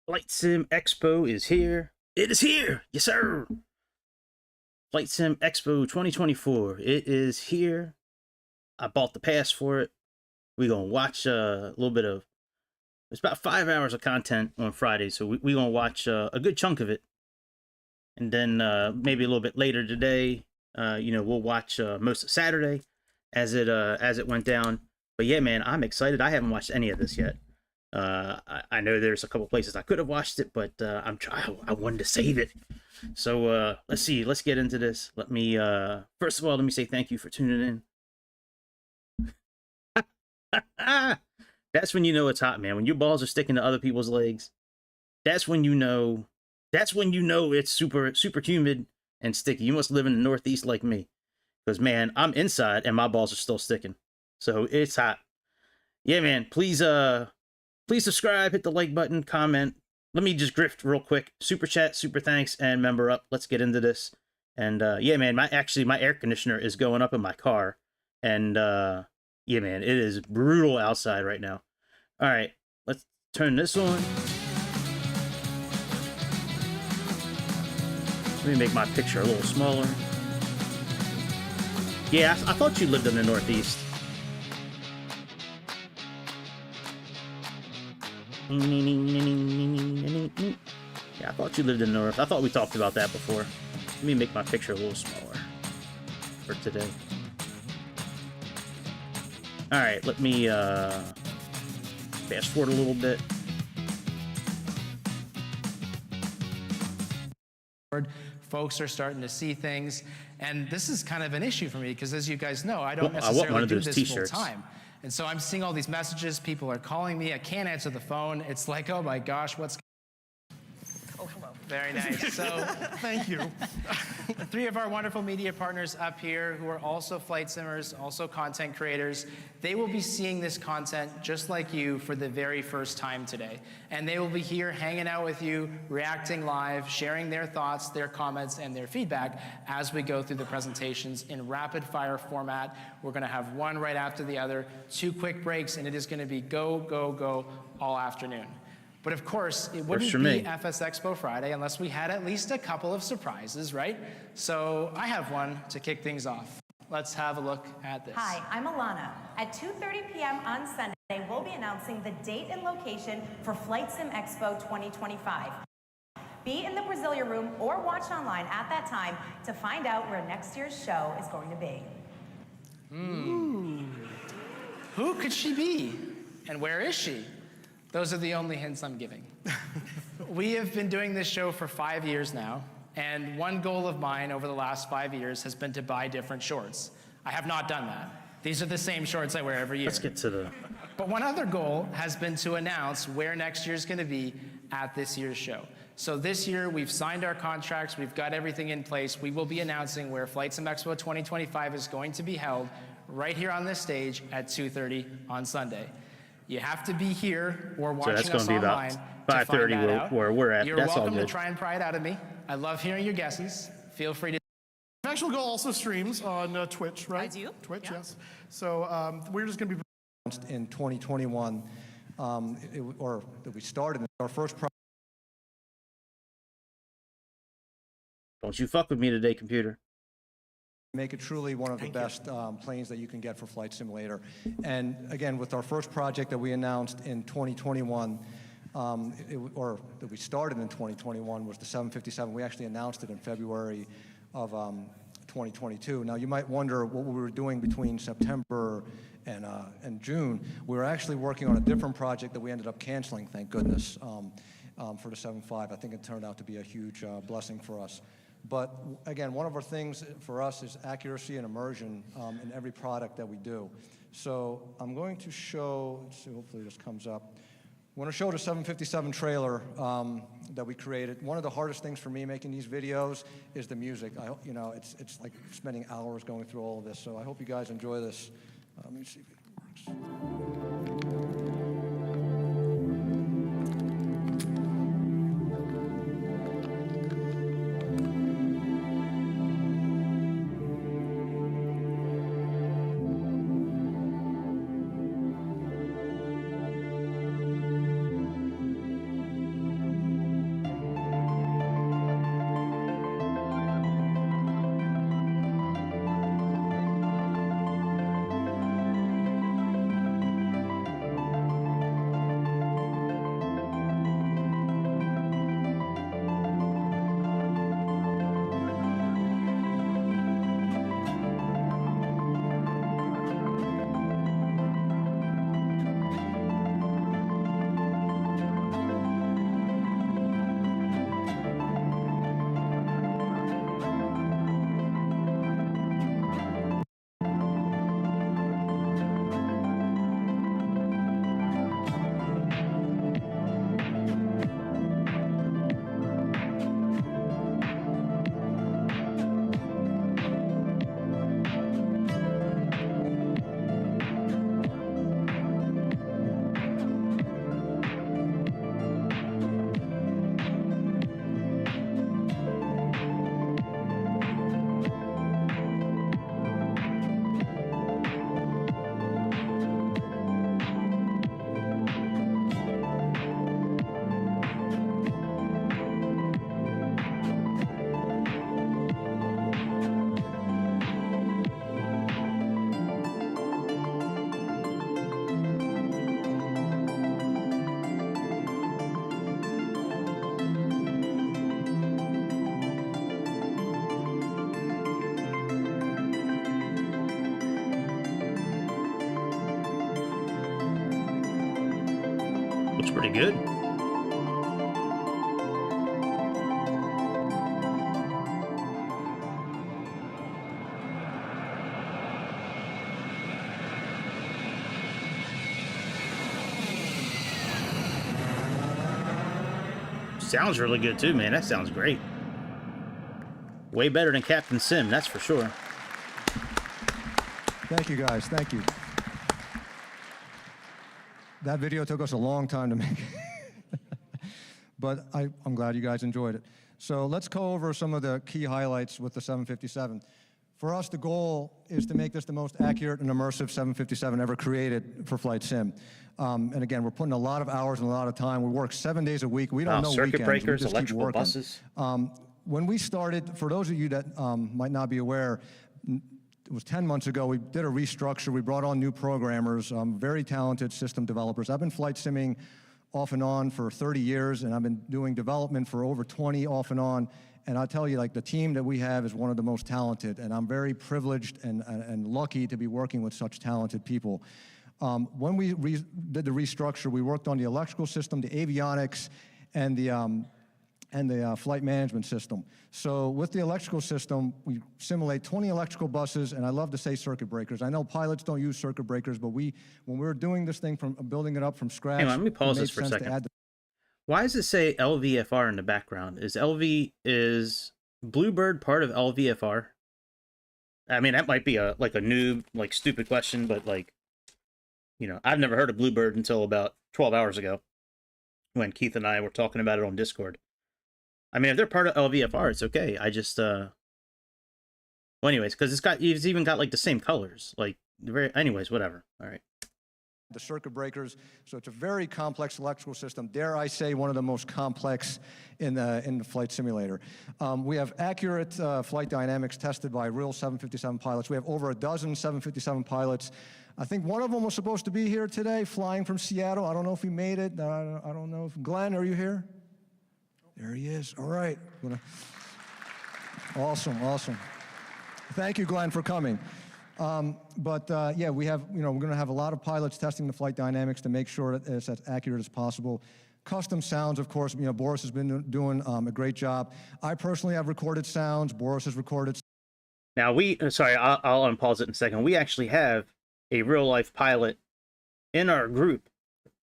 Flight Sim Expo is here. It is here. Yes, sir. Flight Sim Expo 2024. It is here. I bought the pass for it. We're going to watch a little bit of, it's about 5 hours of content on Friday. So we're going to watch a good chunk of it. And then maybe a little bit later today, we'll watch most of Saturday as it went down. But yeah, man, I'm excited. I haven't watched any of this yet. I know there's a couple places I could have watched it, but I wanted to save it. So let's see. Let's get into this. Let me first of all, let me say thank you for tuning in. That's when you know it's hot, man. When your balls are sticking to other people's legs, that's when you know. That's when you know it's super humid and sticky. You must live in the Northeast like me, because man, I'm inside and my balls are still sticking. So it's hot. Yeah, man. Please subscribe, hit the like button, comment. Let me just grift real quick. Super chat, super thanks, and member up. Let's get into this. And yeah, man, my air conditioner is going up in my car. And yeah, man, it is brutal outside right now. All right, let's turn this on. Let me make my picture a little smaller. Yeah, I thought you lived in the Northeast. Yeah, I thought you lived in the North. I thought we talked about that before. Let me make my picture a little smaller for today. All right, let me fast forward a little bit. Folks are starting to see things, and this is kind of an issue for me because, as you guys know, I don't necessarily do this full time. And so I'm seeing all these messages, people are calling me, I can't answer the phone. It's like, oh my gosh, what's... Oh, hello. Very nice. So, thank you. 3 of our wonderful media partners up here who are also flight simmers, also content creators, they will be seeing this content just like you for the very first time today. And they will be here hanging out with you, reacting live, sharing their thoughts, their comments, and their feedback as we go through the presentations in rapid fire format. We're gonna have one right after the other, 2 quick breaks, and it is gonna be go, go, go all afternoon. But of course, it wouldn't be Fsexpo Friday unless we had at least a couple of surprises, right? So I have one to kick things off. Let's have a look at this. Hi, I'm Alana. At 2:30 p.m. on Sunday, we'll be announcing the date and location for Flight Sim Expo 2025. Be in the Brasilia room or watch online at that time to find out where next year's show is going to be. Who could she be? And where is she? Those are the only hints I'm giving. We have been doing this show for 5 years now, and one goal of mine over the last 5 years has been to buy different shorts. I have not done that. These are the same shorts I wear every year. Let's get to the... But one other goal has been to announce where next year's gonna be at this year's show. So this year, we've signed our contracts, we've got everything in place. We will be announcing where Flight Sim Expo 2025 is going to be held right here on this stage at 2:30 on Sunday. You have to be here or watching us online to find that out. Where we're at. You're welcome to try and pry it out of me. I love hearing your guesses. Feel free to. Actual Goal also streams on Twitch, right? I do. Twitch, yeah. Yes. So we're just going to be in 2021, or that we started our first project. Don't you fuck with me today, computer. Make it truly one of the best planes that you can get for Flight Simulator. And again, with our first project that we announced in 2021, or that we started in 2021, was the 757. We actually announced it in February of 2022. Now, you might wonder what we were doing between September and June. We were actually working on a different project that we ended up canceling, thank goodness, for the 75. I think it turned out to be a huge blessing for us. But again, one of our things for us is accuracy and immersion in every product that we do. So I'm going to show, let's see, hopefully this comes up. I'm going to show the 757 trailer that we created. One of the hardest things for me making these videos is the music. It's like spending hours going through all of this. So I hope you guys enjoy this. Let me see if it works. Looks pretty good. Sounds really good too, man. That sounds great. Way better than Captain Sim, that's for sure. Thank you, guys. Thank you. That video took us a long time to make, but I'm glad you guys enjoyed it. So let's go over some of the key highlights with the 757. For us, the goal is to make this the most accurate and immersive 757 ever created for flight sim. And again, we're putting a lot of hours and a lot of time. We work 7 days a week. We don't know circuit weekends. breakers, we just electrical keep working. buses. When we started, for those of you that might not be aware, it was 10 months ago, we did a restructure. We brought on new programmers, very talented system developers. I've been flight simming off and on for 30 years, and I've been doing development for over 20 off and on. And I'll tell you, like, the team that we have is one of the most talented, and I'm very privileged and lucky to be working with such talented people. When we did the restructure, we worked on the electrical system, the avionics, and the flight management system. So with the electrical system, we simulate 20 electrical buses, and I love to say circuit breakers. I know pilots don't use circuit breakers, but when we're doing this thing, from building it up from scratch, hang on, let me pause this for a second. Why does it say LVFR in the background? Is BlueBird part of LVFR? I mean, that might be a noob, stupid question, but I've never heard of BlueBird until about 12 hours ago when Keith and I were talking about it on Discord. I mean, if they're part of LVFR, it's okay. I just, well, anyways, because it's even got the same colors. Anyways, whatever. All right. The circuit breakers, so it's a very complex electrical system. Dare I say, one of the most complex in the flight simulator. We have accurate flight dynamics tested by real 757 pilots. We have over a dozen 757 pilots. I think one of them was supposed to be here today, flying from Seattle. I don't know if he made it. I don't know if Glenn, are you here? There he is. All right. Awesome. Thank you, Glenn, for coming. Yeah, we have, we're going to have a lot of pilots testing the flight dynamics to make sure that it's as accurate as possible. Custom sounds, of course, Boris has been doing a great job. I personally have recorded sounds. Boris has recorded. Now sorry, I'll unpause it in a second. We actually have a real life pilot in our group,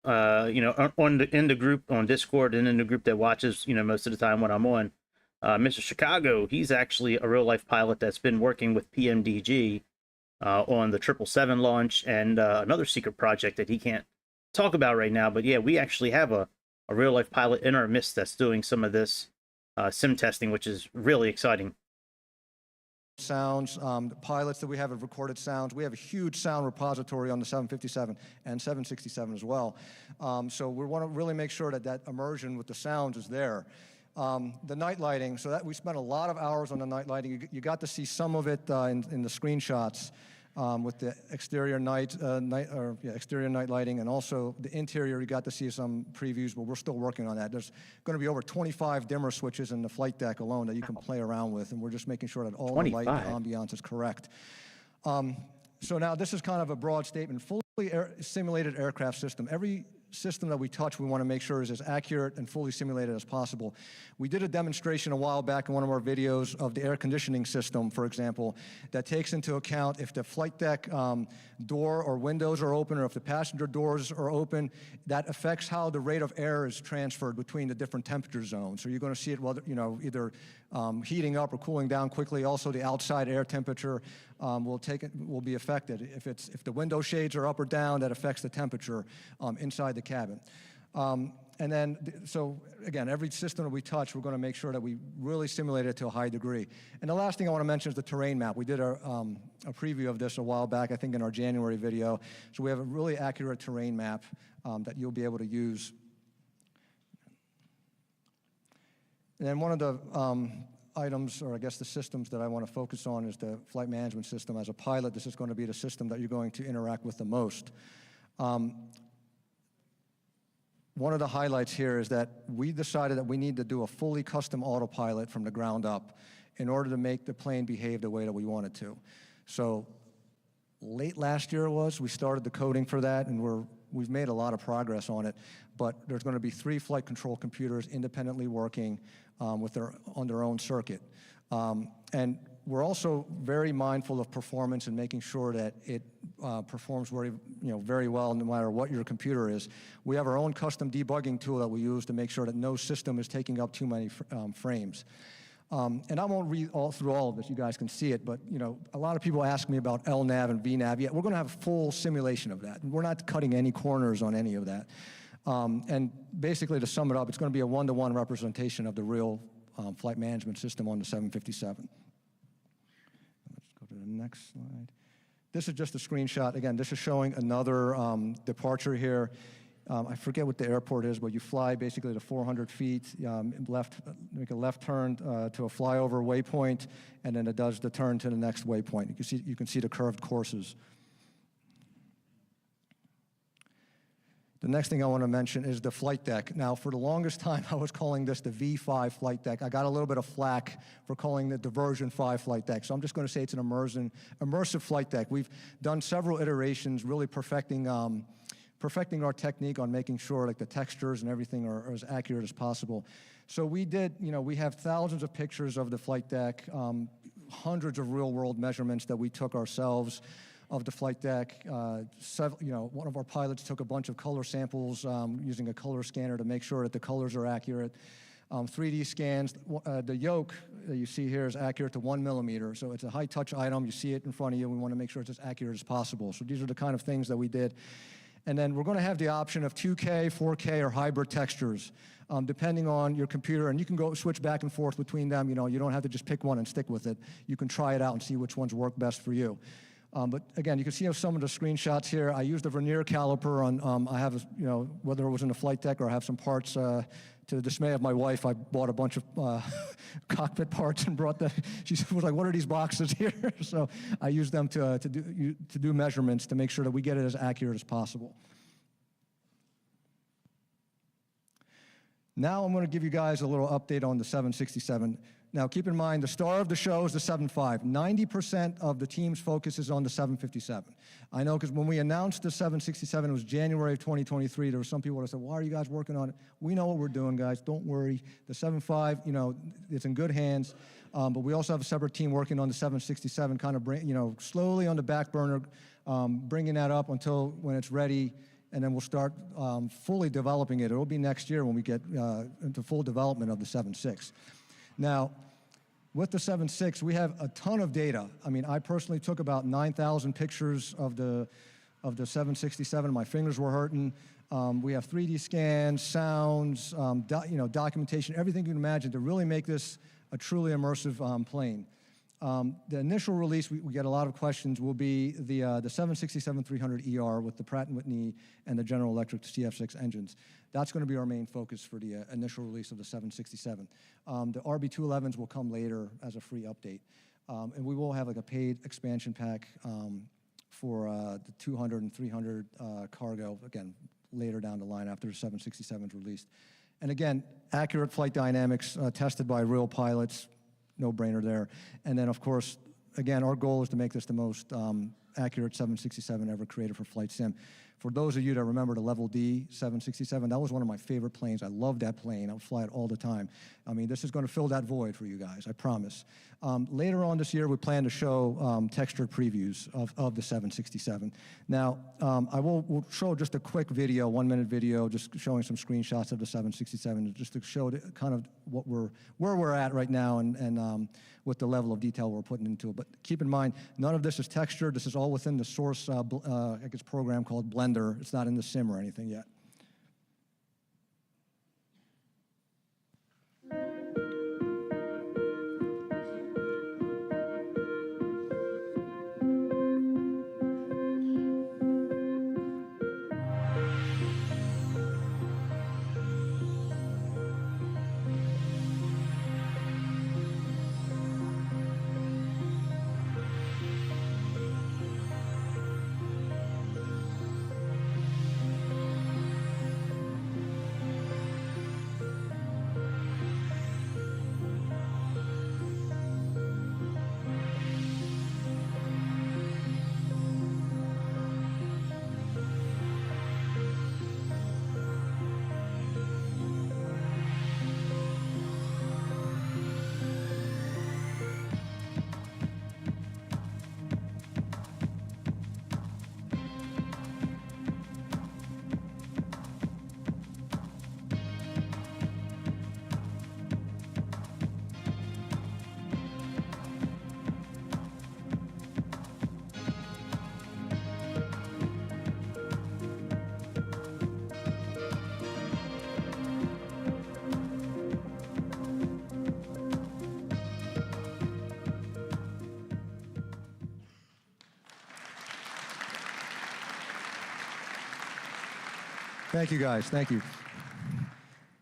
in the group on Discord and in the group that watches, most of the time when I'm on. Mr. Chicago, he's actually a real life pilot that's been working with PMDG on the 777 launch and another secret project that he can't talk about right now. But yeah, we actually have a real life pilot in our midst that's doing some of this sim testing, which is really exciting. Sounds, the pilots that we have recorded sounds. We have a huge sound repository on the 757 and 767 as well. So we want to really make sure that immersion with the sounds is there. The night lighting, so that we spent a lot of hours on the night lighting. You got to see some of it in the screenshots with the exterior exterior night lighting, and also the interior. You got to see some previews, but we're still working on that. There's going to be over 25 dimmer switches in the flight deck alone that you can play around with, and we're just making sure that all 25. The light ambiance is correct. So now this is kind of a broad statement. Fully simulated aircraft system. Every system that we touch, we want to make sure is as accurate and fully simulated as possible. We did a demonstration a while back in one of our videos of the air conditioning system, for example, that takes into account if the flight deck door or windows are open, or if the passenger doors are open. That affects how the rate of air is transferred between the different temperature zones. So you're going to see it, either heating up or cooling down quickly. Also, the outside air temperature will be affected. If the window shades are up or down, that affects the temperature inside the cabin. And then, so again, every system that we touch, we're going to make sure that we really simulate it to a high degree. And the last thing I want to mention is the terrain map. We did a preview of this a while back, I think in our January video. So we have a really accurate terrain map that you'll be able to use. And then one of the items, or I guess the systems that I want to focus on, is the flight management system. As a pilot, this is going to be the system that you're going to interact with the most. One of the highlights here is that we decided that we need to do a fully custom autopilot from the ground up in order to make the plane behave the way that we want it to. So late last year we started the coding for that, and we're we've made a lot of progress on it, but there's going to be 3 flight control computers independently working on their own circuit. And we're also very mindful of performance and making sure that it performs very well no matter what your computer is. We have our own custom debugging tool that we use to make sure that no system is taking up too many frames. And I won't read through all of this, you guys can see it, but a lot of people ask me about LNAV and VNAV. Yeah, we're going to have a full simulation of that. We're not cutting any corners on any of that. And basically, to sum it up, it's going to be a one-to-one representation of the real flight management system on the 757. Let's go to the next slide. This is just a screenshot. Again, this is showing another departure here. I forget what the airport is, but you fly basically to 400 feet, make a left turn to a flyover waypoint, and then it does the turn to the next waypoint. You can see the curved courses. The next thing I want to mention is the flight deck. Now, for the longest time, I was calling this the V5 flight deck. I got a little bit of flack for calling it the version 5 flight deck, so I'm just going to say it's an immersive flight deck. We've done several iterations, really perfecting our technique on making sure like the textures and everything are as accurate as possible. So we have thousands of pictures of the flight deck, hundreds of real-world measurements that we took ourselves of the flight deck. One of our pilots took a bunch of color samples using a color scanner to make sure that the colors are accurate. 3D scans, the yoke that you see here is accurate to 1 millimeter, so it's a high-touch item. You see it in front of you. We want to make sure it's as accurate as possible. So these are the kind of things that we did. And then we're going to have the option of 2K, 4K, or hybrid textures, depending on your computer. And you can go switch back and forth between them. You don't have to just pick one and stick with it. You can try it out and see which ones work best for you. But again, you can see some of the screenshots here. I used a vernier caliper on, I have, whether it was in the flight deck or I have some parts. To the dismay of my wife, I bought a bunch of cockpit parts and brought them. She was like, "What are these boxes here?" So I used them to do measurements to make sure that we get it as accurate as possible. Now I'm going to give you guys a little update on the 767. Now, keep in mind, the star of the show is the 7.5. 90% of the team's focus is on the 757. I know because when we announced the 767, it was January of 2023, there were some people that said, why are you guys working on it? We know what we're doing, guys. Don't worry. The 7.5, it's in good hands. But we also have a separate team working on the 767, kind of slowly on the back burner, bringing that up until when it's ready. And then we'll start fully developing it. It'll be next year when we get into full development of the 7.6. Now, with the 7.6, we have a ton of data. I mean, I personally took about 9,000 pictures of the 767. My fingers were hurting. We have 3D scans, sounds, documentation, everything you can imagine to really make this a truly immersive plane. The initial release, we get a lot of questions, will be the 767-300ER with the Pratt & Whitney and the General Electric CF6 engines. That's going to be our main focus for the initial release of the 767. The RB211s will come later as a free update. And we will have like a paid expansion pack for the 200 and 300 cargo, again, later down the line after the 767 is released. And again, accurate flight dynamics tested by real pilots, no-brainer there. And then, of course, again, our goal is to make this the most accurate 767 ever created for flight sim. For those of you that remember the Level D 767, that was one of my favorite planes. I love that plane. I would fly it all the time. I mean, this is going to fill that void for you guys, I promise. Later on this year, we plan to show textured previews of the 767. Now, we'll show just a quick video, 1-minute video, just showing some screenshots of the 767, just to show kind of where we're at right now and with the level of detail we're putting into it. But keep in mind, none of this is textured. This is all within the source program called Blender. It's not in the sim or anything yet. Thank you, guys. Thank you.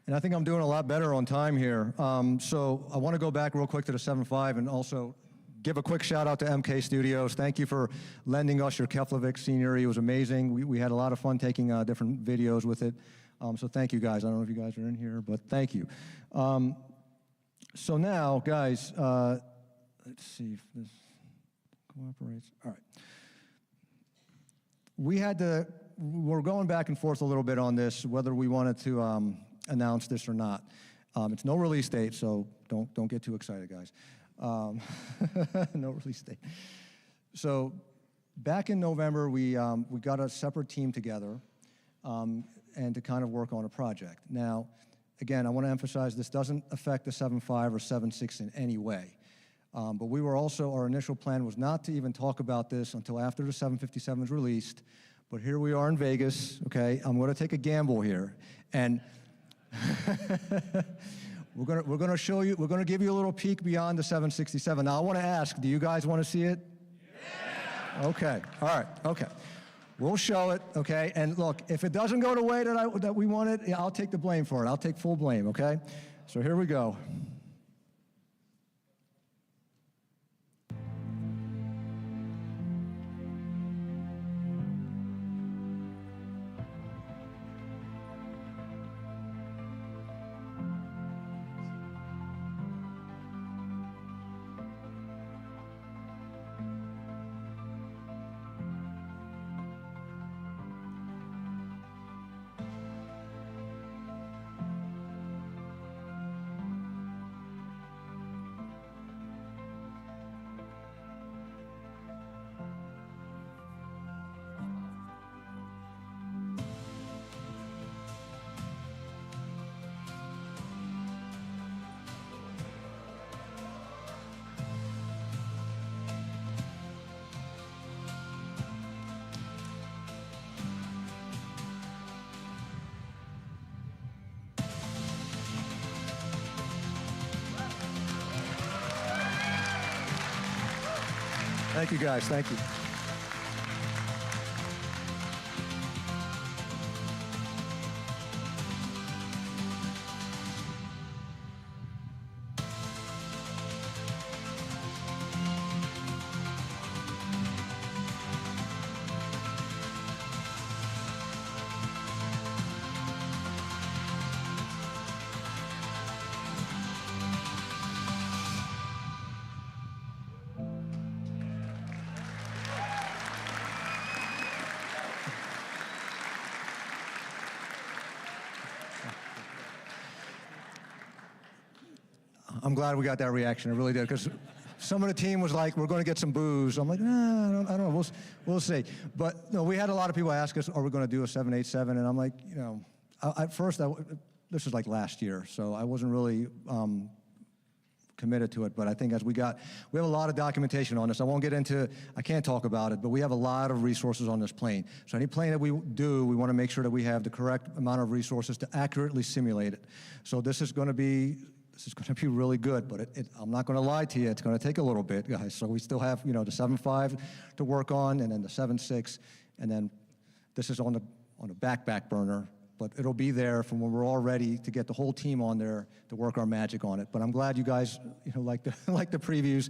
And I think I'm doing a lot better on time here. So I want to go back real quick to the 7.5 and also give a quick shout out to MK Studios. Thank you for lending us your Keflavik scenery. It was amazing. We had a lot of fun taking different videos with it. So thank you, guys. I don't know if you guys are in here, but thank you. So now, guys, let's see if this cooperates. All right. We're going back and forth a little bit on this, whether we wanted to announce this or not. It's no release date, so don't get too excited, guys. No release date. So back in November, we got a separate team together and to kind of work on a project. Now, again, I want to emphasize this doesn't affect the 7.5 or 7.6 in any way. But we were also, our initial plan was not to even talk about this until after the 757 is released. But here we are in Vegas, okay? I'm going to take a gamble here. And we're going to show you, we're going to give you a little peek beyond the 767. Now, I want to ask, do you guys want to see it? Yeah. Okay, all right, okay. We'll show it, okay? And look, if it doesn't go the way that we want it, I'll take the blame for it. I'll take full blame, okay? So here we go. Thank you, guys. Thank you. I'm glad we got that reaction. I really did, because some of the team was like, "We're going to get some booze." I'm like, "Nah, I don't know. We'll see." But no, we had a lot of people ask us, "Are we going to do a 787?" And I'm like, you know, at first, this was like last year, so I wasn't really committed to it. But I think we have a lot of documentation on this. I can't talk about it, but we have a lot of resources on this plane. So any plane that we do, we want to make sure that we have the correct amount of resources to accurately simulate it. So this is going to be really good, but I'm not going to lie to you, it's going to take a little bit, guys. So we still have, you know, the 7.5 to work on, and then the 7.6, and then this is on the back burner, but it'll be there from when we're all ready to get the whole team on there to work our magic on it. But I'm glad you guys, you know, like the previews.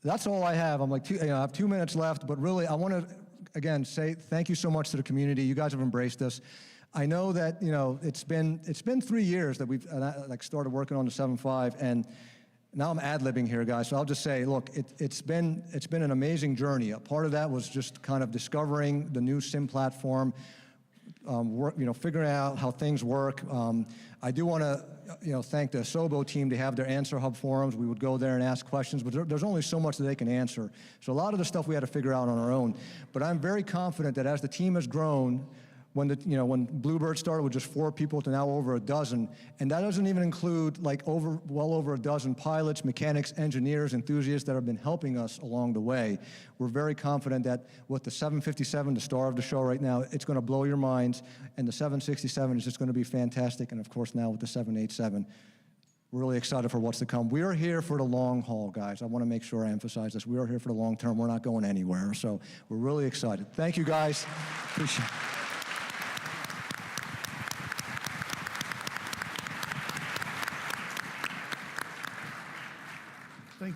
That's all I have. I have 2 minutes left, but really, I want to again say thank you so much to the community. You guys have embraced us. I know that, you know, it's been 3 years that we've started working on the 7.5, and now I'm ad-libbing here, guys. So I'll just say, look, it's been an amazing journey. A part of that was just kind of discovering the new sim platform, figuring out how things work. I do want to, thank the Sobo team to have their Answer Hub forums. We would go there and ask questions, but there's only so much that they can answer. So a lot of the stuff we had to figure out on our own. But I'm very confident that as the team has grown, when BlueBird started with just 4 people to now over a dozen, and that doesn't even include well over a dozen pilots, mechanics, engineers, enthusiasts that have been helping us along the way. We're very confident that with the 757, the star of the show right now, it's going to blow your minds, and the 767 is just going to be fantastic, and of course now with the 787. We're really excited for what's to come. We are here for the long haul, guys. I want to make sure I emphasize this. We are here for the long term. We're not going anywhere, so we're really excited. Thank you, guys. Appreciate it.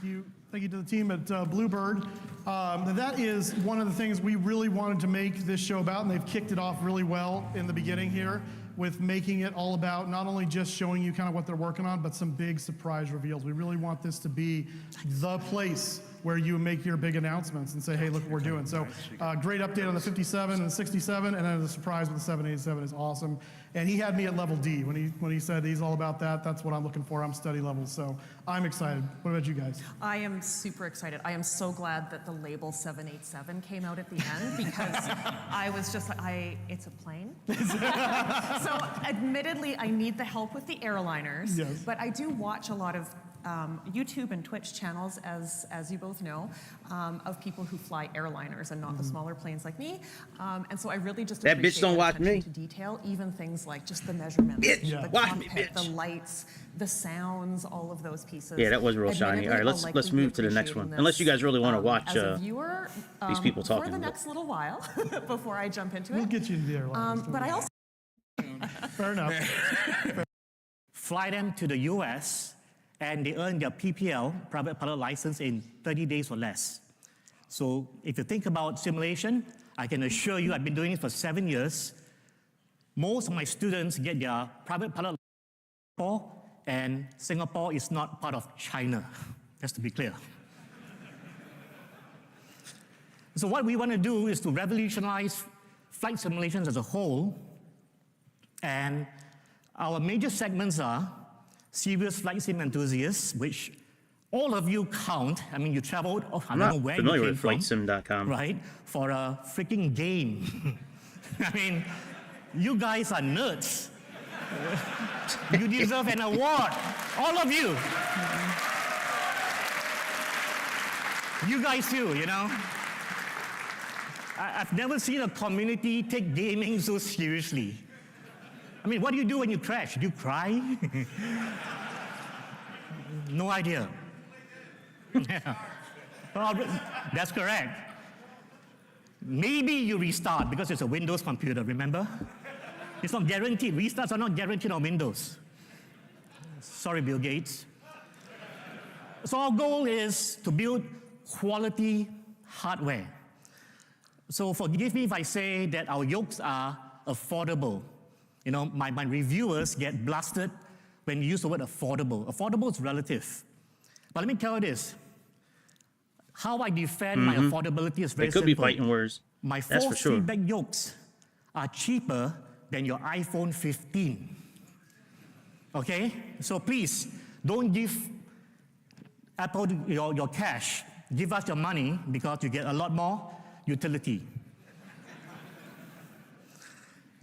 you to the team at BlueBird. That is one of the things we really wanted to make this show about, and they've kicked it off really well in the beginning here with making it all about not only just showing you kind of what they're working on, but some big surprise reveals. We really want this to be the place where you make your big announcements and say, hey, look what we're doing. So great update on the 57 and the 67, and then the surprise with the 787 is awesome. And he had me at level D when he said he's all about that. That's what I'm looking for. I'm study levels, so I'm excited. What about you guys? I am super excited. I am so glad that the label 787 came out at the end because I was just like, it's a plane. So admittedly, I need the help with the airliners, yes. But I do watch a lot of YouTube and Twitch channels, as you both know, of people who fly airliners and not the smaller planes like me. And so I really just that bitch don't watch me. To detail, even things like just the measurements, the cockpit, the lights, the sounds, all of those pieces. Yeah, that was real shiny. All right, let's move to the next one. Unless you guys really want to watch viewer, these people talking. For the next little while, before I jump into it. We'll get you into the airlines. But I also. Fair enough. Fly them to the US, and they earn their PPL, private pilot license, in 30 days or less. So if you think about simulation, I can assure you I've been doing it for 7 years. Most of my students get their private pilot license, and Singapore is not part of China, just to be clear. So what we want to do is to revolutionize flight simulations as a whole, and our major segments are serious flight sim enthusiasts, which all of you count. I mean, you traveled, I don't know where you came from, FlightSim.com. Right? For a freaking game. I mean, you guys are nerds. You deserve an award, all of you. You guys too, you know. I've never seen a community take gaming so seriously. I mean, what do you do when you crash? Do you cry? No idea. Yeah. Well, that's correct. Maybe you restart because it's a Windows computer, remember? It's not guaranteed. Restarts are not guaranteed on Windows. Sorry, Bill Gates. So our goal is to build quality hardware. So forgive me if I say that our yokes are affordable. You know, my reviewers get blasted when you use the word affordable. Affordable is relative. But let me tell you this. How I defend my affordability is very simple. They could be fighting words. My force feedback yokes are cheaper than your iPhone 15. Okay? So please, don't give Apple your cash. Give us your money because you get a lot more utility.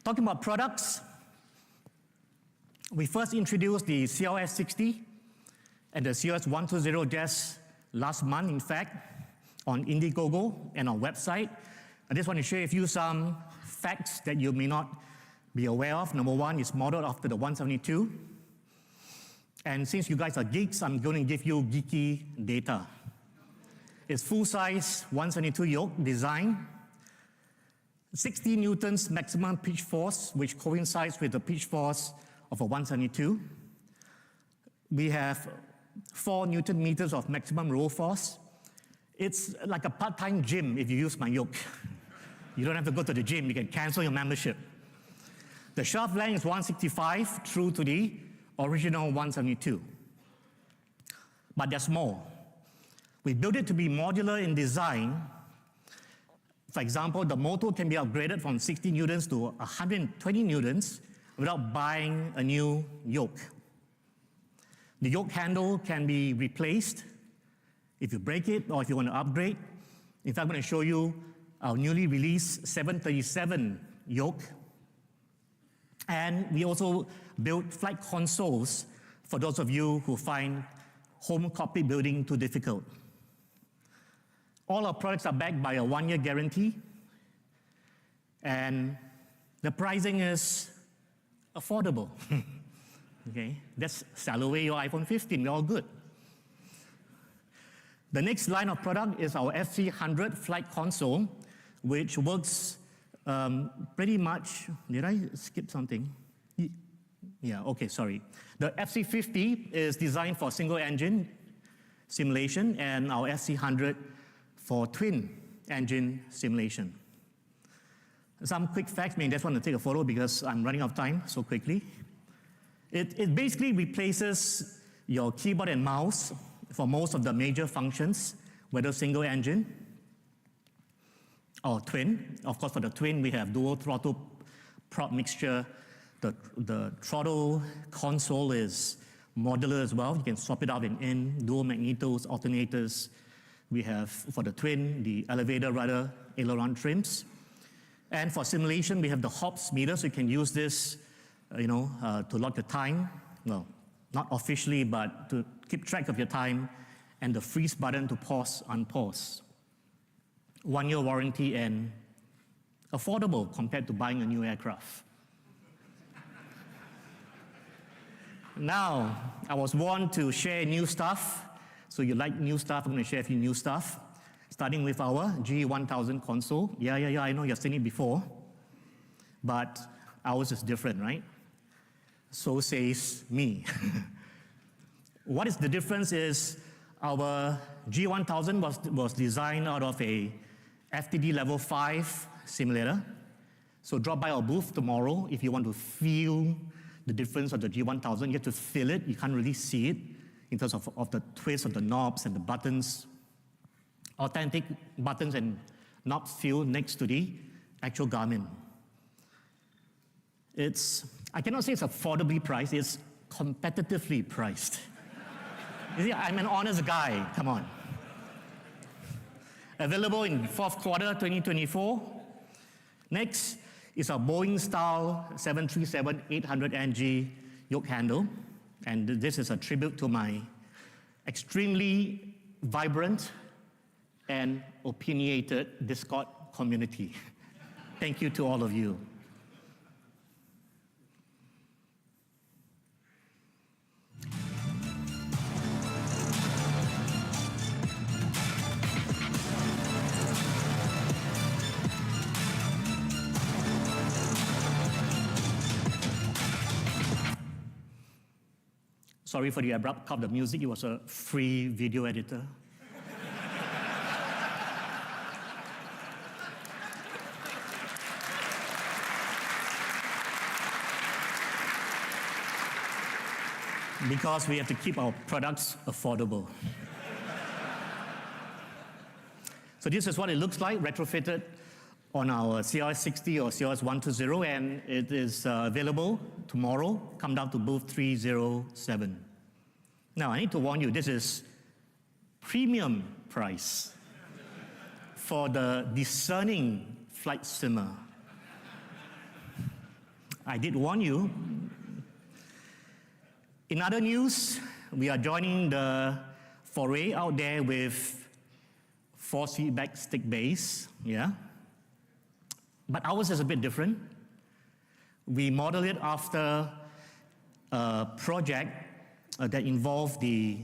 Talking about products, we first introduced the CLS60 and the CLS120 just last month, in fact, on Indiegogo and our website. I just want to share with you some facts that you may not be aware of. Number one, it's modeled after the 172. And since you guys are geeks, I'm going to give you geeky data. It's full-size 172 yoke design, 60 newtons maximum pitch force, which coincides with the pitch force of a 172. We have 4 Newton meters of maximum roll force. It's like a part-time gym if you use my yoke. You don't have to go to the gym, you can cancel your membership. The shaft length is 165, true to the original 172. But there's more. We built it to be modular in design. For example, the motor can be upgraded from 60 newtons to 120 newtons without buying a new yoke. The yoke handle can be replaced if you break it or if you want to upgrade. In fact, I'm going to show you our newly released 737 yoke. And we also built flight consoles for those of you who find home cockpit building too difficult. All our products are backed by a 1-year guarantee. And the pricing is affordable. Okay, let's sell away your iPhone 15, we're all good. The next line of product is our FC100 flight console, which works pretty much, did I skip something? Yeah, okay, sorry. The FC50 is designed for single engine, simulation and our SC100 for twin engine simulation. Some quick facts, I just want to take a photo because I'm running out of time so quickly. It basically replaces your keyboard and mouse for most of the major functions, whether single engine or twin. Of course, for the twin, we have dual throttle prop mixture. The throttle console is modular as well. You can swap it out in dual magnetos, alternators. We have, for the twin, the elevator rudder aileron trims. And for simulation, we have the hops meter, so you can use this to log the time. Well, not officially, but to keep track of your time, and the freeze button to pause, unpause. 1-year warranty and affordable compared to buying a new aircraft. Now, I was warned to share new stuff, so you like new stuff, I'm going to share a few new stuff, starting with our G1000 console. Yeah, I know you've seen it before, but ours is different, right? So says me. What is the difference is our G1000 was designed out of a FTD level 5 simulator. So drop by our booth tomorrow if you want to feel the difference of the G1000. You have to feel it. You can't really see it in terms of the twist of the knobs and the buttons. Authentic buttons and knobs feel next to the actual Garmin. I cannot say it's affordably priced, it's competitively priced. You see, I'm an honest guy, come on. Available in fourth quarter 2024. Next is a Boeing style 737-800NG yoke handle. And this is a tribute to my extremely vibrant and opinionated Discord community. Thank you to all of you. Sorry for the abrupt cut of the music, it was a free video editor. Because we have to keep our products affordable. So this is what it looks like, retrofitted on our CRS60 or CRS120, and it is available tomorrow. Come down to booth 307. Now, I need to warn you, this is premium price for the discerning flight simmer. I did warn you. In other news, we are joining the foray out there with force feedback stick base, yeah? But ours is a bit different. We model it after a project that involved the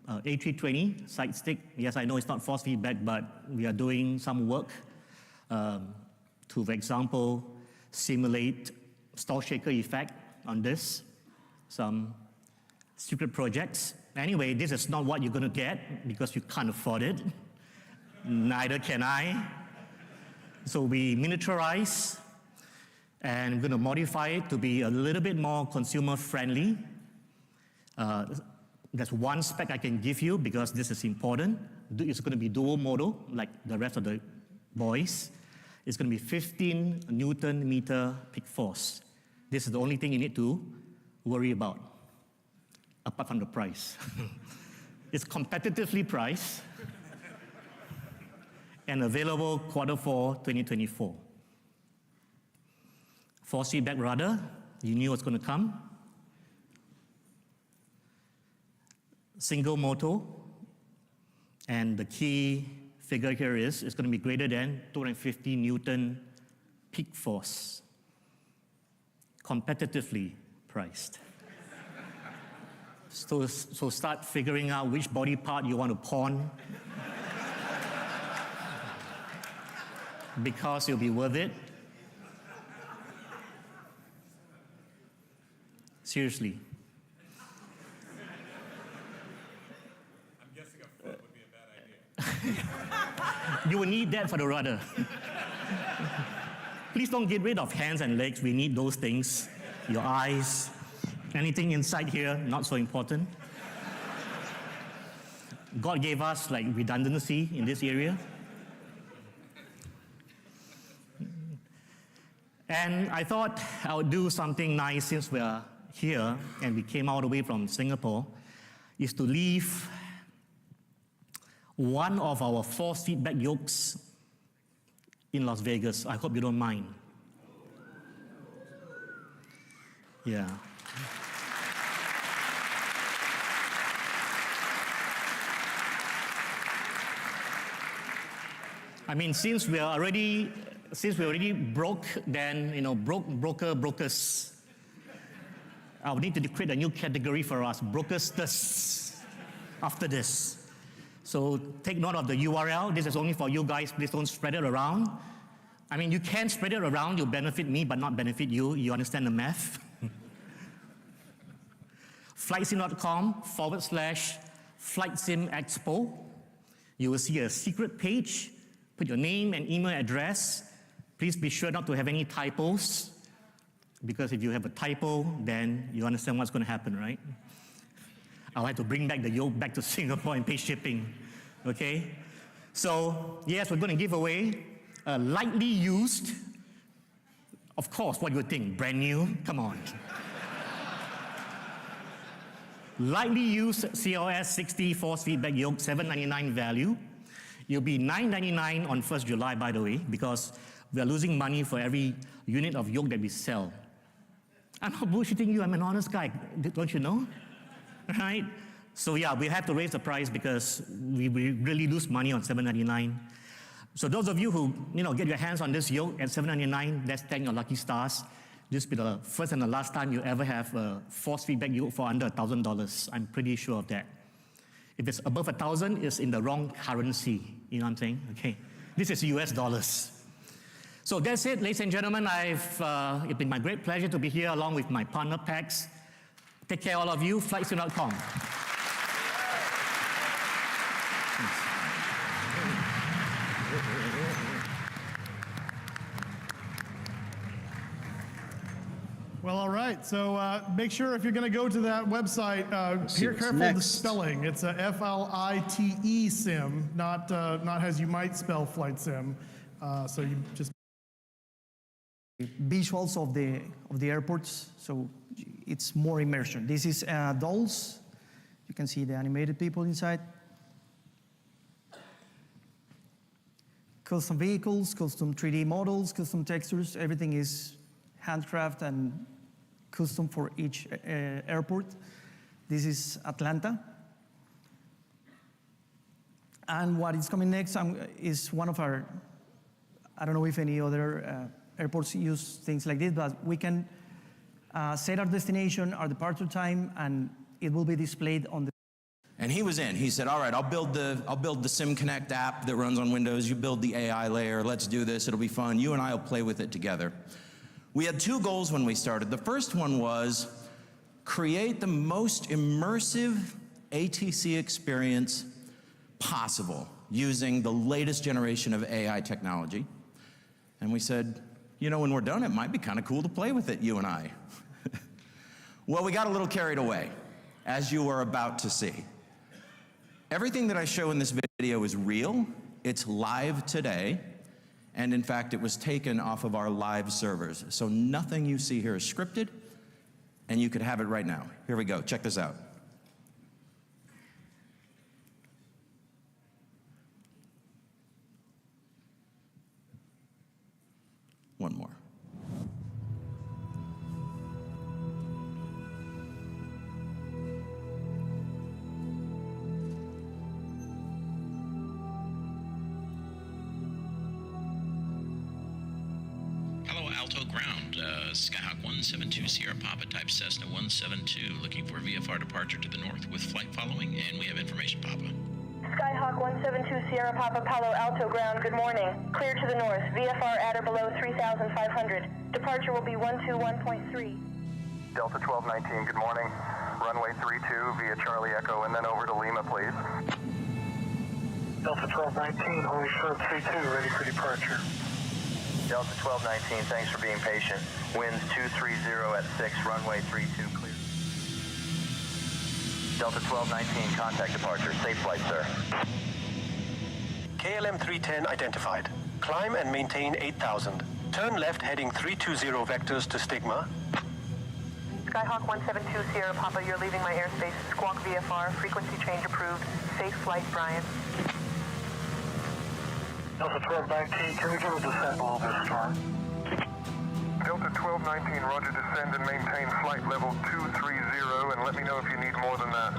A320 side stick. Yes, I know it's not force feedback, but we are doing some work to, for example, simulate stall shaker effect on this, some secret projects. Anyway, this is not what you're going to get because you can't afford it. Neither can I. So we miniaturize and we're going to modify it to be a little bit more consumer friendly. That's one spec I can give you because this is important. It's going to be dual modal like the rest of the boys. It's going to be 15 Newton meter peak force. This is the only thing you need to worry about, apart from the price. It's competitively priced and available Q4 2024. Force feedback rudder, you knew what's going to come. Single motor, and the key figure here is it's going to be greater than 250 Newton peak force. Competitively priced. So start figuring out which body part you want to pawn because it'll be worth it. Seriously. I'm guessing a You will need that for the rudder. Please don't get rid of hands and legs. We need those things. Your eyes, anything inside here, not so important. God gave us like redundancy in this area. And I thought I would do something nice since we're here and we came all the way from Singapore, is to leave one of our force feedback yokes in Las Vegas. I hope you don't mind. Yeah. I mean, since we already broke, then, you know, brokers. I would need to create a new category for us, brokers after this. So take note of the URL. This is only for you guys. Please don't spread it around. I mean, you can spread it around. You'll benefit me, but not benefit you. You understand the math? flightsim.com/FlightSimExpo. You will see a secret page. Put your name and email address. Please be sure not to have any typos, because if you have a typo, then you understand what's going to happen, right? I'll have to bring back the yoke back to Singapore and pay shipping, okay? So, yes, we're going to give away a lightly used, of course, what do you think? Brand new? Come on. Lightly used CLS 60 force feedback yoke, $799 value. It'll be $999 on 1st July, by the way, because we are losing money for every unit of yoke that we sell. I'm not bullshitting you, I'm an honest guy, don't you know? Right? So yeah, we have to raise the price because we really lose money on $799. So those of you who, you know, get your hands on this yoke at $799, let's thank your lucky stars. This will be the first and the last time you ever have a force feedback yoke for under $1,000. I'm pretty sure of that. If it's above 1,000, it's in the wrong currency. You know what I'm saying? Okay. This is US dollars. So that's it, ladies and gentlemen. It's been my great pleasure to be here along with my partner PAX. Take care, all of you. Flightsim.com. Well, all right. So make sure if you're going to go to that website, be careful of the spelling. It's a F-L-I-T-E sim, not as you might spell flight sim. So you just visuals of the airports, so it's more immersion. This is dolls. You can see the animated people inside. Custom vehicles, custom 3D models, custom textures. Everything is handcraft and custom for each airport. This is Atlanta. And what is coming next is one of our, I don't know if any other airports use things like this, but we can set our destination, our departure time, and it will be displayed on the. And he was in. He said, all right, I'll build the SimConnect app that runs on Windows. You build the AI layer. Let's do this. It'll be fun. You and I will play with it together. We had two goals when we started. The first one was create the most immersive ATC experience possible using the latest generation of AI technology. And we said, you know, when we're done, it might be kind of cool to play with it, you and I. Well, we got a little carried away, as you are about to see. Everything that I show in this video is real. It's live today. And in fact, it was taken off of our live servers. So nothing you see here is scripted, and you could have it right now. Here we go. Check this out. One more. Palo Alto ground, Skyhawk 172 Sierra Papa type Cessna 172, looking for VFR departure to the north with flight following, and we have information, Papa. Skyhawk 172 Sierra Papa Palo Alto ground, good morning. Clear to the north, VFR at or below 3,500. Departure will be 121.3. Delta 1219, good morning. Runway 32 via Charlie Echo and then over to Lima, please. Delta 1219, Holy Short 32, ready for departure. Delta 1219, thanks for being patient. Winds 230 at 6, runway 32 clear. Delta 1219, contact departure. Safe flight, sir. KLM 310 identified. Climb and maintain 8,000. Turn left heading 320 vectors to Stigma. Skyhawk 172 Sierra Papa, you're leaving my airspace. Squawk VFR, frequency change approved. Safe flight, Brian. Delta 1219, can we give a descent below this storm? Delta 1219, roger, descend and maintain flight level 230, and let me know if you need more than that.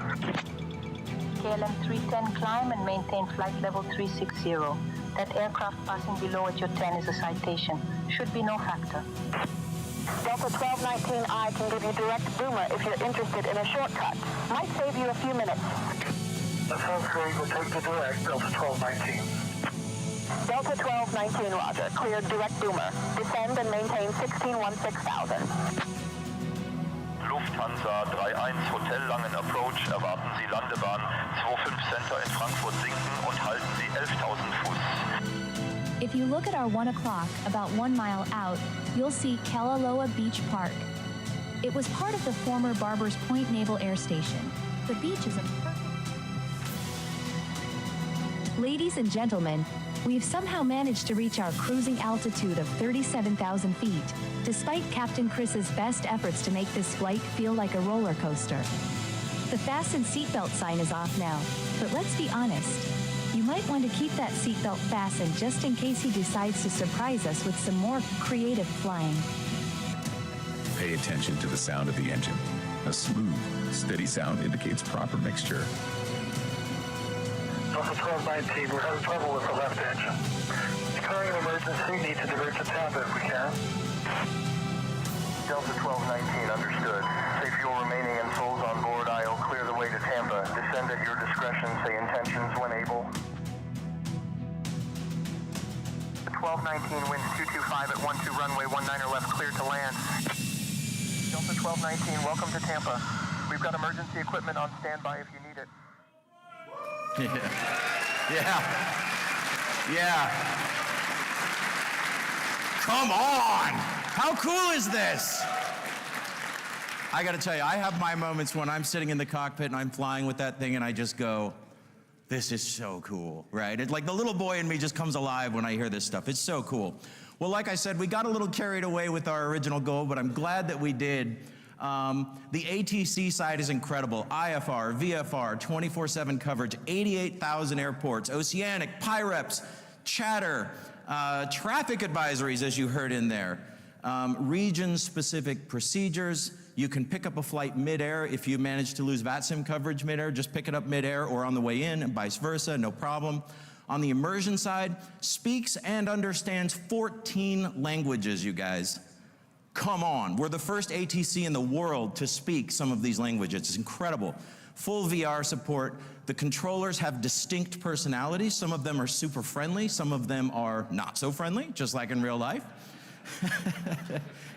KLM 310, climb and maintain flight level 360. That aircraft passing below at your 10 is a citation. Should be no factor. Delta 1219I can give you direct boomer if you're interested in a shortcut. Might save you a few minutes. That sounds great. We'll take the direct, Delta 1219. Delta 1219, roger. Cleared direct boomer. Descend and maintain 1616,000. Lufthansa 31 Hotel Langen Approach. Erwarten Sie Landebahn 25 Center in Frankfurt sinken und halten Sie 11.000 Fuß. If you look at our 1 o'clock, about 1 mile out, you'll see Kalaloa Beach Park. It was part of the former Barbers Point Naval Air Station. The beach is a perfect... Ladies and gentlemen, we've somehow managed to reach our cruising altitude of 37,000 feet, despite Captain Chris's best efforts to make this flight feel like a roller coaster. The fasten seatbelt sign is off now, but let's be honest. You might want to keep that seatbelt fastened just in case he decides to surprise us with some more creative flying. Pay attention to the sound of the engine. A smooth, steady sound indicates proper mixture. Delta 1219, we're having trouble with the left engine. Declaring an emergency, need to divert to Tampa if we can. Delta 1219, understood. Safe fuel remaining and souls on board. I'll clear the way to Tampa. Descend at your discretion. Say intentions when able. 1219, winds 225 at 12 runway 19er left, clear to land. Delta 1219, welcome to Tampa. We've got emergency equipment on standby if you need it. Yeah. Come on! How cool is this? I gotta tell you, I have my moments when I'm sitting in the cockpit and I'm flying with that thing and I just go, this is so cool, right? It's like the little boy in me just comes alive when I hear this stuff. It's so cool. Well, like I said, we got a little carried away with our original goal, but I'm glad that we did. The ATC side is incredible. IFR, VFR, 24/7 coverage, 88,000 airports, Oceanic, PIREPS, chatter, traffic advisories, as you heard in there, region-specific procedures. You can pick up a flight mid-air. If you manage to lose VATSIM coverage mid-air, just pick it up mid-air or on the way in and vice versa, no problem. On the immersion side, speaks and understands 14 languages, you guys. Come on, we're the first ATC in the world to speak some of these languages. It's incredible. Full VR support. The controllers have distinct personalities. Some of them are super friendly. Some of them are not so friendly, just like in real life.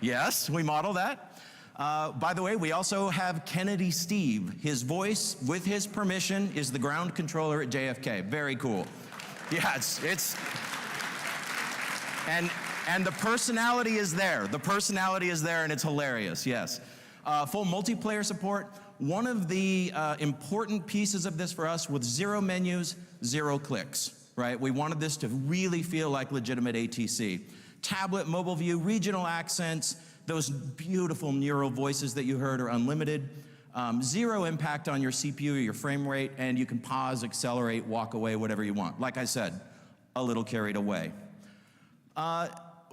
Yes, we model that. By the way, we also have Kennedy Steve. His voice, with his permission, is the ground controller at JFK. Very cool. Yeah, and the personality is there. The personality is there and it's hilarious, yes. Full multiplayer support. One of the important pieces of this for us was 0 menus, 0 clicks, right? We wanted this to really feel like legitimate ATC. Tablet, mobile view, regional accents, those beautiful neural voices that you heard are unlimited. 0 impact on your CPU or your frame rate, and you can pause, accelerate, walk away, whatever you want. Like I said, a little carried away.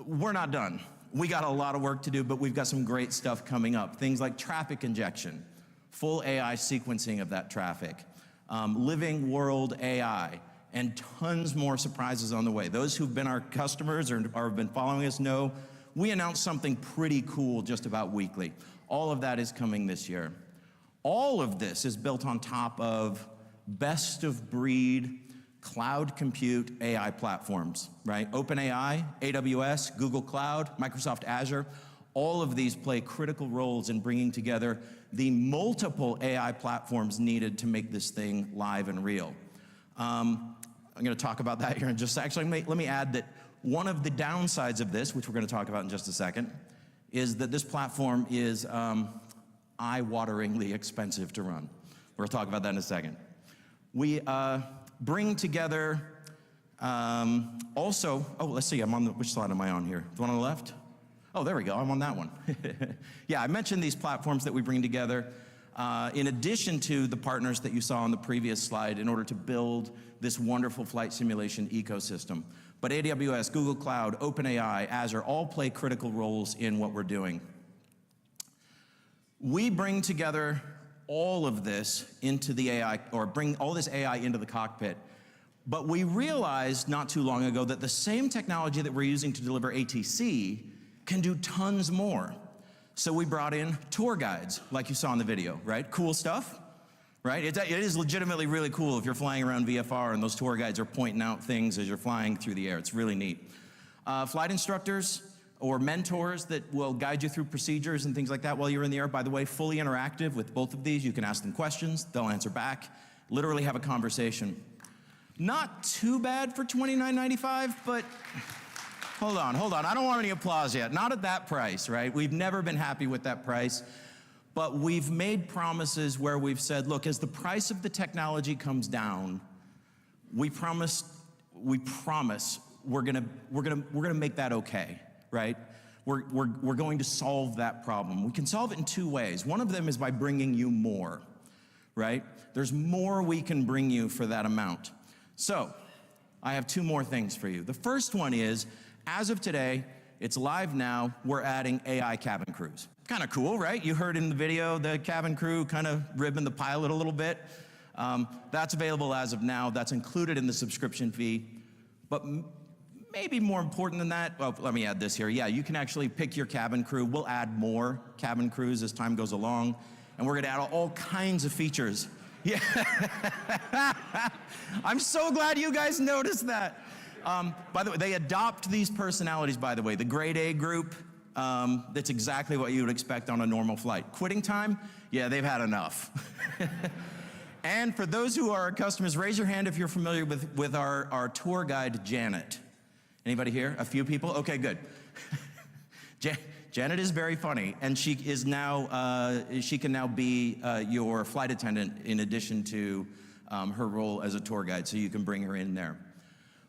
We're not done. We got a lot of work to do, but we've got some great stuff coming up. Things like traffic injection, full AI sequencing of that traffic, living world AI, and tons more surprises on the way. Those who've been our customers or have been following us know we announce something pretty cool just about weekly. All of that is coming this year. All of this is built on top of best of breed cloud compute AI platforms, right? OpenAI, AWS, Google Cloud, Microsoft Azure, all of these play critical roles in bringing together the multiple AI platforms needed to make this thing live and real. I'm going to talk about that here in just a second. Actually, let me add that one of the downsides of this, which we're going to talk about in just a second, is that this platform is eye-wateringly expensive to run. We'll talk about that in a second. We bring together also, oh, let's see, I'm on which slide am I on here? The one on the left? Oh, there we go, I'm on that one. Yeah, I mentioned these platforms that we bring together in addition to the partners that you saw on the previous slide in order to build this wonderful flight simulation ecosystem. But AWS, Google Cloud, OpenAI, Azure all play critical roles in what we're doing. We bring together all of this into the AI, or bring all this AI into the cockpit. But we realized not too long ago that the same technology that we're using to deliver ATC can do tons more. So we brought in tour guides, like you saw in the video, right? Cool stuff, right? It is legitimately really cool if you're flying around VFR and those tour guides are pointing out things as you're flying through the air. It's really neat. Flight instructors or mentors that will guide you through procedures and things like that while you're in the air. By the way, fully interactive with both of these. You can ask them questions, they'll answer back, literally have a conversation. Not too bad for $29.95, but hold on. I don't want any applause yet. Not at that price, right? We've never been happy with that price, but we've made promises where we've said, look, as the price of the technology comes down, we promise we're gonna make that okay, right? We're going to solve that problem. We can solve it in two ways. One of them is by bringing you more, right? There's more we can bring you for that amount. So, I have two more things for you. The first one is, as of today, it's live now, we're adding AI cabin crews. Kind of cool, right? You heard in the video the cabin crew kind of ribbing the pilot a little bit. That's available as of now. That's included in the subscription fee. But maybe more important than that, well, let me add this here. Yeah, you can actually pick your cabin crew. We'll add more cabin crews as time goes along. And we're going to add all kinds of features. Yeah. I'm so glad you guys noticed that. By the way, they adopt these personalities, by the way. The grade A group, that's exactly what you would expect on a normal flight. Quitting time? Yeah, they've had enough. And for those who are our customers, raise your hand if you're familiar with our tour guide, Janet. Anybody here? A few people? Okay, good. Janet is very funny, and she is now, she can now be your flight attendant in addition to her role as a tour guide, so you can bring her in there.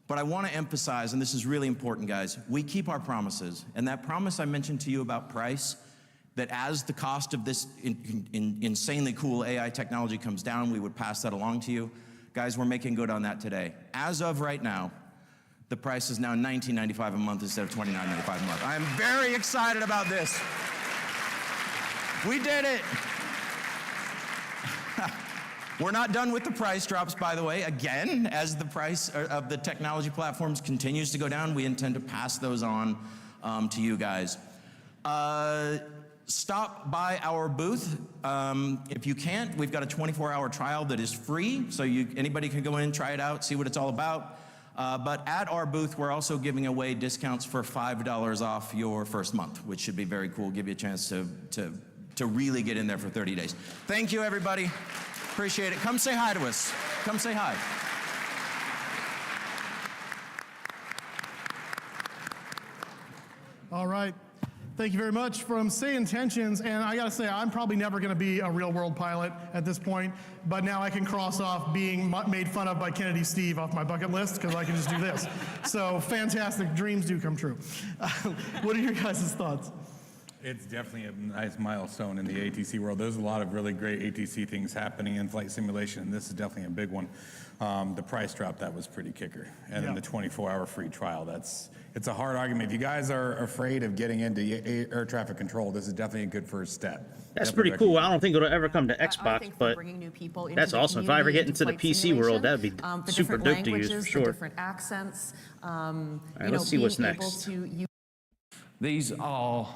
But I want to emphasize, and this is really important, guys, we keep our promises. And that promise I mentioned to you about price, that as the cost of this insanely cool AI technology comes down, we would pass that along to you. Guys, we're making good on that today. As of right now, the price is now $19.95 a month instead of $29.95 a month. I am very excited about this. We did it. We're not done with the price drops, by the way. Again, as the price of the technology platforms continues to go down, we intend to pass those on to you guys. Stop by our booth. If you can't, we've got a 24-hour trial that is free, so anybody can go in, try it out, see what it's all about. But at our booth, we're also giving away discounts for $5 off your first month, which should be very cool, give you a chance to really get in there for 30 days. Thank you, everybody. Appreciate it. Come say hi to us. Come say hi. All right. Thank you very much from SayIntentions, and I gotta say, I'm probably never gonna be a real world pilot at this point, but now I can cross off being made fun of by Kennedy Steve off my bucket list, because I can just do this. So fantastic, dreams do come true. What are your guys' thoughts? It's definitely a nice milestone in the ATC world. There's a lot of really great ATC things happening in flight simulation, and this is definitely a big one. The price drop, that was pretty kicker. And then the 24-hour free trial, it's a hard argument. If you guys are afraid of getting into air traffic control, this is definitely a good first step. That's pretty cool. I don't think it'll ever come to Xbox, but that's awesome. If I ever get into the PC world, that would be super dope to use for sure. Different accents. All right, let's see what's next. These are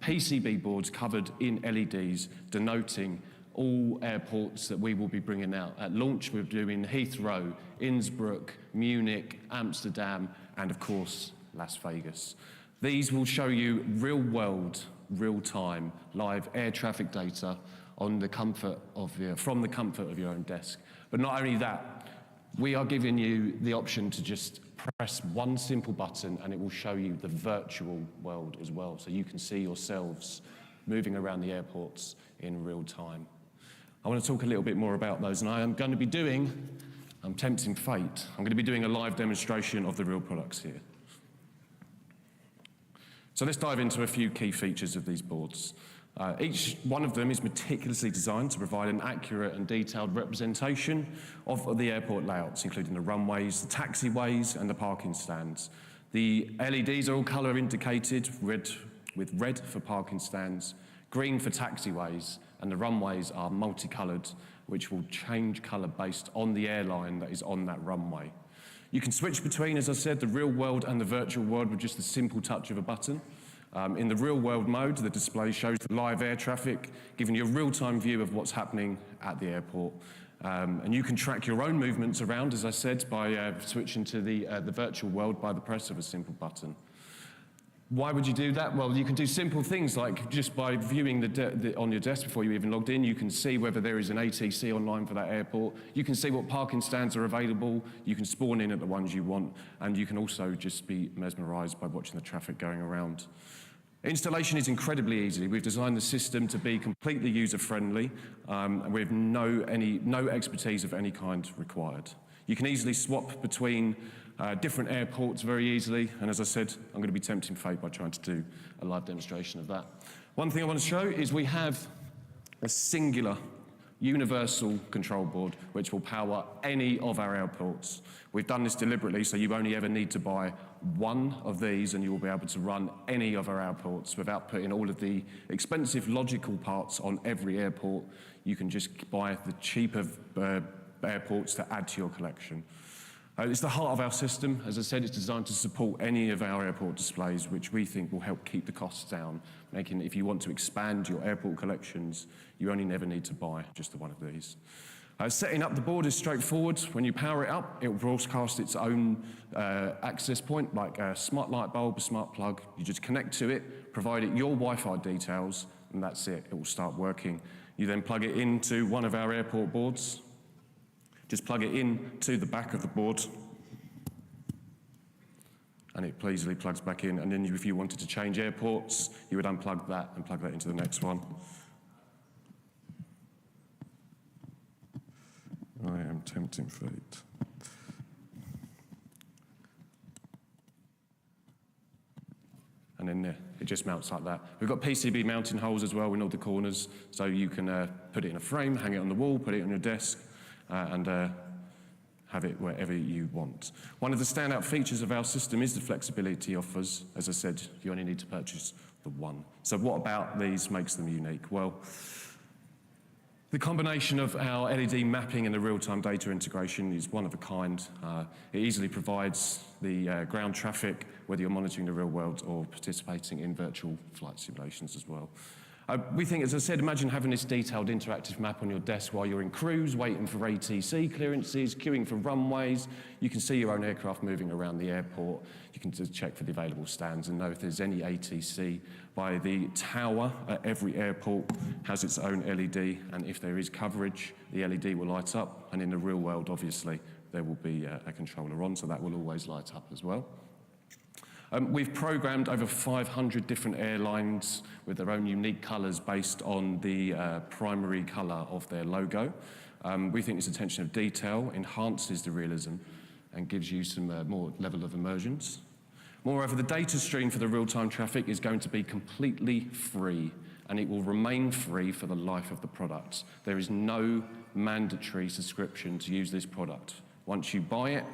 PCB boards covered in LEDs denoting all airports that we will be bringing out. At launch, we're doing Heathrow, Innsbruck, Munich, Amsterdam, and of course, Las Vegas. These will show you real-world, real-time, live air traffic data on the comfort of from the comfort of your own desk. But not only that, We are giving you the option to just press one simple button and it will show you the virtual world as well. So you can see yourselves moving around the airports in real time. I want to talk a little bit more about those, and I am going to be doing, I'm tempting fate, I'm going to be doing a live demonstration of the real products here. So let's dive into a few key features of these boards. Each one of them is meticulously designed to provide an accurate and detailed representation of the airport layouts, including the runways, the taxiways, and the parking stands. The LEDs are all colour indicated, with red for parking stands, green for taxiways, and the runways are multicoloured, which will change colour based on the airline that is on that runway. You can switch between, as I said, the real world and the virtual world with just a simple touch of a button. In the real world mode, the display shows the live air traffic, giving you a real-time view of what's happening at the airport. And you can track your own movements around, as I said, by switching to the virtual world by the press of a simple button. Why would you do that? Well, you can do simple things like just by viewing on your desk before you even logged in, you can see whether there is an ATC online for that airport. You can see what parking stands are available. You can spawn in at the ones you want, and you can also just be mesmerised by watching the traffic going around. Installation is incredibly easy. We've designed the system to be completely user-friendly with no expertise of any kind required. You can easily swap between different airports very easily, and as I said, I'm going to be tempting fate by trying to do a live demonstration of that. One thing I want to show is we have a singular universal control board which will power any of our airports. We've done this deliberately so you only ever need to buy one of these and you will be able to run any of our airports without putting all of the expensive logical parts on every airport. You can just buy the cheaper airports to add to your collection. It's the heart of our system. As I said, it's designed to support any of our airport displays, which we think will help keep the costs down, making if you want to expand your airport collections, you only never need to buy just the one of these. Setting up the board is straightforward. When you power it up, it will broadcast its own access point, like a smart light bulb, a smart plug. You just connect to it, provide it your Wi-Fi details, and that's it. It will start working. You then plug it into one of our airport boards. Just plug it in to the back of the board, and it easily plugs back in. And then if you wanted to change airports, you would unplug that and plug that into the next one. I am tempting fate. And then there, it just mounts like that. We've got PCB mounting holes as well in all the corners, so you can put it in a frame, hang it on the wall, put it on your desk, and have it wherever you want. One of the standout features of our system is the flexibility it offers. As I said, you only need to purchase the one. So what about these makes them unique? Well, the combination of our LED mapping and the real-time data integration is one of a kind. It easily provides the ground traffic, whether you're monitoring the real world or participating in virtual flight simulations as well. We think, as I said, imagine having this detailed interactive map on your desk while you're in cruise, waiting for ATC clearances, queuing for runways. You can see your own aircraft moving around the airport. You can just check for the available stands and know if there's any ATC. By the tower at every airport has its own LED, and if there is coverage, the LED will light up. And in the real world, obviously, there will be a controller on, so that will always light up as well. We've programmed over 500 different airlines with their own unique colours based on the primary colour of their logo. We think this attention of detail enhances the realism and gives you some more level of immersions. Moreover, the data stream for the real-time traffic is going to be completely free, and it will remain free for the life of the product. There is no mandatory subscription to use this product. Once you buy it,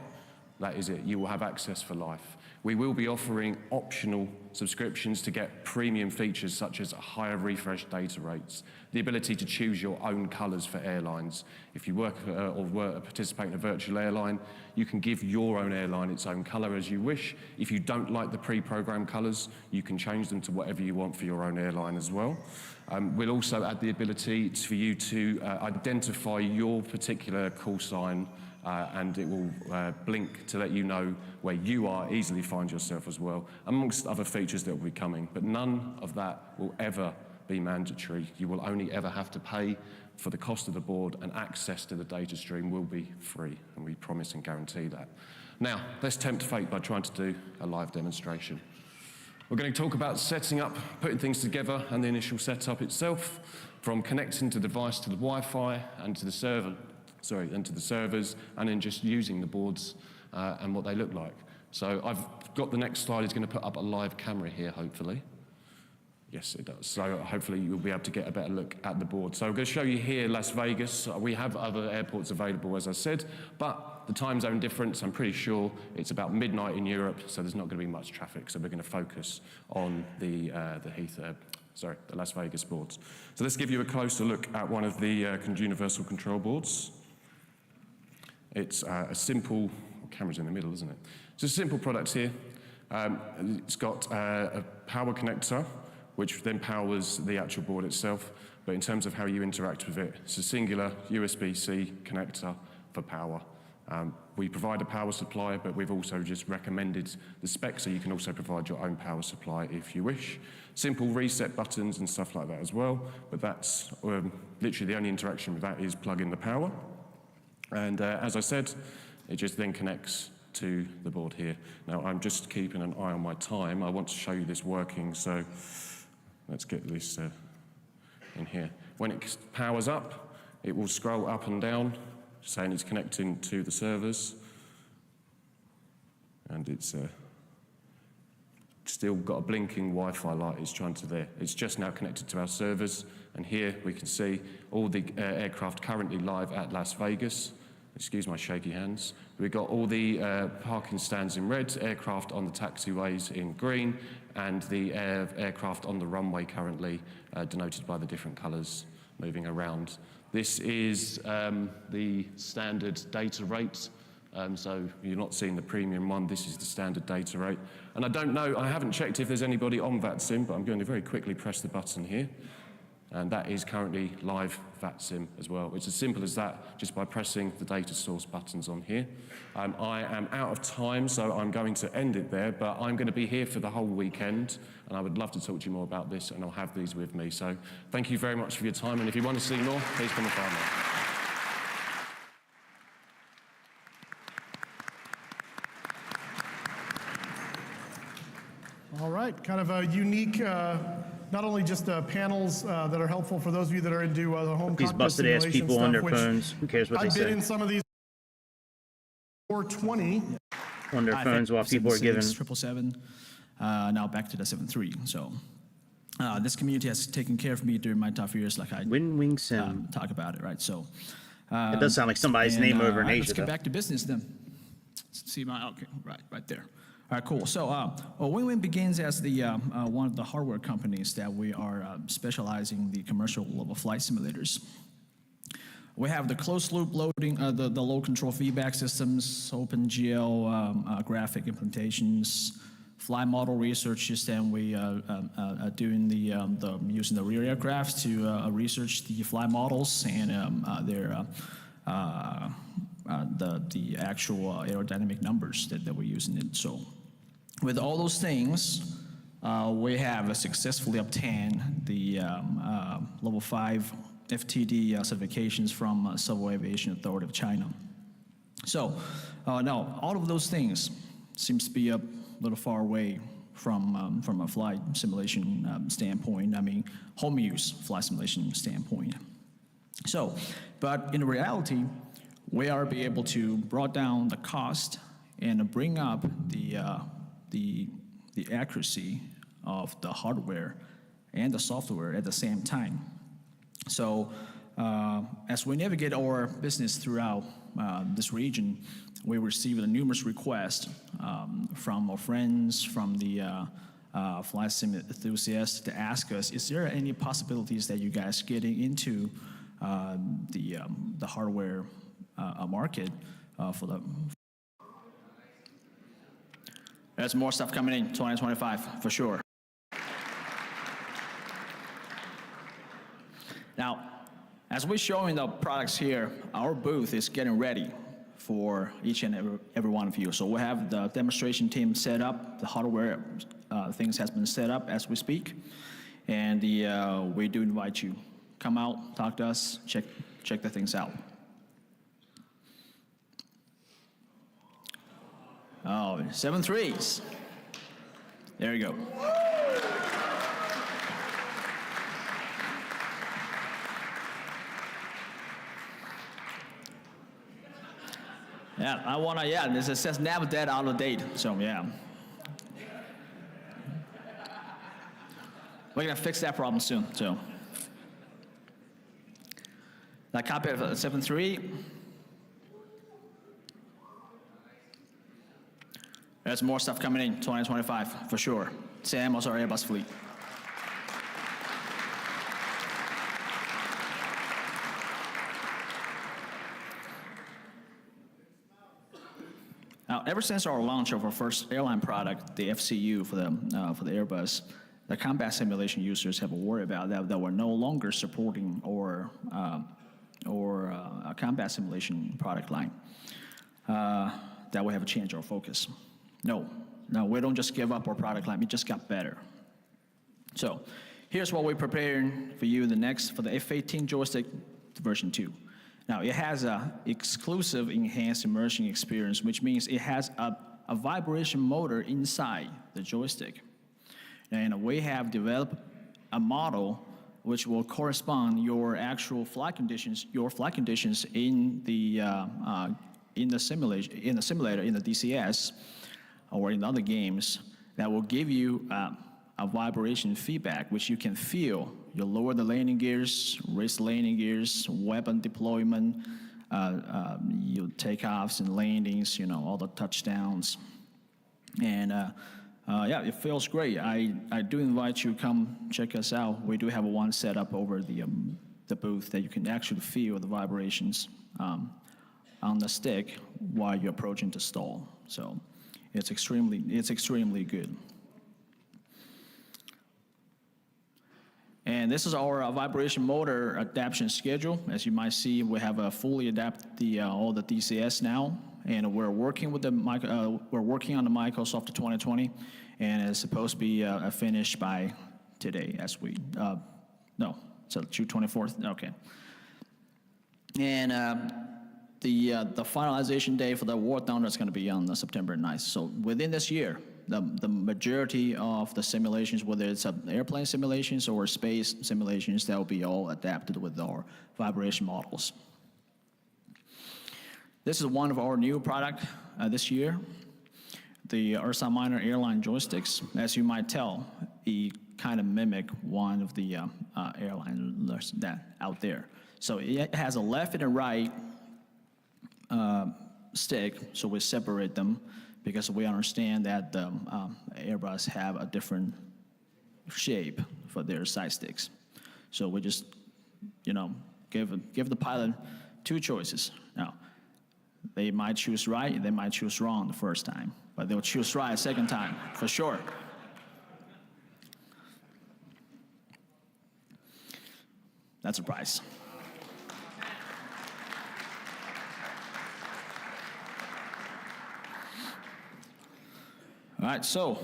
that is it. You will have access for life. We will be offering optional subscriptions to get premium features such as higher refresh data rates, the ability to choose your own colours for airlines. If you work or participate in a virtual airline, you can give your own airline its own colour as you wish. If you don't like the pre-programmed colours, you can change them to whatever you want for your own airline as well. We'll also add the ability for you to identify your particular call sign, and it will blink to let you know where you are, easily find yourself as well, amongst other features that will be coming. But none of that will ever be mandatory. You will only ever have to pay for the cost of the board, and access to the data stream will be free, and we promise and guarantee that. Now, let's tempt fate by trying to do a live demonstration. We're going to talk about setting up, putting things together, and the initial setup itself, from connecting the device to the Wi-Fi and to the server, and to the servers, and then just using the boards and what they look like. So I've got the next slide is going to put up a live camera here, hopefully. Yes, it does. So hopefully you'll be able to get a better look at the board. So I'm going to show you here Las Vegas. We have other airports available, as I said, but the time zone difference, I'm pretty sure it's about midnight in Europe, so there's not going to be much traffic. So we're going to focus on the Las Vegas boards. So let's give you a closer look at one of the universal control boards. It's a simple, camera's in the middle, isn't it? It's a simple product here. It's got a power connector, which then powers the actual board itself. But in terms of how you interact with it, it's a singular USB-C connector for power. We provide a power supply, but we've also just recommended the spec, so you can also provide your own power supply if you wish. Simple reset buttons and stuff like that as well, but that's literally the only interaction with that is plug in the power. And as I said, it just then connects to the board here. Now, I'm just keeping an eye on my time. I want to show you this working, so let's get this in here. When it powers up, it will scroll up and down, saying it's connecting to the servers. And it's still got a blinking Wi-Fi light. It's trying to there. It's just now connected to our servers. And here we can see all the aircraft currently live at Las Vegas. Excuse my shaky hands. We've got all the parking stands in red, aircraft on the taxiways in green, and the aircraft on the runway currently denoted by the different colours moving around. This is the standard data rate. So you're not seeing the premium one. This is the standard data rate. And I don't know, I haven't checked if there's anybody on VATSIM, but I'm going to very quickly press the button here. And that is currently live VATSIM as well. It's as simple as that, just by pressing the data source buttons on here. I am out of time, so I'm going to end it there, but I'm going to be here for the whole weekend, and I would love to talk to you more about this, and I'll have these with me. So thank you very much for your time, and if you want to see more, please come and find me. All right, kind of a unique, not only just panels that are helpful for those of you that are into the home these busted ass people on their phones. Who cares what they say? I've been in some of these 420 on their phones while people are giving 777. Now back to the 73. So this community has taken care of me during my tough years, like I Wing Sim talk about it, right? So it does sound like somebody's name over in Asia. Let's get back to business then. See my okay, right there. All right, cool. So WinWin begins as the one of the hardware companies that we are specializing in the commercial level flight simulators. We have the closed loop loading, the low control feedback systems, OpenGL graphic implementations, flight model researches, and we doing using the rear aircraft to research the flight models and the actual aerodynamic numbers that we're using it. So with all those things, we have successfully obtained the level 5 FTD certifications from Civil Aviation Authority of China. So now all of those things seems to be a little far away from a flight simulation standpoint. I mean, home use flight simulation standpoint. So, but in reality, we are be able to bring down the cost and bring up the accuracy of the hardware and the software at the same time. So as we navigate our business throughout this region, we receive numerous requests from our friends, from the flight sim enthusiasts to ask us, is there any possibilities that you guys getting into the hardware market for the... There's more stuff coming in 2025 for sure. Now, as we're showing the products here, our booth is getting ready for each and every one of you. So we have the demonstration team set up, the hardware things has been set up as we speak. And we do invite you. Come out, talk to us, check the things out. Oh, 7 threes. There you go. Yeah, it says never dead out of date, so yeah. We're gonna fix that problem soon, so. That copy of 7.3. There's more stuff coming in 2025, for sure. Same as our Airbus fleet. Now, ever since our launch of our first airline product, the FCU for the Airbus, the combat simulation users have a worry about that we're no longer supporting a combat simulation product line. That we have to change our focus. No, we don't just give up our product line, we just got better. So, here's what we're preparing for you for the F-18 joystick version 2. Now, it has an exclusive enhanced immersion experience, which means it has a vibration motor inside the joystick. And we have developed a model which will correspond your actual flight conditions, in the simulator, in the DCS, or in other games, that will give you a vibration feedback, which you can feel. You lower the landing gears, raise the landing gears, weapon deployment, you takeoffs and landings, all the touchdowns. And yeah, it feels great. I do invite you to come check us out. We do have one set up over the booth that you can actually feel the vibrations on the stick while you're approaching to stall. So it's extremely good. And this is our vibration motor adaptation schedule. As you might see, we have fully adapted all the DCS now, and we're working with we're working on the Microsoft 2020, and it's supposed to be finished by today, so June 24th. Okay. And the finalization day for the War Thunder is going to be on September 9th. So within this year, the majority of the simulations, whether it's airplane simulations or space simulations, that will be all adapted with our vibration models. This is one of our new products this year, the Ursa Minor airline joysticks. As you might tell, it kind of mimic one of the airliners that out there. So it has a left and a right stick, so we separate them, because we understand that the Airbus have a different shape for their side sticks. So we just, give the pilot two choices. Now, they might choose right, they might choose wrong the first time, but they'll choose right the second time, for sure. That's a prize. All right, so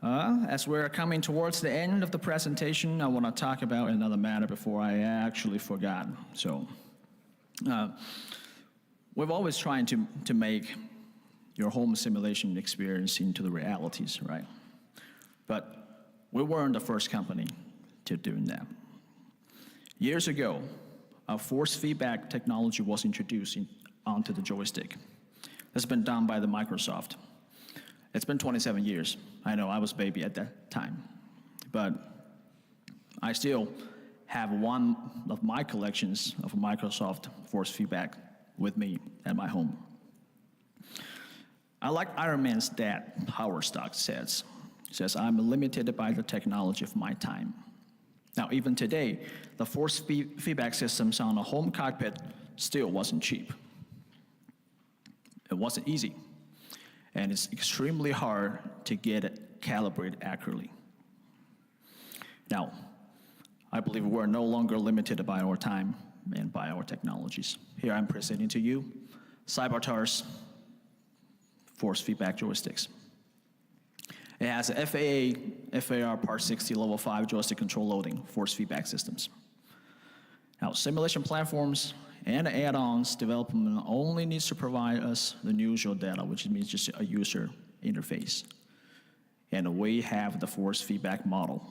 as we're coming towards the end of the presentation, I want to talk about another matter before I actually forgot. So we've always tried to make your home simulation experience into the realities, right? But we weren't the first company to do that. Years ago, a force feedback technology was introduced onto the joystick. That's been done by the Microsoft. It's been 27 years. I know, I was a baby at that time. But I still have one of my collections of Microsoft force feedback with me at my home. I like Iron Man's dad, Howard Stark says, I'm limited by the technology of my time. Now, even today, the force feedback systems on a home cockpit still wasn't cheap. It wasn't easy. And it's extremely hard to get it calibrated accurately. Now, I believe we're no longer limited by our time and by our technologies. Here I'm presenting to you Cybertar's force feedback joysticks. It has a FAR Part 60 Level 5 joystick control loading force feedback systems. Now, simulation platforms and add-ons development only needs to provide us the usual data, which means just a user interface. And we have the force feedback model.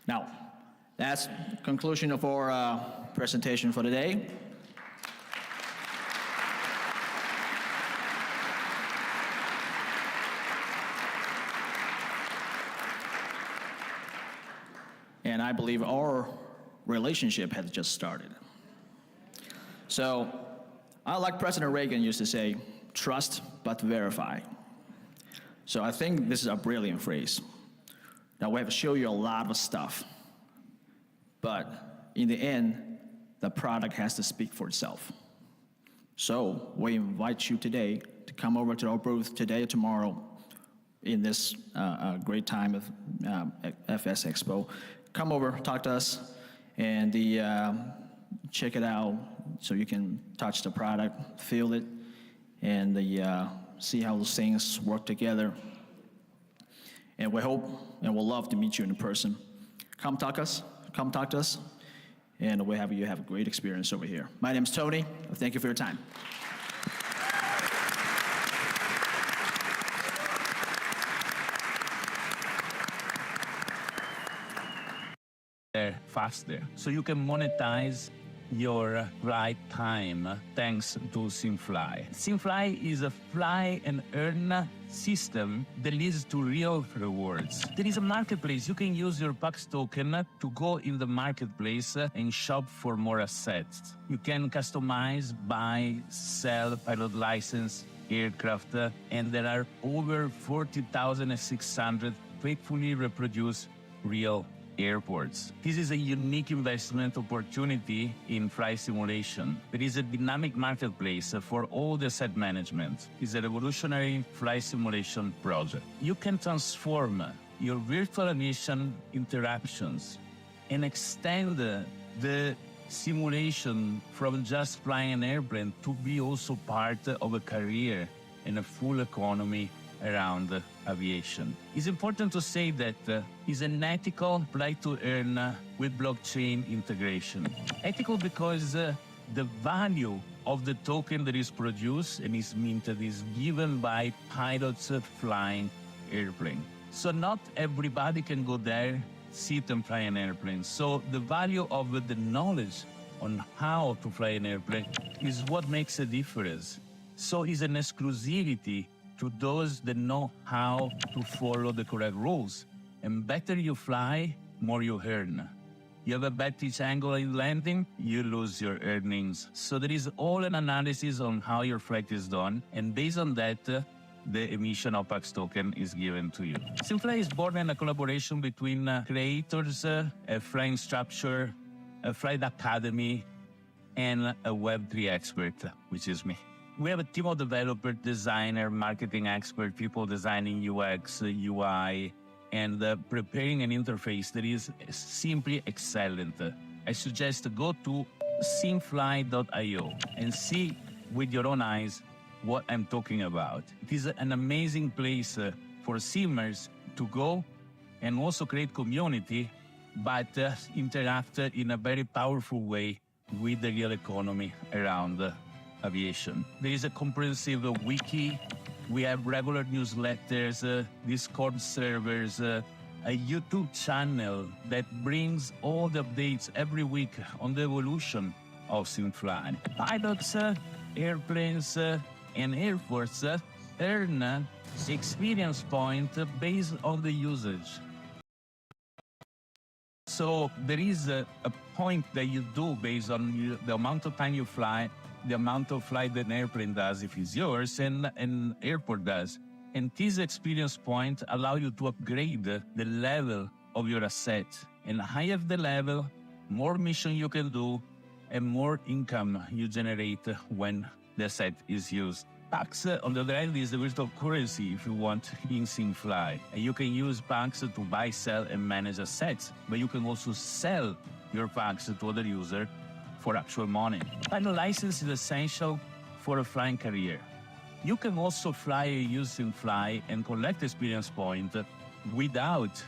Now, that's the conclusion of our presentation for today. And I believe our relationship has just started. So, like President Reagan used to say, trust but verify. So I think this is a brilliant phrase. Now we have to show you a lot of stuff, but in the end, the product has to speak for itself. So we invite you today to come over to our booth today or tomorrow in this great time of Fsexpo. Come over, talk to us, and check it out so you can touch the product, feel it, and see how those things work together. And we hope and we'll love to meet you in person. Come talk to us, and we have you have a great experience over here. My name's Tony. Thank you for your time. Faster, so you can monetize your flight time thanks to SimFly. SimFly is a fly and earn system that leads to real rewards. There is a marketplace. You can use your PAX token to go in the marketplace and shop for more assets. You can customize, buy, sell pilot license, aircraft, and there are over 40,600 faithfully reproduced real airports. This is a unique investment opportunity in flight simulation. There is a dynamic marketplace for all the asset management. It's a revolutionary flight simulation project. You can transform your virtual aviation interactions and extend the simulation from just flying an airplane to be also part of a career and a full economy around aviation. It's important to say that it's an ethical fly to earn with blockchain integration. Ethical because the value of the token that is produced and is minted is given by pilots flying airplane. So not everybody can go there, sit and fly an airplane. So the value of the knowledge on how to fly an airplane is what makes a difference. So it's an exclusivity to those that know how to follow the correct rules. And better you fly, more you earn. You have a bad pitch angle in landing, you lose your earnings. So there is all an analysis on how your flight is done, and based on that, the emission of PAX token is given to you. SimFly is born in a collaboration between creators, a flight instructor, a flight academy, and a Web3 expert, which is me. We have a team of developers, designer, marketing expert, people designing UX, UI, and preparing an interface that is simply excellent. I suggest to go to simfly.io and see with your own eyes what I'm talking about. It is an amazing place for simmers to go and also create community, but interact in a very powerful way with the real economy around aviation. There is a comprehensive wiki. We have regular newsletters, Discord servers, a YouTube channel that brings all the updates every week on the evolution of SimFly. Pilots, airplanes, and airports earn experience points based on the usage. So there is a point that you do based on the amount of time you fly, the amount of flight that an airplane does if it's yours, and an airport does. And these experience points allow you to upgrade the level of your asset. And higher the level, more mission you can do, and more income you generate when the asset is used. PAX, on the other hand, is the virtual currency if you want in SimFly. And you can use PAX to buy, sell, and manage assets, but you can also sell your PAX to other users for actual money. Pilot license is essential for a flying career. You can also fly using Fly and collect experience point without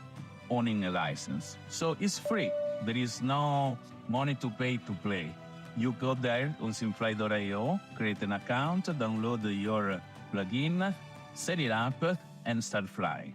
owning a license. So it's free. There is no money to pay to play. You go there on SayIntentions.AI, create an account, download your plugin, set it up, and start flying.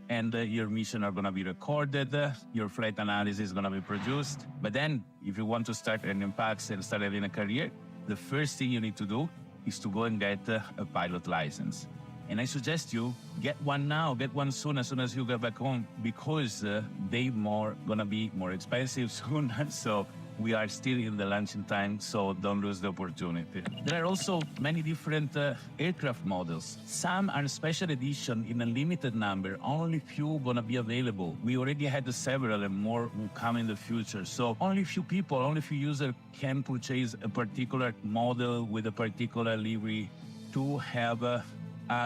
And your mission are going to be recorded, your flight analysis is going to be produced. But then, if you want to start earning packs and start having a career, the first thing you need to do is to go and get a pilot license. And I suggest you get one now, get one soon as you get back home, because they gonna be more expensive soon. So we are still in the launching time, so don't lose the opportunity. There are also many different aircraft models. Some are special edition in a limited number, only few gonna be available. We already had several and more will come in the future. So only few people, only few users can purchase a particular model with a particular livery to have a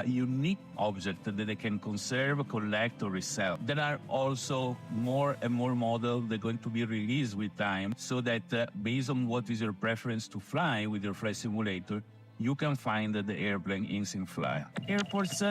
unique object that they can conserve, collect, or resell. There are also more and more models that are going to be released with time, so that based on what is your preference to fly with your flight simulator, you can find the airplane in SayFly. Airports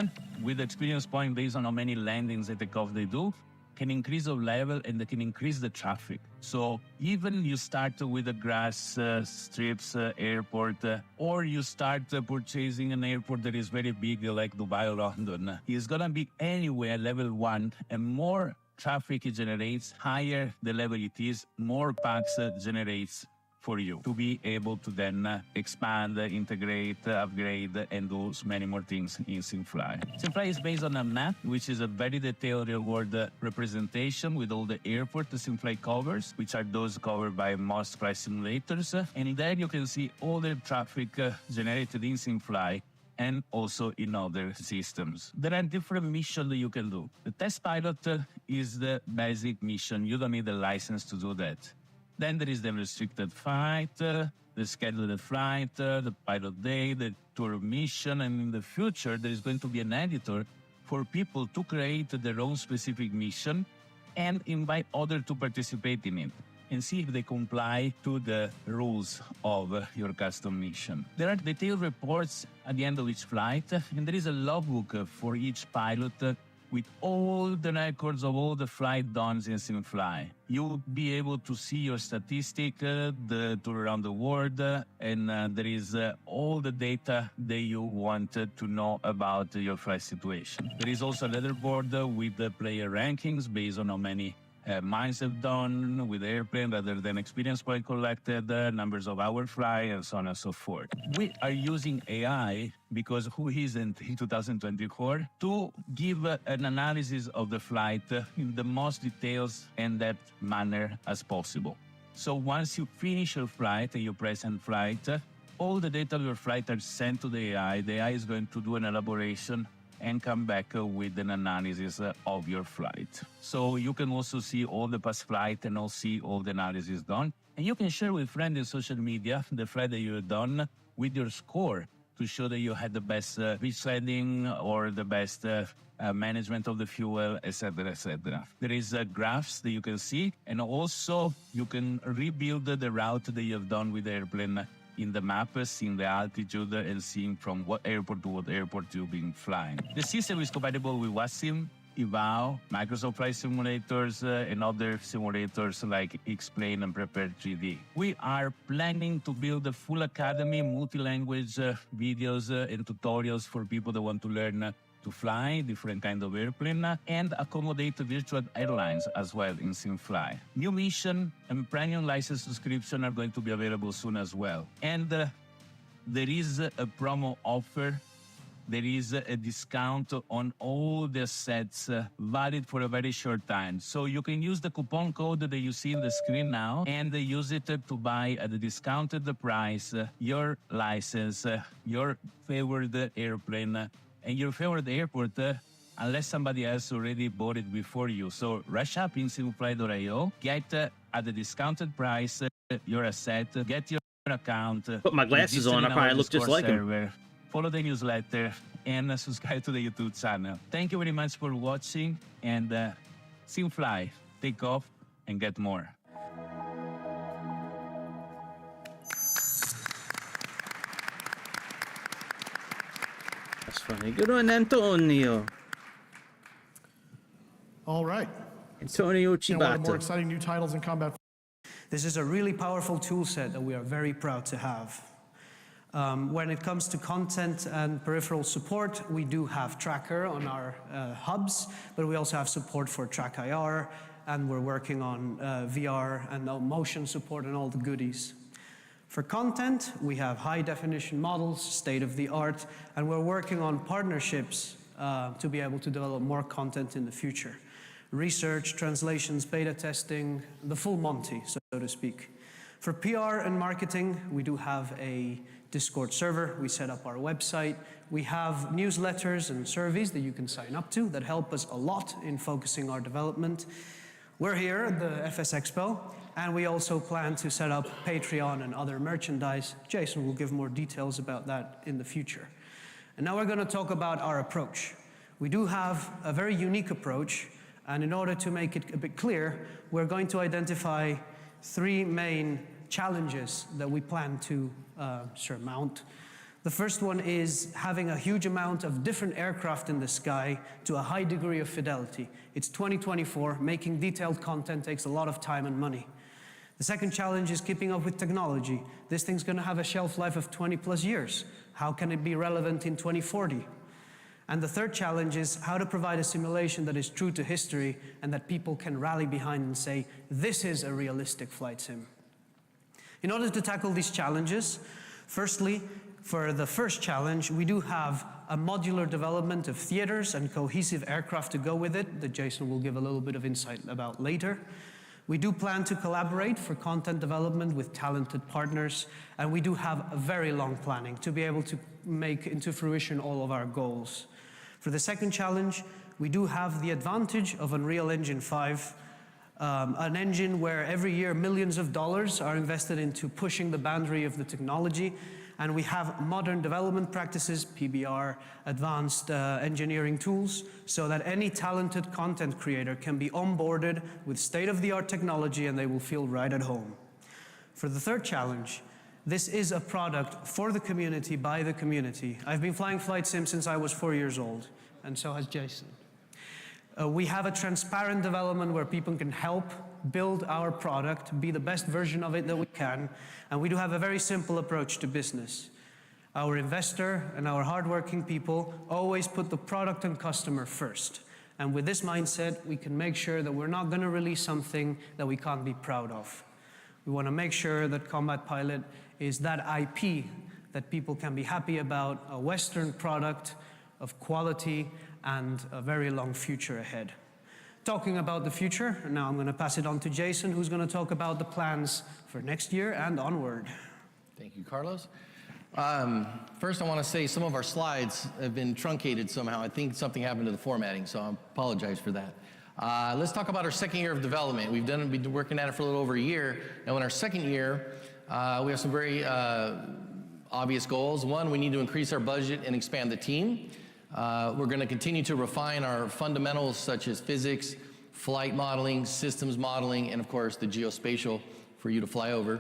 with experience point based on how many landings and takeoff they do can increase the level and they can increase the traffic. So even you start with a grass strips airport, or you start purchasing an airport that is very big like Dubai or London, it's gonna be anywhere level 1, and more traffic it generates, higher the level it is, more packs generates for you to be able to then expand, integrate, upgrade, and do many more things in SayFly. SayFly is based on a map, which is a very detailed real-world representation with all the airport the SayFly covers, which are those covered by most flight simulators. And there you can see all the traffic generated in SayFly and also in other systems. There are different missions that you can do. The test pilot is the basic mission. You don't need a license to do that. Then there is the restricted flight, the scheduled flight, the pilot day, the tour mission, and in the future there is going to be an editor for people to create their own specific mission and invite others to participate in it and see if they comply to the rules of your custom mission. There are detailed reports at the end of each flight, and there is a logbook for each pilot with all the records of all the flight done in SayFly. You'll be able to see your statistic, the tour around the world, and there is all the data that you wanted to know about your flight situation. There is also a leaderboard with the player rankings based on how many miles have done with the airplane rather than experience point collected, numbers of hours fly, and so on and so forth. We are using AI, because who isn't in 2024, to give an analysis of the flight in the most details and that manner as possible. So once you finish your flight and you press end flight, all the data of your flight are sent to the AI. The AI is going to do an elaboration and come back with an analysis of your flight. So you can also see all the past flight and also see all the analysis done. And you can share with friends in social media the flight that you have done with your score to show that you had the best pitch landing or the best management of the fuel, etc., etc. There is graphs that you can see, and also you can rebuild the route that you have done with the airplane in the map, seeing the altitude and seeing from what airport to what airport you've been flying. The system is compatible with Wassim, EVAO, Microsoft Flight Simulators, and other simulators like X-Plane and Prepare 3D. We are planning to build a full academy, multi-language videos and tutorials for people that want to learn to fly different kind of airplane and accommodate virtual airlines as well in SayFly. New mission and premium license subscription are going to be available soon as well. And there is a promo offer. There is a discount on all the sets valid for a very short time. So you can use the coupon code that you see on the screen now and use it to buy at the discounted price your license, your favorite airplane, and your favorite airport, unless somebody else already bought it before you. So rush up in SayFly.io, get at the discounted price your asset, get your account. Put my glasses on, I probably look just like him. Follow the newsletter and subscribe to the YouTube channel. Thank you very much for watching, and SayFly, take off and get more. That's funny. Good one, Antonio. All right. Antonio And one of the more Chibata. exciting new titles in combat. This is a really powerful tool set that we are very proud to have. When it comes to content and peripheral support, we do have Tracker on our hubs, but we also have support for Track IR, and we're working on VR and motion support and all the goodies. For content, we have high definition models, state of the art, and we're working on partnerships to be able to develop more content in the future. Research, translations, beta testing, the full Monty, so to speak. For PR and marketing, we do have a Discord server. We set up our website. We have newsletters and surveys that you can sign up to that help us a lot in focusing our development. We're here at the Fsexpo, and we also plan to set up Patreon and other merchandise. Jason will give more details about that in the future. And now we're going to talk about our approach. We do have a very unique approach, and in order to make it a bit clear, we're going to identify 3 main challenges that we plan to surmount. The first one is having a huge amount of different aircraft in the sky to a high degree of fidelity. It's 2024, making detailed content takes a lot of time and money. The second challenge is keeping up with technology. This thing's going to have a shelf life of 20+ years. How can it be relevant in 2040? And the third challenge is how to provide a simulation that is true to history and that people can rally behind and say, this is a realistic flight sim. In order to tackle these challenges, firstly, for the first challenge, we do have a modular development of theaters and cohesive aircraft to go with it that Jason will give a little bit of insight about later. We do plan to collaborate for content development with talented partners, and we do have a very long planning to be able to make into fruition all of our goals. For the second challenge, we do have the advantage of Unreal Engine 5, an engine where every year millions of dollars are invested into pushing the boundary of the technology, and we have modern development practices, PBR, advanced engineering tools, so that any talented content creator can be onboarded with state-of-the-art technology and they will feel right at home. For the third challenge, this is a product for the community, by the community. I've been flying flight sim since I was 4 years old, and so has Jason. We have a transparent development where people can help build our product, be the best version of it that we can, and we do have a very simple approach to business. Our investor and our hardworking people always put the product and customer first. And with this mindset, we can make sure that we're not going to release something that we can't be proud of. We want to make sure that Combat Pilot is that IP that people can be happy about, a Western product of quality and a very long future ahead. Talking about the future, now I'm going to pass it on to Jason, who's going to talk about the plans for next year and onward. Thank you, Carlos. First, I want to say some of our slides have been truncated somehow. I think something happened to the formatting, so I apologize for that. Let's talk about our second year of development. We've been working at it for a little over a year. Now, in our second year, we have some very obvious goals. One, we need to increase our budget and expand the team. We're going to continue to refine our fundamentals such as physics, flight modeling, systems modeling, and of course the geospatial for you to fly over.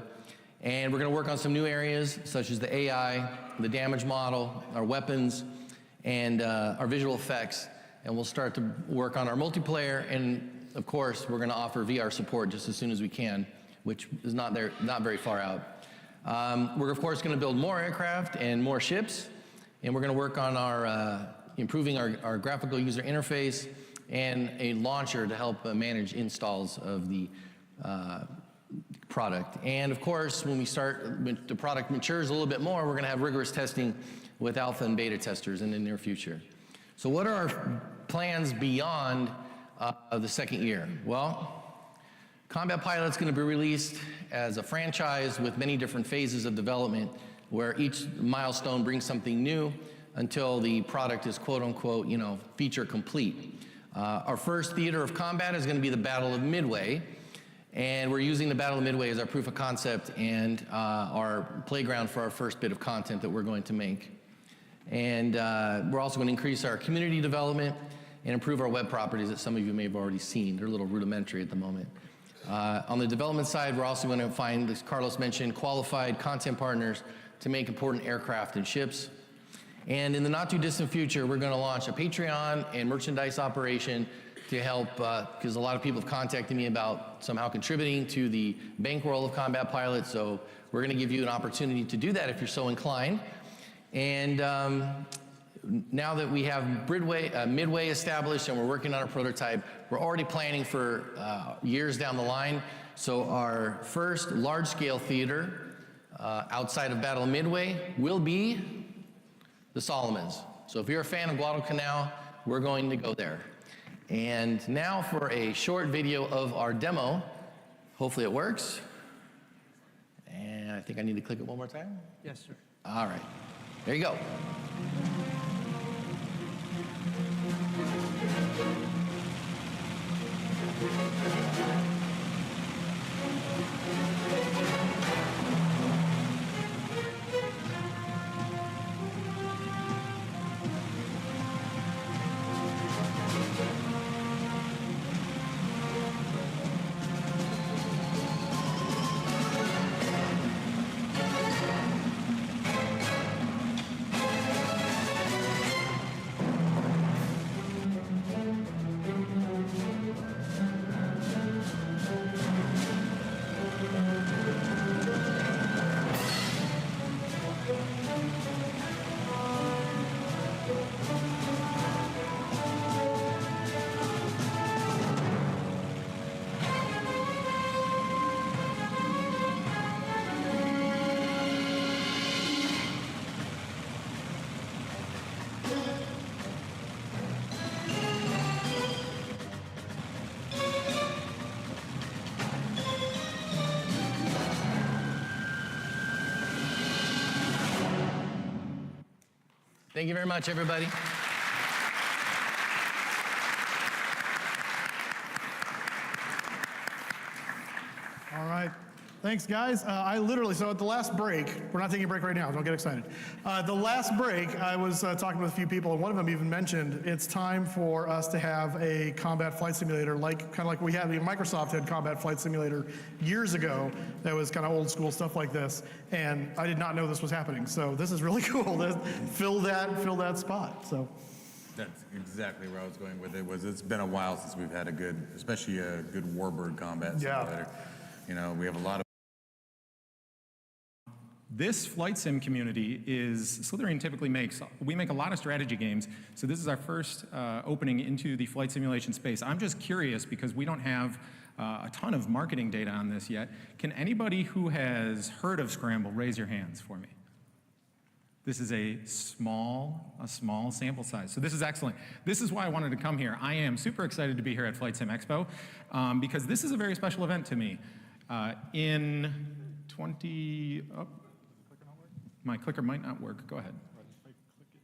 And we're going to work on some new areas such as the AI, the damage model, our weapons, and our visual effects. And we'll start to work on our multiplayer, and of course we're going to offer VR support just as soon as we can, which is not very far out. We're of course going to build more aircraft and more ships, and we're going to work on our improving our graphical user interface and a launcher to help manage installs of the product. And of course, when the product matures a little bit more, we're going to have rigorous testing with alpha and beta testers in the near future. So what are our plans beyond the second year? Well, Combat Pilot's going to be released as a franchise with many different phases of development, where each milestone brings something new until the product is quote unquote, feature complete. Our first theater of combat is going to be the Battle of Midway, and we're using the Battle of Midway as our proof of concept and our playground for our first bit of content that we're going to make. And we're also going to increase our community development and improve our web properties that some of you may have already seen. They're a little rudimentary at the moment. On the development side, we're also going to find, as Carlos mentioned, qualified content partners to make important aircraft and ships. And in the not too distant future, we're going to launch a Patreon and merchandise operation to help, because a lot of people have contacted me about somehow contributing to the bankroll of combat pilots. So we're going to give you an opportunity to do that if you're so inclined. And now that we have Midway established and we're working on a prototype, we're already planning for years down the line. So our first large-scale theater outside of Battle of Midway will be the Solomons. So if you're a fan of Guadalcanal, we're going to go there. And now for a short video of our demo. Hopefully it works. And I think I need to click it one more time. Yes, sir. All right, there you go. Thank you very much, everybody. All right. Thanks, guys. I literally, so at the last break, we're not taking a break right now, don't get excited. The last break, I was talking with a few people, and one of them even mentioned it's time for us to have a combat flight simulator, kind of like we had, Microsoft had combat flight simulator years ago, that was kind of old school stuff like this, and I did not know this was happening, so this is really cool to fill that spot, so. That's exactly where I was going with it. It's been a while since we've had a good, especially a good Warbird combat simulator. You know, we have a lot of. This flight sim community is, Slytherin typically we make a lot of strategy games, so this is our first opening into the flight simulation space. I'm just curious, because we don't have a ton of marketing data on this yet. Can anybody who has heard of Scramble raise your hands for me? This is a small sample size, so this is excellent. This is why I wanted to come here. I am super excited to be here at Flight Sim Expo, because this is a very special event to me. My clicker might not work. Go ahead.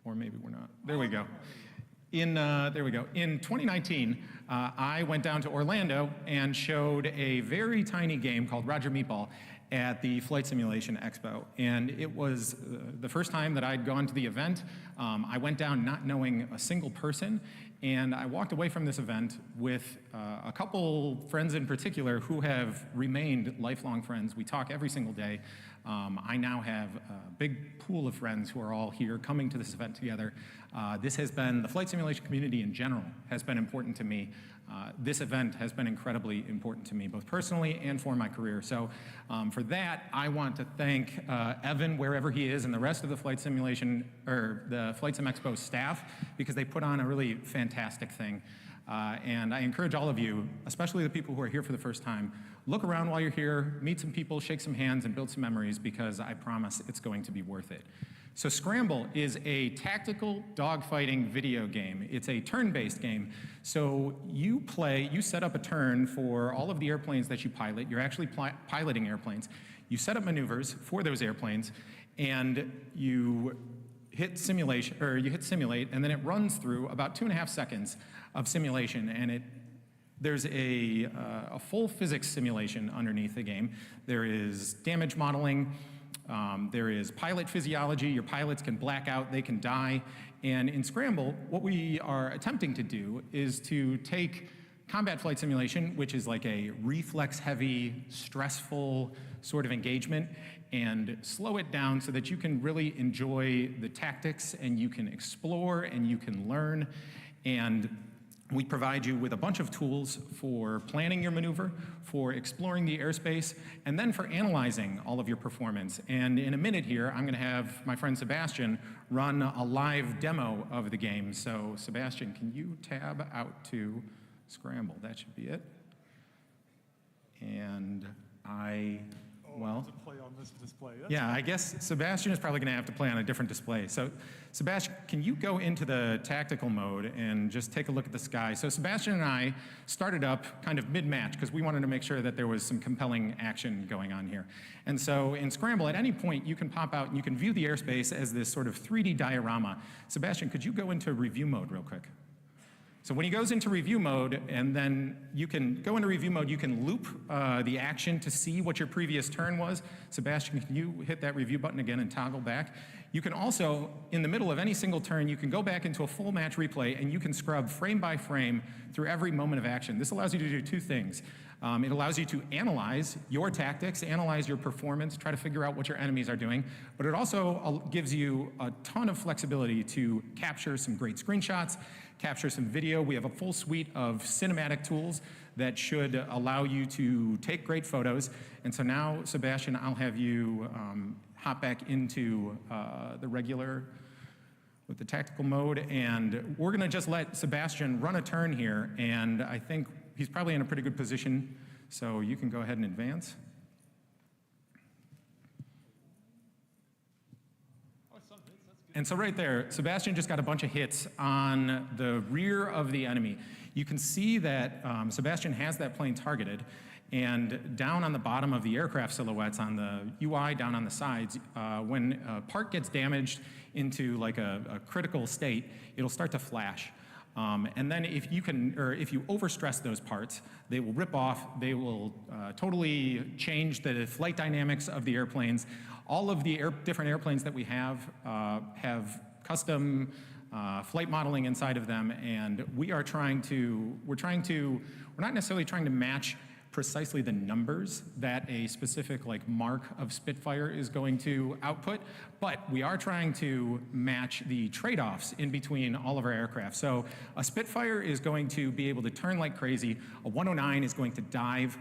Or maybe we're not. There we go. There we go. In 2019, I went down to Orlando and showed a very tiny game called Roger Meatball at the Flight Simulation Expo. And it was the first time that I'd gone to the event. I went down not knowing a single person, and I walked away from this event with a couple friends in particular who have remained lifelong friends. We talk every single day. I now have a big pool of friends who are all here coming to this event together. This has been, the flight simulation community in general has been important to me. This event has been incredibly important to me, both personally and for my career. So for that, I want to thank Evan, wherever he is, and the rest of the Flight Simulation, or the Flight Sim Expo staff, because they put on a really fantastic thing. And I encourage all of you, especially the people who are here for the first time, look around while you're here, meet some people, shake some hands, and build some memories, because I promise it's going to be worth it. So Scramble is a tactical dogfighting video game. It's a turn-based game. So you set up a turn for all of the airplanes that you pilot. You're actually piloting airplanes. You set up maneuvers for those airplanes, and you hit simulate, and then it runs through about 2.5 seconds of simulation, and there's a full physics simulation underneath the game. There is damage modeling, there is pilot physiology. Your pilots can black out, they can die, and in Scramble, what we are attempting to do is to take combat flight simulation, which is like a reflex-heavy, stressful sort of engagement, and slow it down so that you can really enjoy the tactics and you can explore and you can learn. And we provide you with a bunch of tools for planning your maneuver, for exploring the airspace, and then for analyzing all of your performance. And in a minute here, I'm going to have my friend Sebastian run a live demo of the game. So Sebastian, can you tab out to Scramble? That should be it. And well, to play on this display. yeah, I guess Sebastian is probably going to have to play on a different display. So Sebastian, can you go into the tactical mode and just take a look at the sky? So Sebastian and I started up kind of mid-match because we wanted to make sure that there was some compelling action going on here. And so in Scramble, at any point, you can pop out and you can view the airspace as this sort of 3D diorama. Sebastian, could you go into review mode real quick? So when he goes into review mode, and then you can go into review mode, you can loop the action to see what your previous turn was. Sebastian, can you hit that review button again and toggle back? You can also, in the middle of any single turn, you can go back into a full match replay and you can scrub frame by frame through every moment of action. This allows you to do two things. It allows you to analyze your tactics, analyze your performance, try to figure out what your enemies are doing, but it also gives you a ton of flexibility to capture some great screenshots, capture some video. We have a full suite of cinematic tools that should allow you to take great photos. And so now, Sebastian, I'll have you hop back into the regular with the tactical mode, and we're gonna just let Sebastian run a turn here, and I think he's probably in a pretty good position, so you can go ahead and advance. And so right there, Sebastian just got a bunch of hits on the rear of the enemy. You can see that Sebastian has that plane targeted, and down on the bottom of the aircraft silhouettes on the UI, down on the sides, when a part gets damaged into like a critical state, it'll start to flash. And then if you overstress those parts, they will rip off, they will totally change the flight dynamics of the airplanes. All of the different airplanes that we have custom flight modeling inside of them, and we're not necessarily trying to match precisely the numbers that a specific mark of Spitfire is going to output, but we are trying to match the trade-offs in between all of our aircraft. So a Spitfire is going to be able to turn like crazy. A 109 is going to dive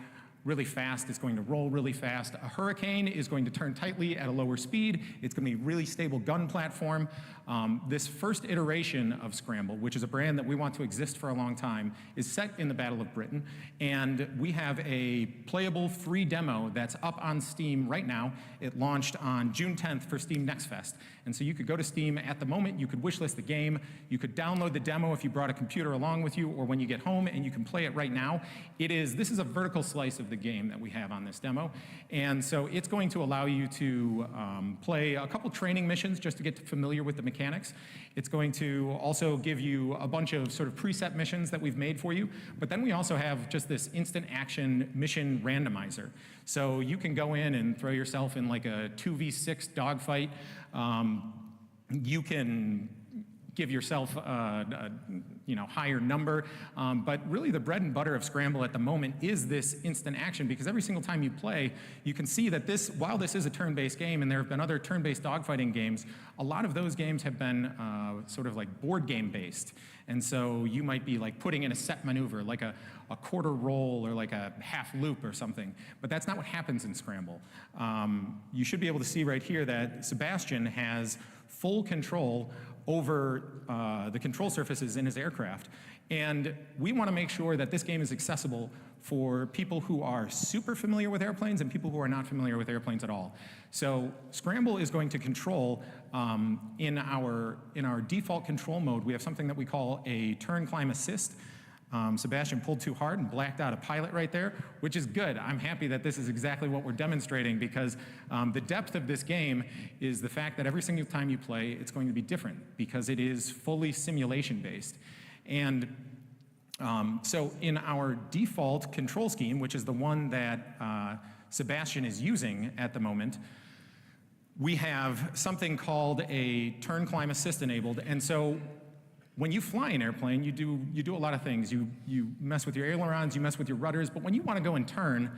really fast. It's going to roll really fast. A Hurricane is going to turn tightly at a lower speed. It's going to be a really stable gun platform. This first iteration of Scramble, which is a brand that we want to exist for a long time, is set in the Battle of Britain. And we have a playable free demo that's up on Steam right now. It launched on June 10th for Steam Next Fest. And so you could go to Steam at the moment, you could wishlist the game, you could download the demo if you brought a computer along with you, or when you get home, and you can play it right now. This is a vertical slice of the game that we have on this demo. And so it's going to allow you to play a couple training missions just to get familiar with the mechanics. It's going to also give you a bunch of sort of preset missions that we've made for you. But then we also have just this instant action mission randomizer. So you can go in and throw yourself in like a 2v6 dogfight. You can give yourself a higher number, but really the bread and butter of Scramble at the moment is this instant action, because every single time you play, you can see that while this is a turn-based game, and there have been other turn-based dogfighting games, a lot of those games have been sort of like board game based. And so you might be like putting in a set maneuver, like a quarter roll or like a half loop or something, but that's not what happens in Scramble. You should be able to see right here that Sebastian has full control over the control surfaces in his aircraft. And we want to make sure that this game is accessible for people who are super familiar with airplanes and people who are not familiar with airplanes at all. So Scramble is going to control, in our default control mode, we have something that we call a turn climb assist. Sebastian pulled too hard and blacked out a pilot right there, which is good. I'm happy that this is exactly what we're demonstrating, because the depth of this game is the fact that every single time you play, it's going to be different, because it is fully simulation based. And so in our default control scheme, which is the one that Sebastian is using at the moment, we have something called a turn climb assist enabled. And so when you fly an airplane, you do a lot of things. You mess with your ailerons, you mess with your rudders, but when you want to go and turn,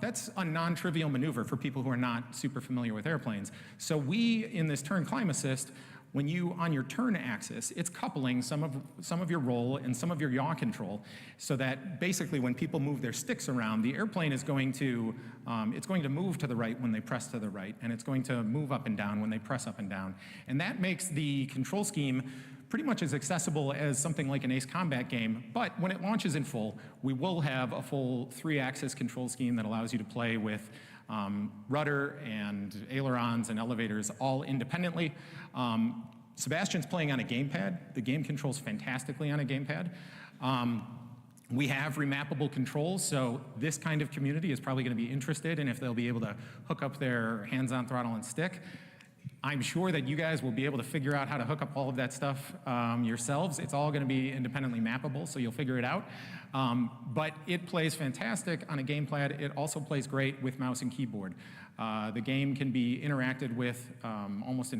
that's a non-trivial maneuver for people who are not super familiar with airplanes. So we, in this turn climb assist, when you, on your turn axis, it's coupling some of your roll and some of your yaw control, so that basically when people move their sticks around, the airplane is going to, it's going to move to the right when they press to the right, and it's going to move up and down when they press up and down. And that makes the control scheme pretty much as accessible as something like an Ace Combat game, but when it launches in full, we will have a full 3-axis control scheme that allows you to play with rudder and ailerons and elevators all independently. Sebastian's playing on a gamepad. The game controls fantastically on a gamepad. We have remappable controls, so this kind of community is probably going to be interested in if they'll be able to hook up their hands-on throttle and stick. I'm sure that you guys will be able to figure out how to hook up all of that stuff yourselves. It's all going to be independently mappable, so you'll figure it out. But it plays fantastic on a gamepad. It also plays great with mouse and keyboard. The game can be interacted with almost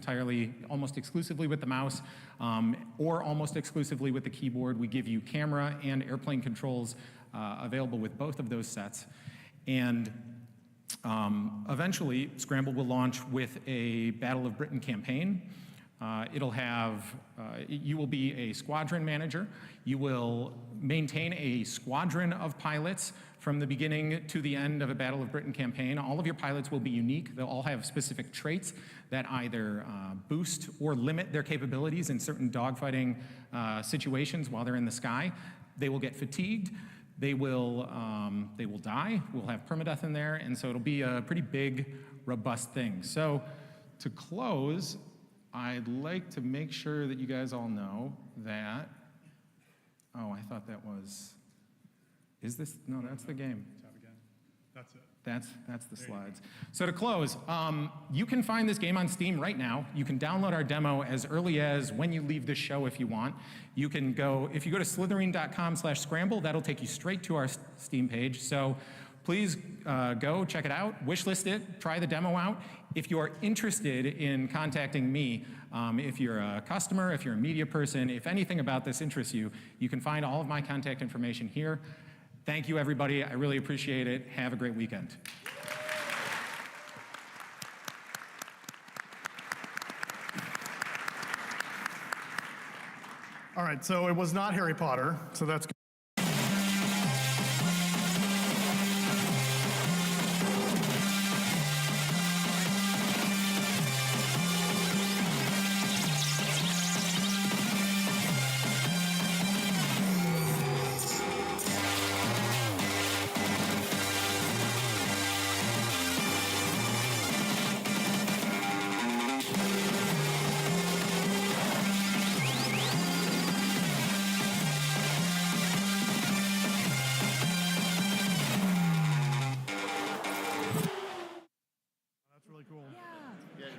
exclusively with the mouse, or almost exclusively with the keyboard. We give you camera and airplane controls available with both of those sets. And eventually, Scramble will launch with a Battle of Britain campaign. It'll have, you will be a squadron manager. You will maintain a squadron of pilots from the beginning to the end of a Battle of Britain campaign. All of your pilots will be unique. They'll all have specific traits that either boost or limit their capabilities in certain dogfighting situations while they're in the sky. They will get fatigued. They will die. We'll have permadeath in there, and so it'll be a pretty big, robust thing. So to close, I'd like to make sure that you guys all know that, oh, I thought that was, is this, no, that's the game. That's it. That's the slides. So to close, you can find this game on Steam right now. You can download our demo as early as when you leave this show if you want. You can go, if you go to slitherine.com/scramble, that'll take you straight to our Steam page. So please go check it out, wishlist it, try the demo out. If you are interested in contacting me, if you're a customer, if you're a media person, if anything about this interests you, you can find all of my contact information here. Thank you, everybody. I really appreciate it. Have a great weekend. All right, so it was not Harry Potter, so that's good.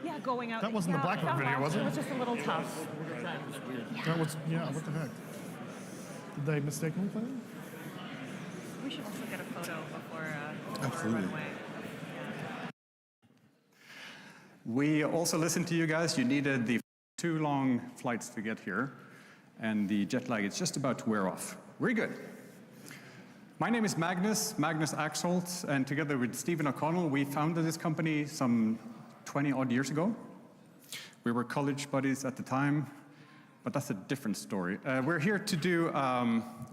Yeah, going out. That wasn't the Blackbird video, was it? It was just a little tough. That was, yeah, what the heck? Did they mistakenly play it? We should also get a photo before Absolutely. runway. We also listened to you guys. You needed the 2 long flights to get here, and the jet lag is just about to wear off. Very good. My name is Magnus Axholt, and together with Stephen O'Connell, we founded this company some 20-odd years ago. We were college buddies at the time, but that's a different story. We're here to do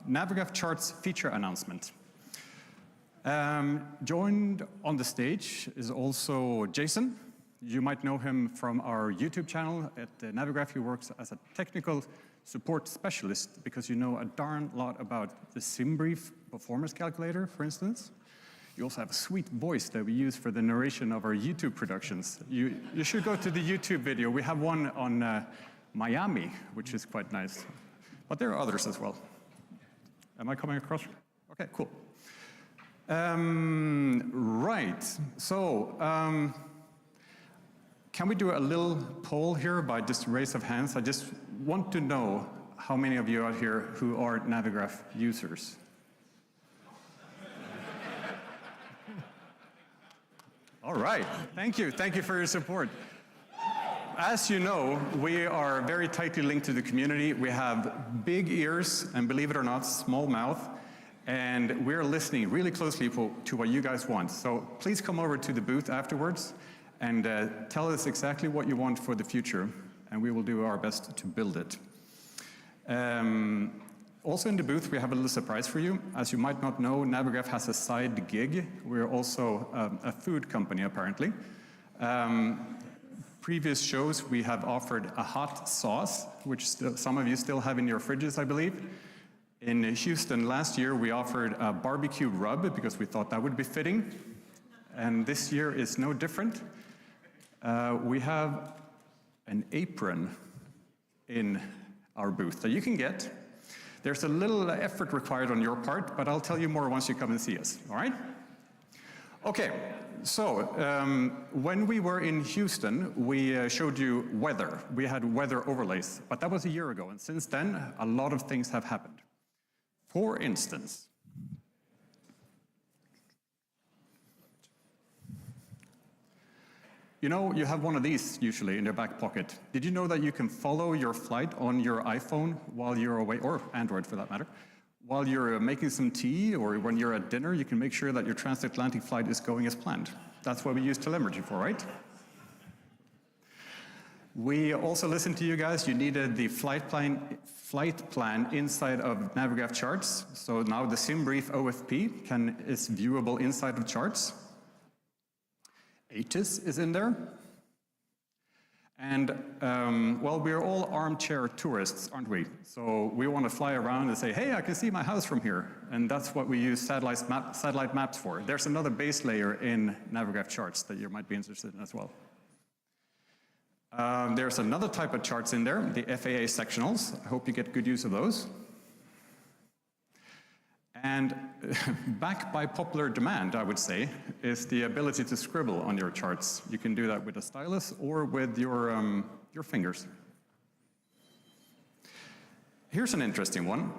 Navigraph Chart's feature announcement. Joined on the stage is also Jason. You might know him from our YouTube channel. At Navigraph, he works as a technical support specialist because you know a darn lot about the SimBrief performance calculator, for instance. You also have a sweet voice that we use for the narration of our YouTube productions. You should go to the YouTube video. We have one on Miami, which is quite nice. But there are others as well. Am I coming across? Okay, cool. Right, so can we do a little poll here by just raise of hands? I just want to know how many of you out here who are Navigraph users. All right, thank you for your support. as you know, we are very tightly linked to the community. We have big ears and, believe it or not, small mouth. And we're listening really closely to what you guys want. So please come over to the booth afterwards and tell us exactly what you want for the future, and we will do our best to build it. Also in the booth, we have a little surprise for you. As you might not know, Navigraph has a side gig. We're also a food company, apparently. Previous shows, we have offered a hot sauce, which some of you still have in your fridges, I believe. In Houston last year, we offered a barbecue rub because we thought that would be fitting. And this year is no different. We have an apron in our booth that you can get. There's a little effort required on your part, but I'll tell you more once you come and see us, all right? Okay, so when we were in Houston, we showed you weather. We had weather overlays, but that was a year ago, and since then, a lot of things have happened. For instance, you know, you have one of these usually in your back pocket. Did you know that you can follow your flight on your iPhone while you're away, or Android for that matter, while you're making some tea or when you're at dinner? You can make sure that your transatlantic flight is going as planned. That's what we use telemetry for, right? We also listened to you guys. You needed the flight plan inside of Navigraph charts. So now the SimBrief OFP is viewable inside of charts. ATIS is in there. And, well, we're all armchair tourists, aren't we? So we want to fly around and say, hey, I can see my house from here. And that's what we use satellite maps for. There's another base layer in Navigraph charts that you might be interested in as well. There's another type of charts in there, the FAA sectionals. I hope you get good use of those. And back by popular demand, I would say, is the ability to scribble on your charts. You can do that with a stylus or with your fingers. Here's an interesting one.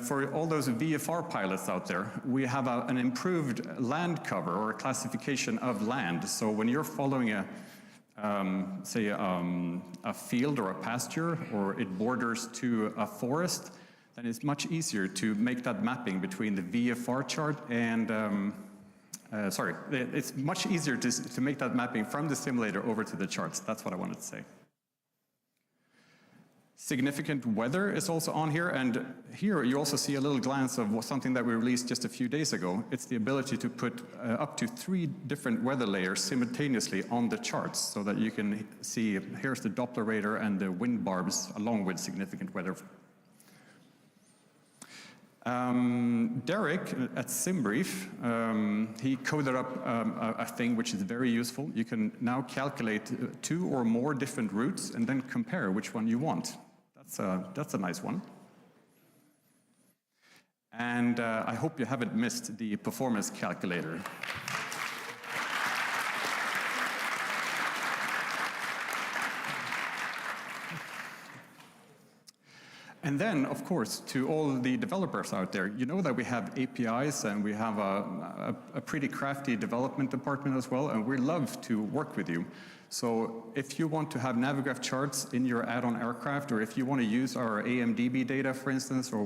For all those VFR pilots out there, we have an improved land cover or a classification of land. So when you're following say a field or a pasture, or it borders to a forest, then it's much easier to make that mapping between the VFR chart and, it's much easier to make that mapping from the simulator over to the charts. That's what I wanted to say. Significant weather is also on here, and here you also see a little glance of something that we released just a few days ago. It's the ability to put up to 3 different weather layers simultaneously on the charts so that you can see, here's the Doppler radar and the wind barbs along with significant weather. Derek at SimBrief, he coded up a thing which is very useful. You can now calculate 2 or more different routes and then compare which one you want. That's a nice one. And I hope you haven't missed the performance calculator. And then, of course, to all the developers out there, you know that we have APIs and we have a pretty crafty development department as well, and we love to work with you. So if you want to have Navigraph charts in your add-on aircraft, or if you want to use our AMDB data, for instance, or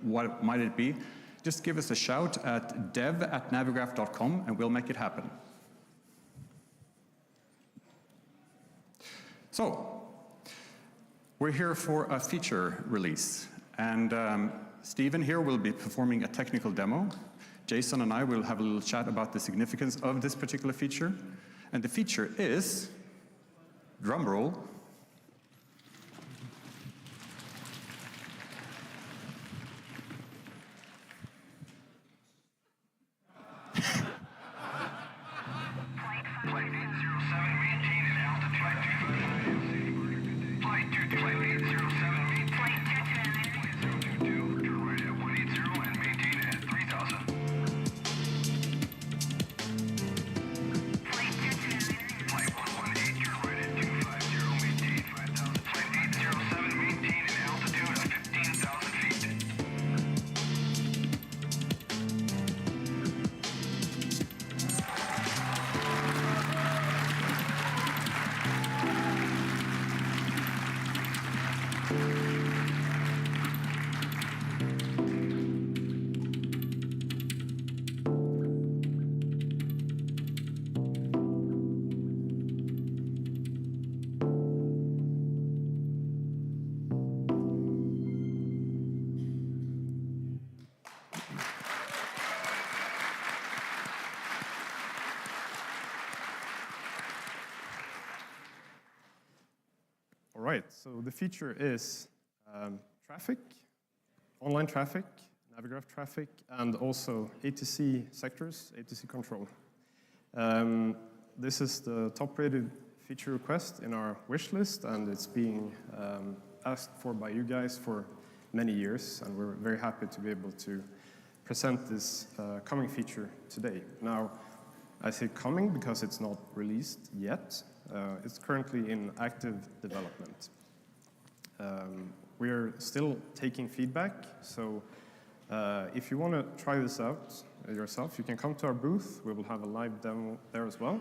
what might it be, just give us a shout at dev@navigraph.com and we'll make it happen. So, we're here for a feature release, and Stephen here will be performing a technical demo. Jason and I will have a little chat about the significance of this particular feature, and the feature is, drum roll, right, so the feature is traffic, online traffic, Navigraph traffic, and also ATC sectors, ATC control. This is the top-rated feature request in our wish list, and it's being asked for by you guys for many years, and we're very happy to be able to present this coming feature today. Now, I say coming because it's not released yet. It's currently in active development. We're still taking feedback, so if you want to try this out yourself, you can come to our booth. We will have a live demo there as well,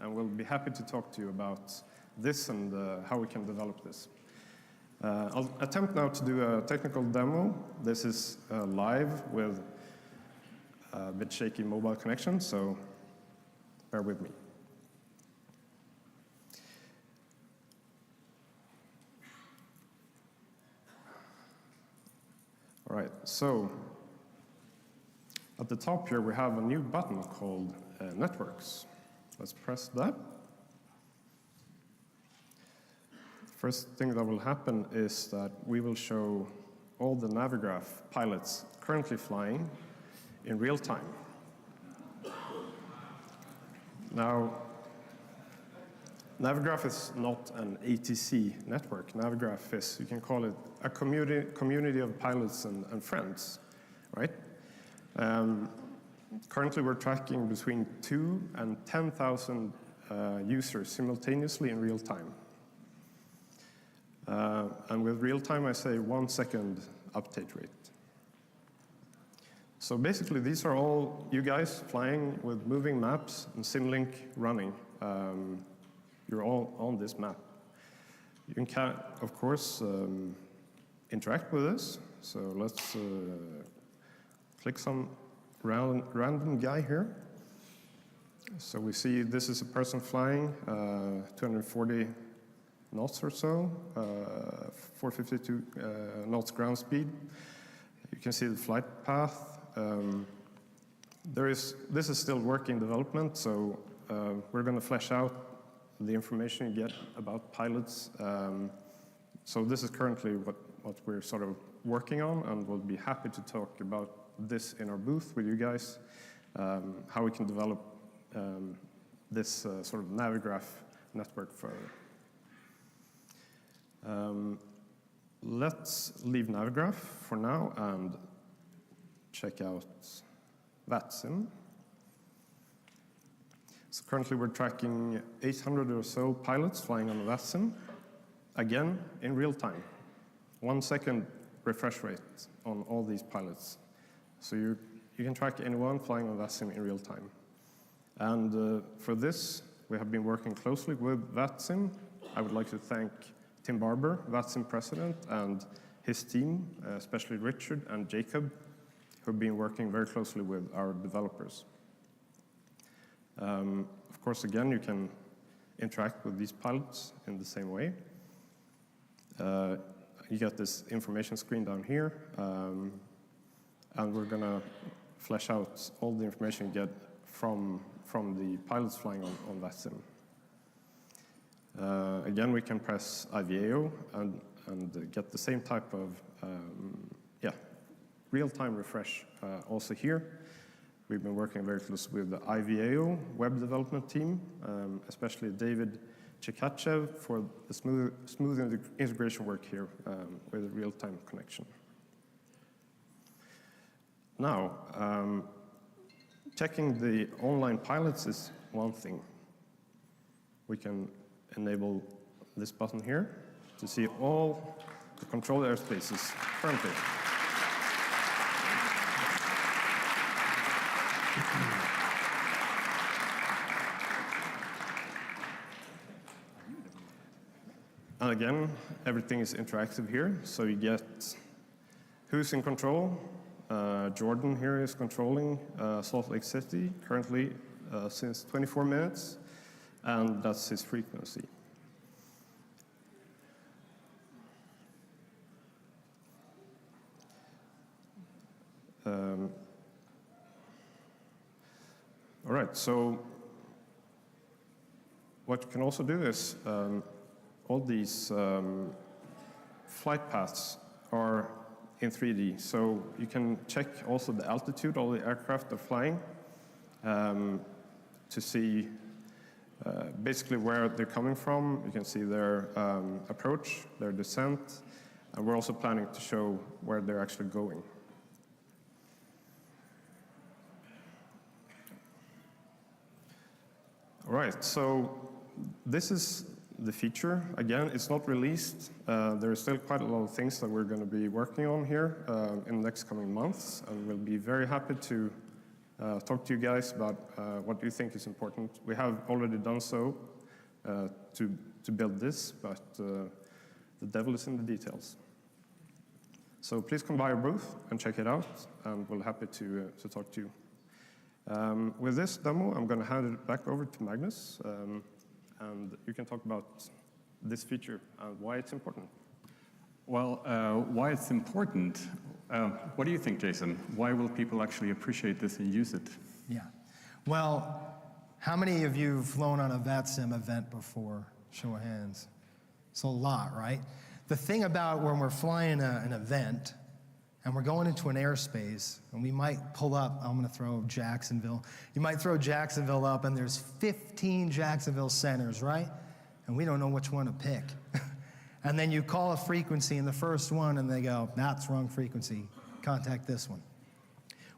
and we'll be happy to talk to you about this and how we can develop this. I'll attempt now to do a technical demo. This is live with a bit shaky mobile connection, so bear with me. All right, so at the top here we have a new button called Networks. Let's press that. First thing that will happen is that we will show all the Navigraph pilots currently flying in real time. Now, Navigraph is not an ATC network. Navigraph is, you can call it a community of pilots and friends, right? Currently, we're tracking between 2,000 and 10,000 users simultaneously in real time. And with real time, I say 1 second update rate. So basically, these are all you guys flying with moving maps and Simlink running. You're all on this map. You can, of course, interact with this. So let's click some random guy here. So we see this is a person flying 240 knots or so, 452 knots ground speed. You can see the flight path. This is still work in development, so we're going to flesh out the information you get about pilots. So this is currently what we're sort of working on, and we'll be happy to talk about this in our booth with you guys, how we can develop this sort of Navigraph network further. Let's leave Navigraph for now and check out VATSIM. So currently we're tracking 800 or so pilots flying on VATSIM, again in real time. 1 second refresh rate on all these pilots. So you can track anyone flying on VATSIM in real time. And for this, we have been working closely with VATSIM. I would like to thank Tim Barber, VATSIM president, and his team, especially Richard and Jacob, who have been working very closely with our developers. Of course, again, you can interact with these pilots in the same way. You get this information screen down here, and we're going to flesh out all the information you get from the pilots flying on VATSIM. Again, we can press IVAO and get the same type of real-time refresh also here. We've been working very closely with the IVAO web development team, especially David Chikachev for the smooth integration work here with a real-time connection. Now, checking the online pilots is one thing. We can enable this button here to see all the controlled airspaces currently. And again, everything is interactive here, so you get who's in control. Jordan here is controlling Salt Lake City, currently since 24 minutes, and that's his frequency. All right, so what you can also do is all these flight paths are in 3D. So you can check also the altitude all the aircraft are flying to see basically where they're coming from. You can see their approach, their descent, and we're also planning to show where they're actually going. All right, so this is the feature. Again, it's not released. There is still quite a lot of things that we're going to be working on here in the next coming months, and we'll be very happy to talk to you guys about what you think is important. We have already done so to build this, but the devil is in the details. So please come by our booth and check it out, and we're happy to talk to you. With this demo, I'm going to hand it back over to Magnus, and you can talk about this feature and why it's important. Well, why it's important, what do you think, Jason? Why will people actually appreciate this and use it? Yeah. Well, how many of you have flown on a VATSIM event before? Show of hands. It's a lot, right? The thing about when we're flying an event and we're going into an airspace, and we might pull up, I'm going to throw Jacksonville. You might throw Jacksonville up, and there's 15 Jacksonville centers, right? And we don't know which one to pick. And then you call a frequency in the first one, and they go, that's wrong frequency. Contact this one.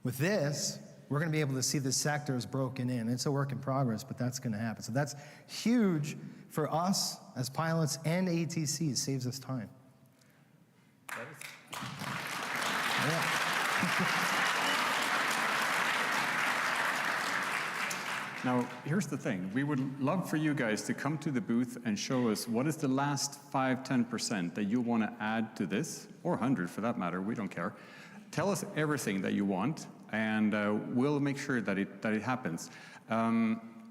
With this, we're going to be able to see the sectors broken in. It's a work in progress, but that's going to happen. So that's huge for us as pilots and ATC. It saves us time. Now, here's the thing. We would love for you guys to come to the booth and show us what is the last 5–10% that you want to add to this, or 100 for that matter, we don't care. Tell us everything that you want, and we'll make sure that it happens.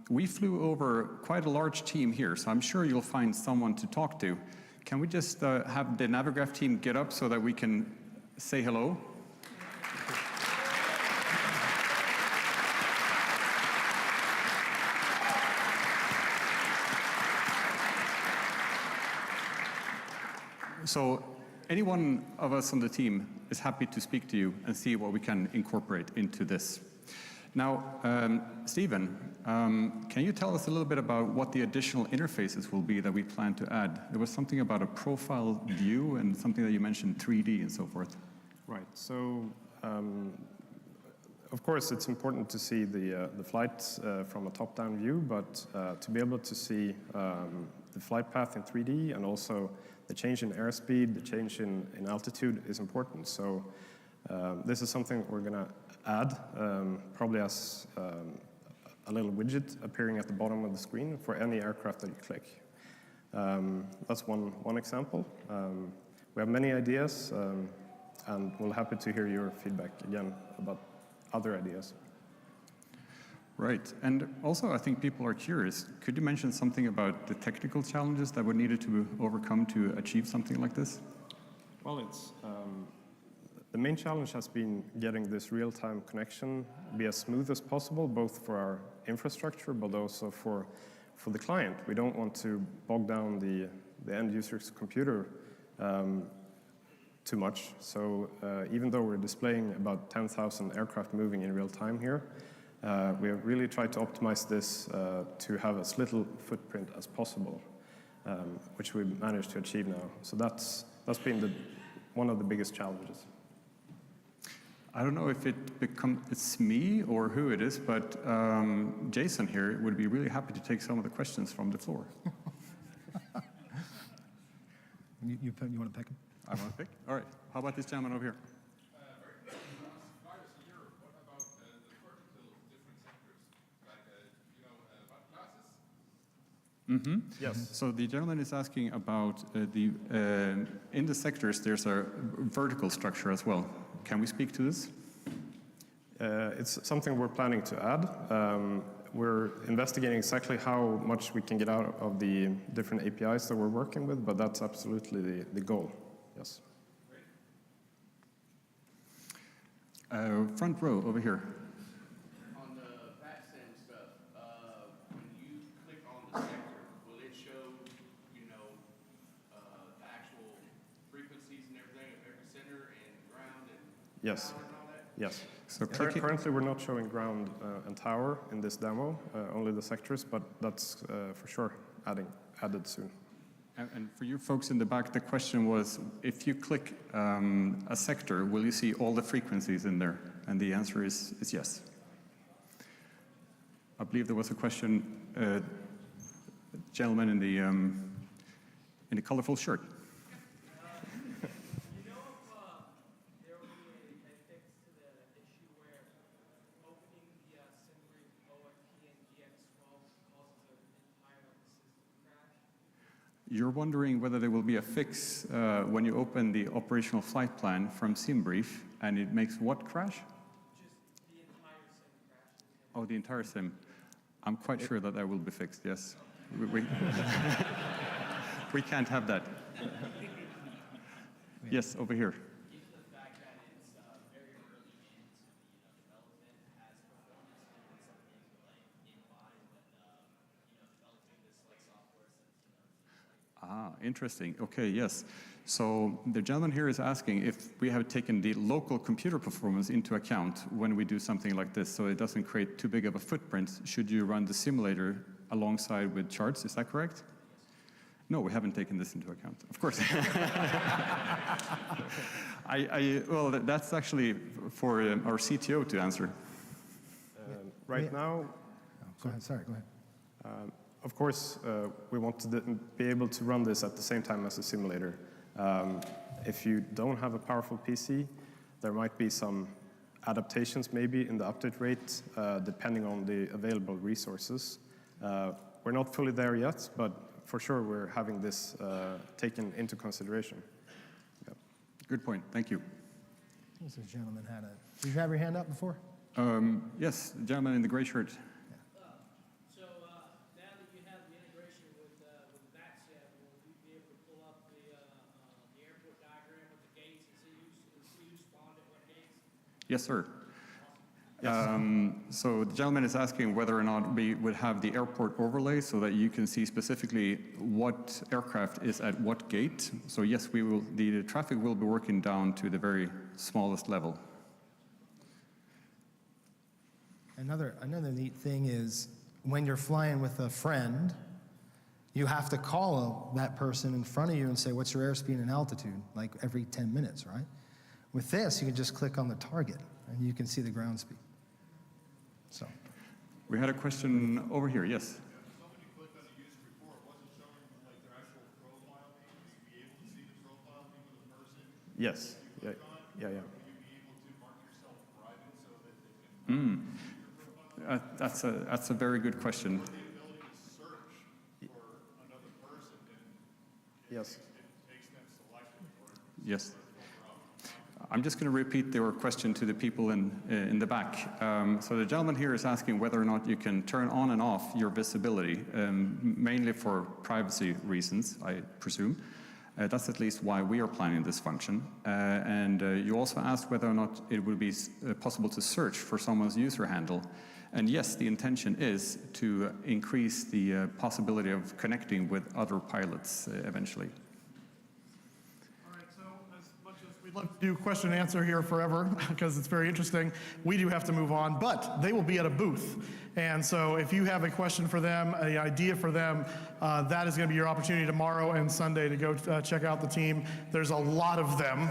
We flew over quite a large team here, so I'm sure you'll find someone to talk to. Can we just have the Navigraph team get up so that we can say hello? So any one of us on the team is happy to speak to you and see what we can incorporate into this. Now, Stephen, can you tell us a little bit about what the additional interfaces will be that we plan to add? There was something about a profile view and something that you mentioned 3D and so forth. Right, so of course it's important to see the flight from a top-down view, but to be able to see the flight path in 3D and also the change in airspeed, the change in altitude is important. So this is something we're going to add, probably as a little widget appearing at the bottom of the screen for any aircraft that you click. That's one example. We have many ideas, and we're happy to hear your feedback again about other ideas. Right, and also I think people are curious. Could you mention something about the technical challenges that were needed to overcome to achieve something like this? Well, it's the main challenge has been getting this real-time connection be as smooth as possible, both for our infrastructure, but also for the client. We don't want to bog down the end user's computer too much. So even though we're displaying about 10,000 aircraft moving in real time here, we have really tried to optimize this to have as little footprint as possible, which we've managed to achieve now. So that's been one of the biggest challenges. I don't know if it's me or who it is, but Jason here would be really happy to take some of the questions from the floor. You want to pick them? I want to pick? All right. How about this gentleman over here? Mm-hmm. Yes. So the gentleman is asking about in the sectors there's a vertical structure as well. Can we speak to this? It's something we're planning to add. We're investigating exactly how much we can get out of the different APIs that we're working with, but that's absolutely the goal. Yes. Front row over here. On the VATSIM stuff, when you click on the sector, will it show, Yes. Yes. So Currently, we're not showing ground and tower in this demo, only the sectors, but that's for sure added soon. And for you folks in the back, the question was, if you click a sector, will you see all the frequencies in there? And the answer is yes. I believe there was a question, gentleman in the colorful shirt. You're wondering whether there will be a fix when you open the operational flight plan from SimBrief, and it makes what crash? Just the entire sim crash. Oh, the entire sim. I'm quite sure that that will be fixed, yes. We can't have that. Yes, over here. Ah, interesting. Okay, yes. So the gentleman here is asking if we have taken the local computer performance into account when we do something like this, so it doesn't create too big of a footprint. Should you run the simulator alongside with charts? Is that correct? No, we haven't taken this into account. Of course. Well, that's actually for our CTO to answer. Right now... Oh, go ahead. Sorry, go ahead. Of course, we want to be able to run this at the same time as a simulator. If you don't have a powerful PC, there might be some adaptations maybe in the update rate, depending on the available resources. We're not fully there yet, but for sure we're having this taken into consideration. Yep. Good point. Thank you. This gentleman had a... Did you have your hand up before? Yes, the gentleman in the gray shirt. Yes, sir. So the gentleman is asking whether or not we would have the airport overlay so that you can see specifically what aircraft is at what gate. So yes, we will. The traffic will be working down to the very smallest level. Another neat thing is when you're flying with a friend, you have to call that person in front of you and say, what's your airspeed and altitude, like every 10 minutes, right? With this, you can just click on the target, and you can see the ground speed. So, we had a question over here. Yes. Yes. Yeah. That's a very good question. Yes. Yes. I'm just going to repeat your question to the people in the back. So the gentleman here is asking whether or not you can turn on and off your visibility, mainly for privacy reasons, I presume. That's at least why we are planning this function. And you also asked whether or not it would be possible to search for someone's user handle. And yes, the intention is to increase the possibility of connecting with other pilots eventually. We'd love to do question and answer here forever because it's very interesting. We do have to move on, but they will be at a booth. And so if you have a question for them, an idea for them, that is going to be your opportunity tomorrow and Sunday to go check out the team. There's a lot of them,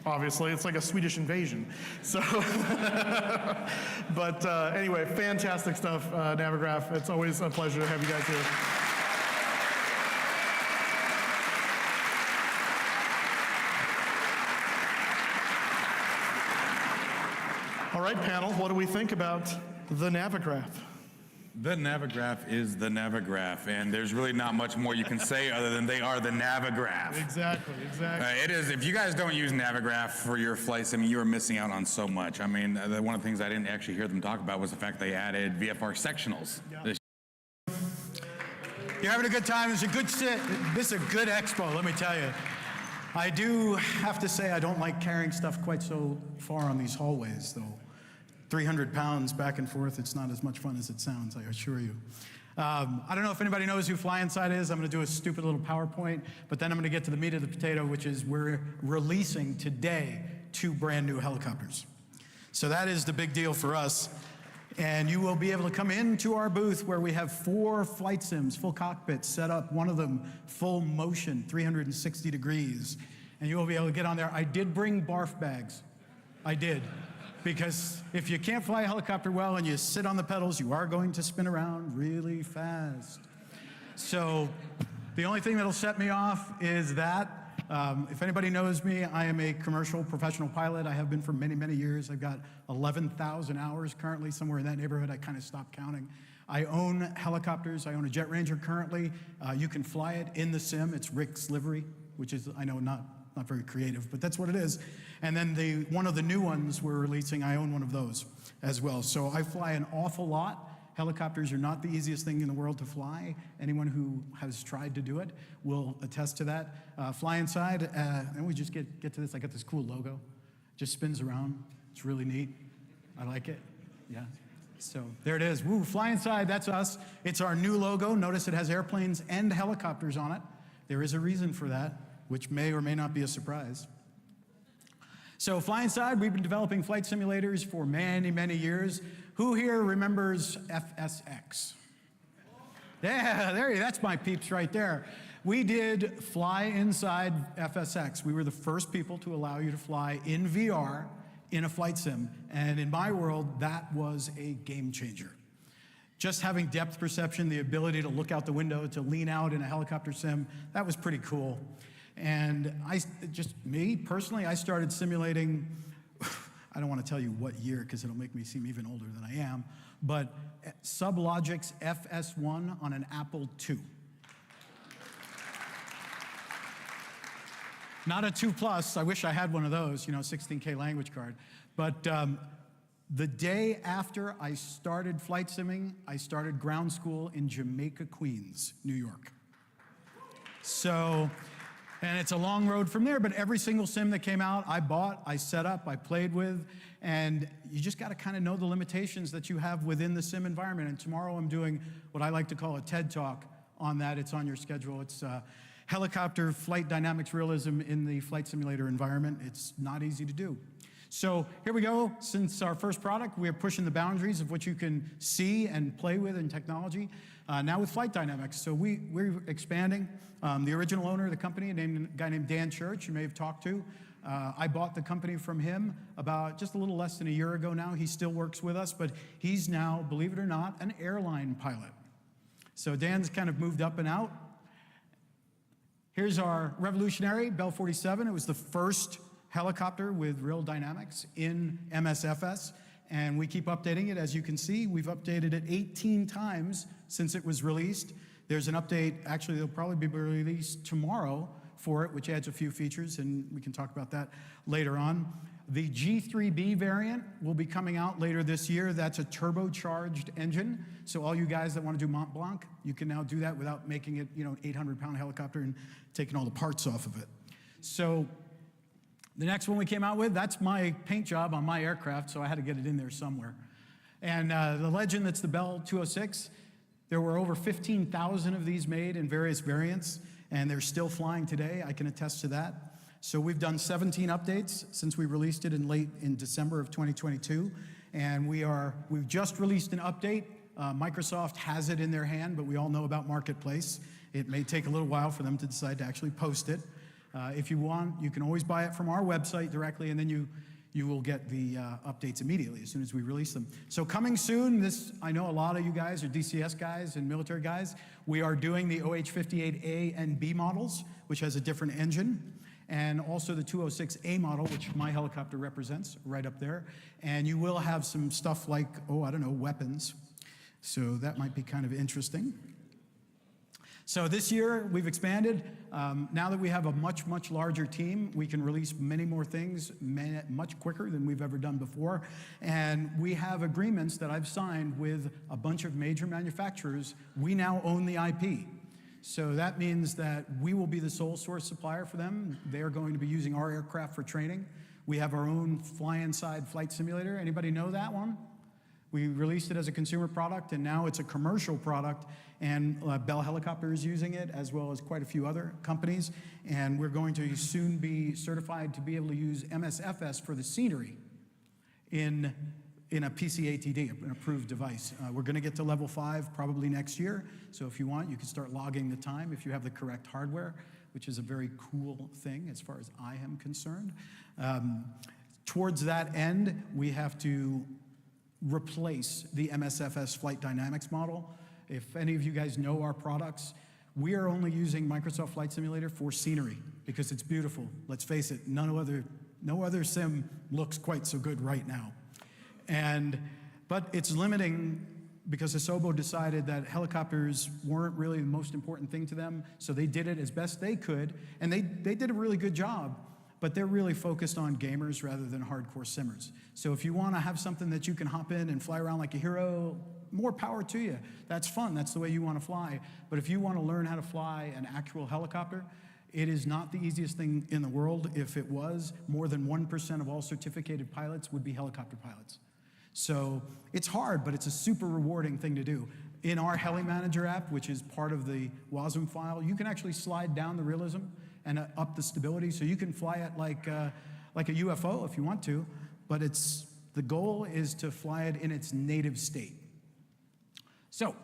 obviously. It's like a Swedish invasion. So, but anyway, fantastic stuff, Navigraph. It's always a pleasure to have you guys here. All right, panel, what do we think about the Navigraph? The Navigraph is the Navigraph, and there's really not much more you can say other than they are the Navigraph. Exactly. It is. If you guys don't use Navigraph for your flights, I mean, you are missing out on so much. I mean, one of the things I didn't actually hear them talk about was the fact they added VFR sectionals. Yeah. You're having a good time. It's a good sit. This is a good expo, let me tell you. I do have to say I don't like carrying stuff quite so far on these hallways, though. 300 pounds back and forth, it's not as much fun as it sounds, I assure you. I don't know if anybody knows who Fly Inside is. I'm going to do a stupid little PowerPoint, but then I'm going to get to the meat of the potato, which is we're releasing today 2 brand new helicopters. So that is the big deal for us. And you will be able to come into our booth where we have 4 flight sims, full cockpits set up, one of them full motion, 360 degrees. And you will be able to get on there. I did bring barf bags. I did. Because if you can't fly a helicopter well and you sit on the pedals, you are going to spin around really fast. So the only thing that'll set me off is that. If anybody knows me, I am a commercial professional pilot. I have been for many, many years. I've got 11,000 hours currently, somewhere in that neighborhood. I kind of stopped counting. I own helicopters. I own a Jet Ranger currently. You can fly it in the sim. It's Rick's livery, which is, I know, not very creative, but that's what it is. And then one of the new ones we're releasing, I own one of those as well. So I fly an awful lot. Helicopters are not the easiest thing in the world to fly. Anyone who has tried to do it will attest to that. Fly inside, and we just get to this. I got this cool logo. Just spins around. It's really neat. I like it. Yeah. So there it is. Woo, fly inside, that's us. It's our new logo. Notice it has airplanes and helicopters on it. There is a reason for that, which may or may not be a surprise. So fly inside, we've been developing flight simulators for many, many years. Who here remembers FSX? Yeah, that's my peeps right there. We did fly inside FSX. We were the first people to allow you to fly in VR in a flight sim. And in my world, that was a game changer. Just having depth perception, the ability to look out the window, to lean out in a helicopter sim, that was pretty cool. And me personally, I started simulating, I don't want to tell you what year because it'll make me seem even older than I am, but Sublogic's FS1 on an Apple II. Not a 2 Plus, I wish I had one of those, 16K language card. But the day after I started flight simming, I started ground school in Jamaica, Queens, New York. So, and it's a long road from there, but every single sim that came out, I bought, I set up, I played with, and you just got to kind of know the limitations that you have within the sim environment. And tomorrow I'm doing what I like to call a TED Talk on that. It's on your schedule. It's helicopter flight dynamics realism in the flight simulator environment. It's not easy to do. So here we go. Since our first product, we're pushing the boundaries of what you can see and play with in technology. Now with flight dynamics. So we're expanding. The original owner of the company, a guy named Dan Church, you may have talked to. I bought the company from him about just a little less than a year ago now. He still works with us, but he's now, believe it or not, an airline pilot. So Dan's kind of moved up and out. Here's our revolutionary Bell 47. It was the first helicopter with real dynamics in MSFS, and we keep updating it. As you can see, we've updated it 18 times since it was released. There's an update, actually, it'll probably be released tomorrow for it, which adds a few features, and we can talk about that later on. The G3B variant will be coming out later this year. That's a turbocharged engine. So all you guys that want to do Mont Blanc, you can now do that without making it, an 800-pound helicopter and taking all the parts off of it. So the next one we came out with, that's my paint job on my aircraft, so I had to get it in there somewhere. And the Legend, that's the Bell 206. There were over 15,000 of these made in various variants, and they're still flying today. I can attest to that. So we've done 17 updates since we released it in December of 2022. And we've just released an update. Microsoft has it in their hand, but we all know about Marketplace. It may take a little while for them to decide to actually post it. If you want, you can always buy it from our website directly, and then you will get the updates immediately as soon as we release them. So coming soon, I know a lot of you guys are DCS guys and military guys. We are doing the OH-58A and B models, which has a different engine, and also the 206A model, which my helicopter represents right up there. And you will have some stuff like, weapons. So that might be kind of interesting. So this year, we've expanded. Now that we have a much, much larger team, we can release many more things much quicker than we've ever done before. And we have agreements that I've signed with a bunch of major manufacturers. We now own the IP. So that means that we will be the sole source supplier for them. They are going to be using our aircraft for training. We have our own fly-inside flight simulator. Anybody know that one? We released it as a consumer product, and now it's a commercial product, and Bell Helicopter is using it, as well as quite a few other companies, and we're going to soon be certified to be able to use MSFS for the scenery in a PC-ATD, an approved device. We're going to get to level 5 probably next year, so if you want, you can start logging the time if you have the correct hardware, which is a very cool thing as far as I am concerned. Towards that end, we have to replace the MSFS flight dynamics model. If any of you guys know our products, we are only using Microsoft Flight Simulator for scenery because it's beautiful. Let's face it, no other sim looks quite so good right now. But it's limiting because Asobo decided that helicopters weren't really the most important thing to them, so they did it as best they could, and they did a really good job, but they're really focused on gamers rather than hardcore simmers. So if you want to have something that you can hop in and fly around like a hero, more power to you. That's fun, that's the way you want to fly. But if you want to learn how to fly an actual helicopter, it is not the easiest thing in the world. If it was, more than 1% of all certificated pilots would be helicopter pilots. So it's hard, but it's a super rewarding thing to do. In our Heli Manager app, which is part of the WASM file, you can actually slide down the realism and up the stability, so you can fly it like a UFO if you want to, but the goal is to fly it in its native state. So,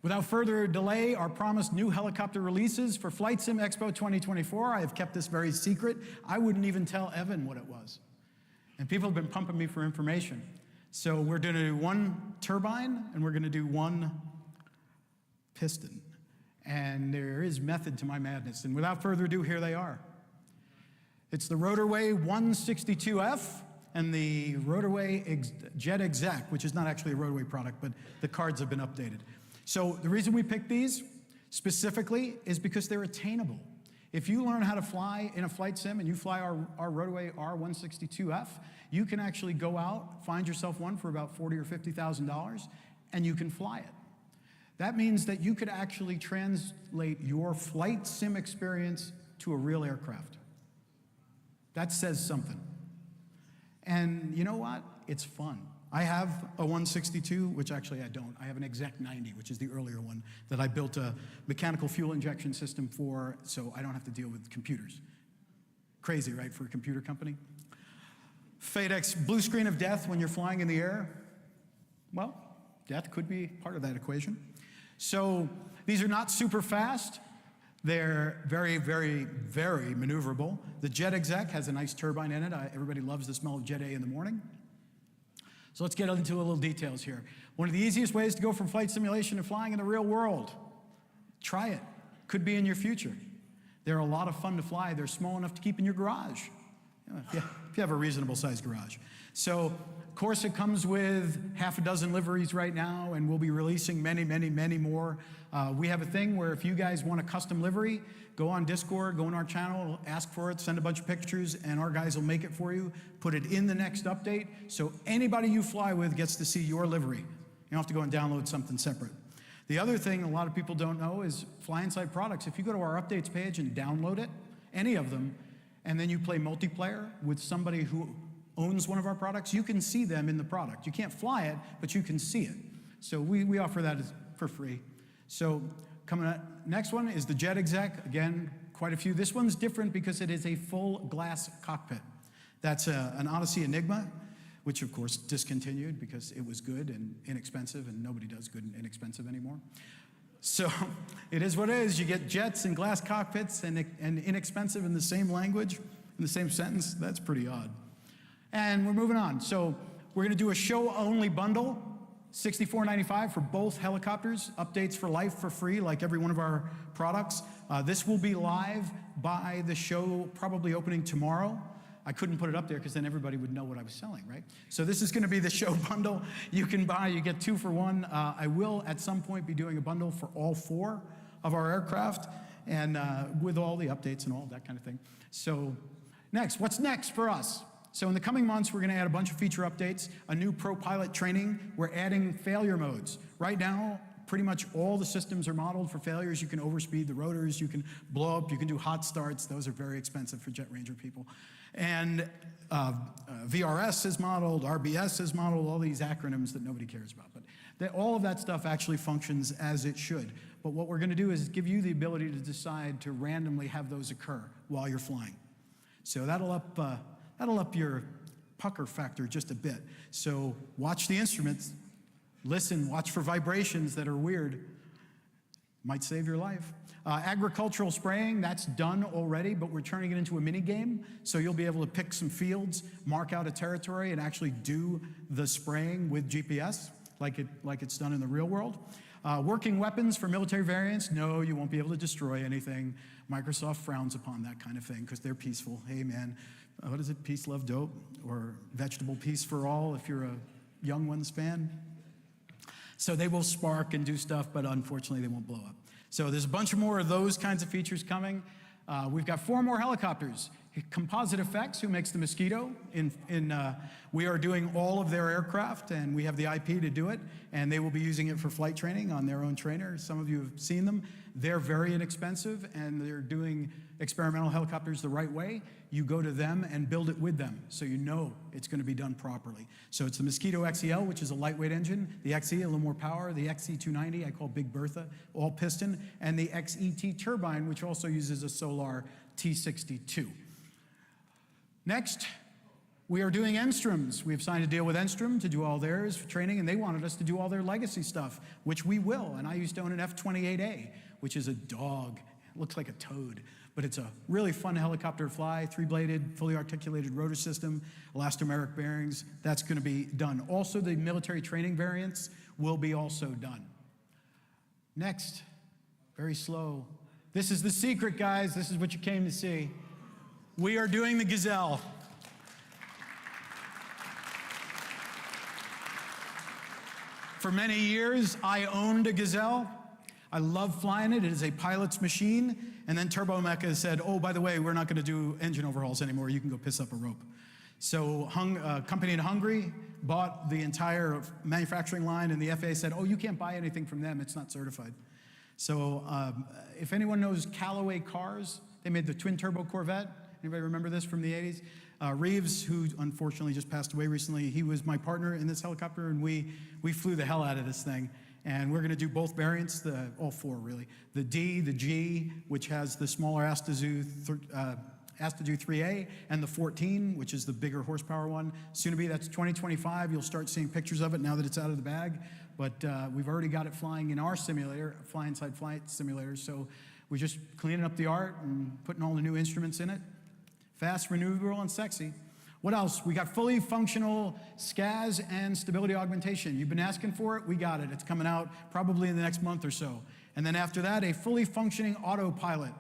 without further delay, our promised new helicopter releases for Flight Sim Expo 2024. I have kept this very secret. I wouldn't even tell Evan what it was. And people have been pumping me for information. So we're going to do one turbine, and we're going to do one piston. And there is method to my madness. And without further ado, here they are. It's the Rotorway 162F and the Rotorway Jet Exec, which is not actually a Rotorway product, but the cards have been updated. So the reason we picked these specifically is because they're attainable. If you learn how to fly in a flight sim and you fly our Rotorway R162F, you can actually go out, find yourself one for about $40,000 or $50,000, and you can fly it. That means that you could actually translate your flight sim experience to a real aircraft. That says something. And you know what? It's fun. I have a 162, which actually I don't. I have an Exec 90, which is the earlier one that I built a mechanical fuel injection system for, so I don't have to deal with computers. Crazy, right, for a computer company? FADEX blue screen of death when you're flying in the air. Well, death could be part of that equation. So these are not super fast. They're very, very, very maneuverable. The Jet Exec has a nice turbine in it. Everybody loves the smell of Jet A in the morning. So let's get into a little details here. One of the easiest ways to go from flight simulation to flying in the real world. Try it. Could be in your future. They're a lot of fun to fly. They're small enough to keep in your garage, if you have a reasonable sized garage. So, of course, it comes with half a dozen liveries right now, and we'll be releasing many, many, many more. We have a thing where if you guys want a custom livery, go on Discord, go on our channel, ask for it, send a bunch of pictures, and our guys will make it for you, put it in the next update, so anybody you fly with gets to see your livery. You don't have to go and download something separate. The other thing a lot of people don't know is Fly Inside products. If you go to our updates page and download it, any of them, and then you play multiplayer with somebody who owns one of our products, you can see them in the product. You can't fly it, but you can see it. So we offer that for free. So coming up, next one is the Jet Exec. Again, quite a few. This one's different because it is a full glass cockpit. That's an Odyssey Enigma, which of course discontinued because it was good and inexpensive, and nobody does good and inexpensive anymore. So it is what it is. You get jets and glass cockpits and inexpensive in the same language, in the same sentence. That's pretty odd. And we're moving on. So we're going to do a show-only bundle, $64.95 for both helicopters, updates for life for free, like every one of our products. This will be live by the show, probably opening tomorrow. I couldn't put it up there because then everybody would know what I was selling, right? So this is going to be the show bundle. You can buy, you get 2 for 1. I will at some point be doing a bundle for all 4 of our aircraft, and with all the updates and all that kind of thing. So next, what's next for us? So in the coming months, we're going to add a bunch of feature updates, a new pro pilot training. We're adding failure modes. Right now, Pretty much all the systems are modeled for failures. You can overspeed the rotors, you can blow up, you can do hot starts. Those are very expensive for Jet Ranger people. And VRS is modeled, RBS is modeled, all these acronyms that nobody cares about. But all of that stuff actually functions as it should. But what we're going to do is give you the ability to decide to randomly have those occur while you're flying. So that'll up your pucker factor just a bit. So watch the instruments, listen, watch for vibrations that are weird. Might save your life. Agricultural spraying, that's done already, but we're turning it into a mini game. So you'll be able to pick some fields, mark out a territory, and actually do the spraying with GPS, like it's done in the real world. Working weapons for military variants, no, you won't be able to destroy anything. Microsoft frowns upon that kind of thing because they're peaceful. Hey man, what is it, peace, love, dope? Or vegetable peace for all if you're a Young Ones fan. So they will spark and do stuff, but unfortunately they won't blow up. So there's a bunch more of those kinds of features coming. We've got 4 more helicopters. Composite Effects, who makes the Mosquito, we are doing all of their aircraft, and we have the IP to do it, and they will be using it for flight training on their own trainer. Some of you have seen them. They're very inexpensive, and they're doing experimental helicopters the right way. You go to them and build it with them, so you know it's going to be done properly. So it's the Mosquito XEL, which is a lightweight engine, the XE, a little more power, the XE290, I call Big Bertha, all piston, and the XET turbine, which also uses a Solar T62. Next, we are doing Enstroms. We have signed a deal with Enstrom to do all theirs for training, and they wanted us to do all their legacy stuff, which we will. And I used to own an F-28A, which is a dog. It looks like a toad, but it's a really fun helicopter to fly, 3-bladed, fully articulated rotor system, elastomeric bearings. That's going to be done. Also, the military training variants will be also done. Next, very slow. This is the secret, guys. This is what you came to see. We are doing the Gazelle. For many years, I owned a Gazelle. I love flying it. It is a pilot's machine. And then Turbomeca said, oh, by the way, we're not going to do engine overhauls anymore. You can go piss up a rope. So a company in Hungary bought the entire manufacturing line, and the FAA said, oh, you can't buy anything from them. It's not certified. So if anyone knows Callaway Cars, they made the twin-turbo Corvette. Anybody remember this from the 80s? Reeves, who unfortunately just passed away recently, he was my partner in this helicopter, and we flew the hell out of this thing. And we're going to do both variants, all 4 really. The D, the G, which has the smaller Astudillo 3A, and the 14, which is the bigger horsepower one. Soon to be, that's 2025. You'll start seeing pictures of it now that it's out of the bag. But we've already got it flying in our simulator, fly-inside flight simulator. So we're just cleaning up the art and putting all the new instruments in it. Fast, maneuverable, and sexy. What else? We got fully functional SCAS and stability augmentation. You've been asking for it, we got it. It's coming out probably in the next month or so. And then after that, a fully functioning autopilot.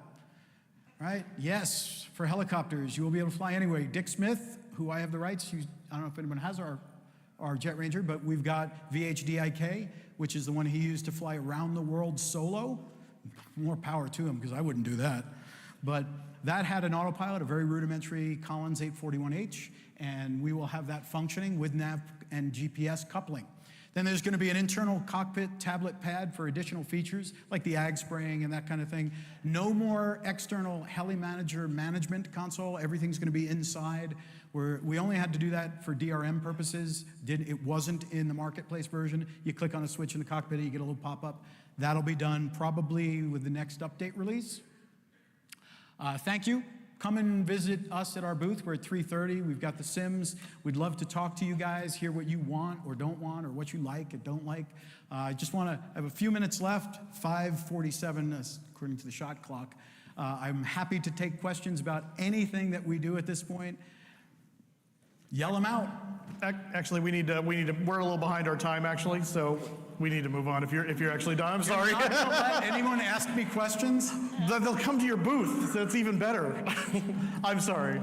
Right? Yes, for helicopters, you will be able to fly anyway. Dick Smith, who I have the rights, I don't know if anyone has our Jet Ranger, but we've got VHDIK, which is the one he used to fly around the world solo. More power to him, because I wouldn't do that. But that had an autopilot, a very rudimentary Collins 841H, and we will have that functioning with nav and GPS coupling. Then there's going to be an internal cockpit tablet pad for additional features, like the ag spraying and that kind of thing. No more external heli manager management console. Everything's going to be inside. We only had to do that for DRM purposes. It wasn't in the marketplace version. You click on a switch in the cockpit, you get a little pop-up. That'll be done probably with the next update release. Thank you. Come and visit us at our booth. We're at 3:30. We've got the Sims. We'd love to talk to you guys, hear what you want or don't want, or what you like and don't like. I just want to have a few minutes left, 5:47 according to the shot clock. I'm happy to take questions about anything that we do at this point. Yell them out. Actually, we're a little behind our time, actually, so we need to move on. If you're actually done, I'm sorry. Don't let anyone ask me questions. They'll come to your booth, so it's even better. I'm sorry.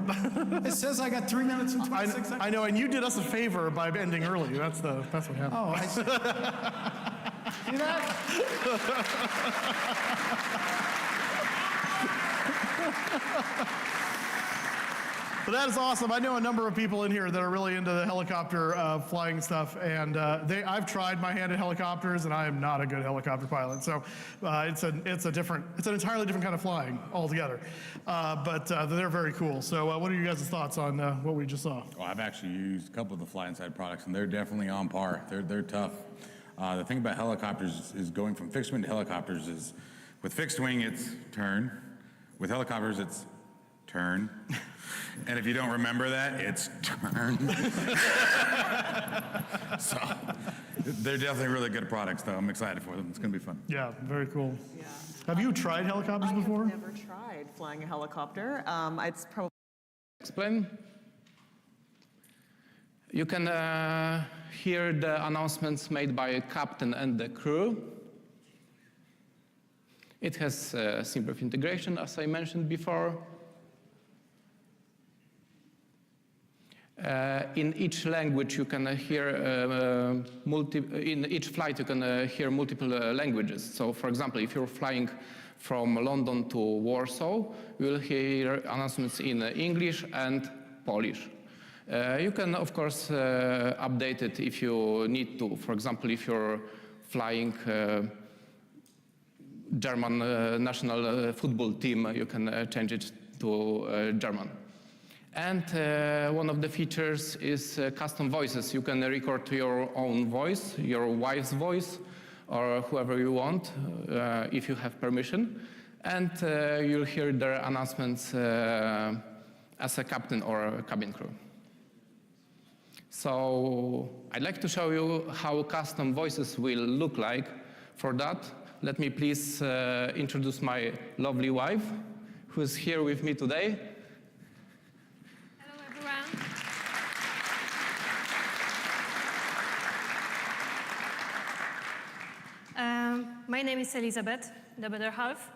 It says I got 3 minutes and 26 seconds. I know, and you did us a favor by ending early. That's what happened. Oh, I see. See that? But that is awesome. I know a number of people in here that are really into the helicopter flying stuff, and I've tried my hand at helicopters, and I am not a good helicopter pilot. So it's an entirely different kind of flying altogether. But they're very cool. So what are you guys' thoughts on what we just saw? Well, I've actually used a couple of the Fly Inside products, and they're definitely on par. They're tough. The thing about helicopters is going from fixed wing to helicopters is, with fixed wing, it's turn. With helicopters, it's turn. And if you don't remember that, it's turn. So they're definitely really good products, though. I'm excited for them. It's going to be fun. Yeah, very cool. Yeah. Have you tried helicopters before? I've never tried flying a helicopter. It's probably... Explain. You can hear the announcements made by a captain and the crew. It has simple integration, as I mentioned before. In each language, you can hear in each flight, you can hear multiple languages. So, for example, if you're flying from London to Warsaw, you will hear announcements in English and Polish. You can, of course, update it if you need to. For example, if you're flying German national football team, you can change it to German. And one of the features is custom voices. You can record your own voice, your wife's voice, or whoever you want, if you have permission. And you'll hear their announcements as a captain or a cabin crew. So I'd like to show you how custom voices will look like. For that, let me please introduce my lovely wife, who's here with me today. My name is Elizabeth, the better half.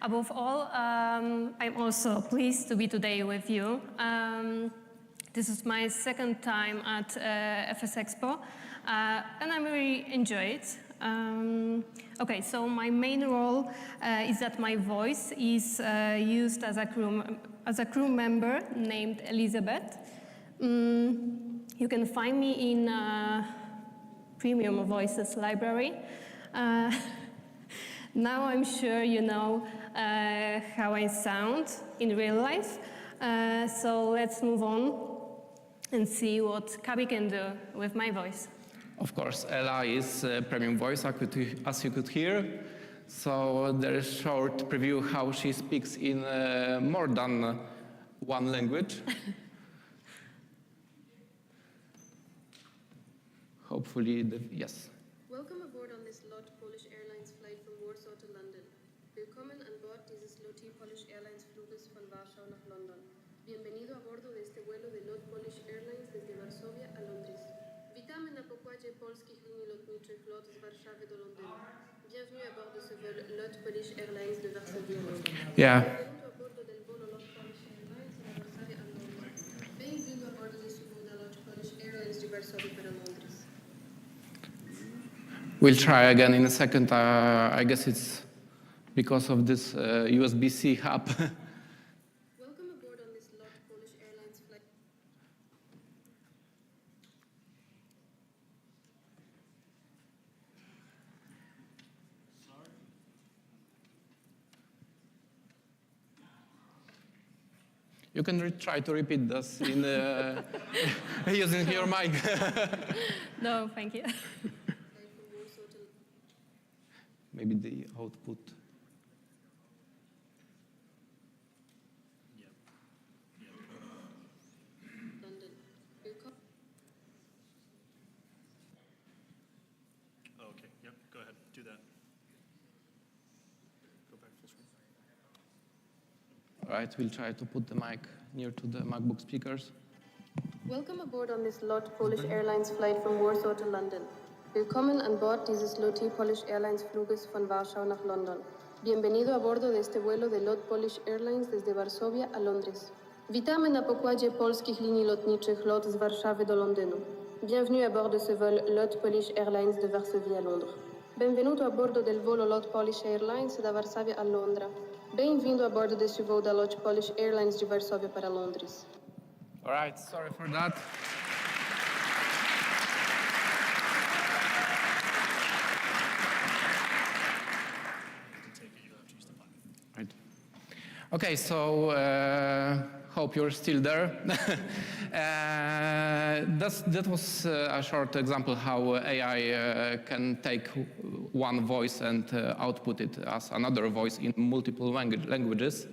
Above all, I'm also pleased to be today with you. This is my second time at Fsexpo, and I really enjoy it. Okay, so my main role is that my voice is used as a crew member named Elizabeth. You can find me in Premium Voices library. Now I'm sure you know how I sound in real life. So let's move on and see what Kabi can do with my voice. Of course, Ella is premium voice, as you could hear. So there is a short preview how she speaks in more than one language. Hopefully, yes. Welcome aboard on this LOT Polish Airlines flight from Warsaw to London. Willkommen an Bord dieses LOT Polish Airlines Fluges von Warschau nach London. Bienvenido a bordo de este vuelo de LOT Polish Airlines desde Varsovia a Londres. Witamy na pokładzie polskich linii lotniczych LOT z Warszawy do Londynu. Bienvenue à bord de ce vol LOT Polish Airlines de Varsovie à Londres. Yeah. Bienvenido a bordo del volo LOT Polish Airlines de Varsovia a Londres. Bem-vindo a bordo desse voo da LOT Polish Airlines de Varsovia para Londres. We'll try again in a second. I guess it's because of this USB-C hub. Welcome aboard on this LOT Polish Airlines flight. You can try to repeat this in using your mic. No, thank you. Maybe the output. Oh, okay, yep, go ahead, do that. Go back full screen. All right, we'll try to put the mic near to the MacBook speakers. Welcome aboard on this LOT Polish Airlines flight from Warsaw to London. Willkommen an Bord dieses LOT Polish Airlines Fluges von Warschau nach London. Bienvenido a bordo de este vuelo de LOT Polish Airlines desde Varsovia a Londres. Witamy na pokładzie polskich linii lotniczych LOT z Warszawy do Londynu. Bienvenue à bord de ce vol LOT Polish Airlines de Varsovie à Londres. Benvenuto a bordo del volo Lot Polish Airlines da Varsóvia a Londra. Bem-vindo a bordo deste voo da Lot Polish Airlines de Varsóvia para Londres. All right, sorry for that. Okay, so hope you're still there. That was a short example how AI can take one voice and output it as another voice in multiple languages.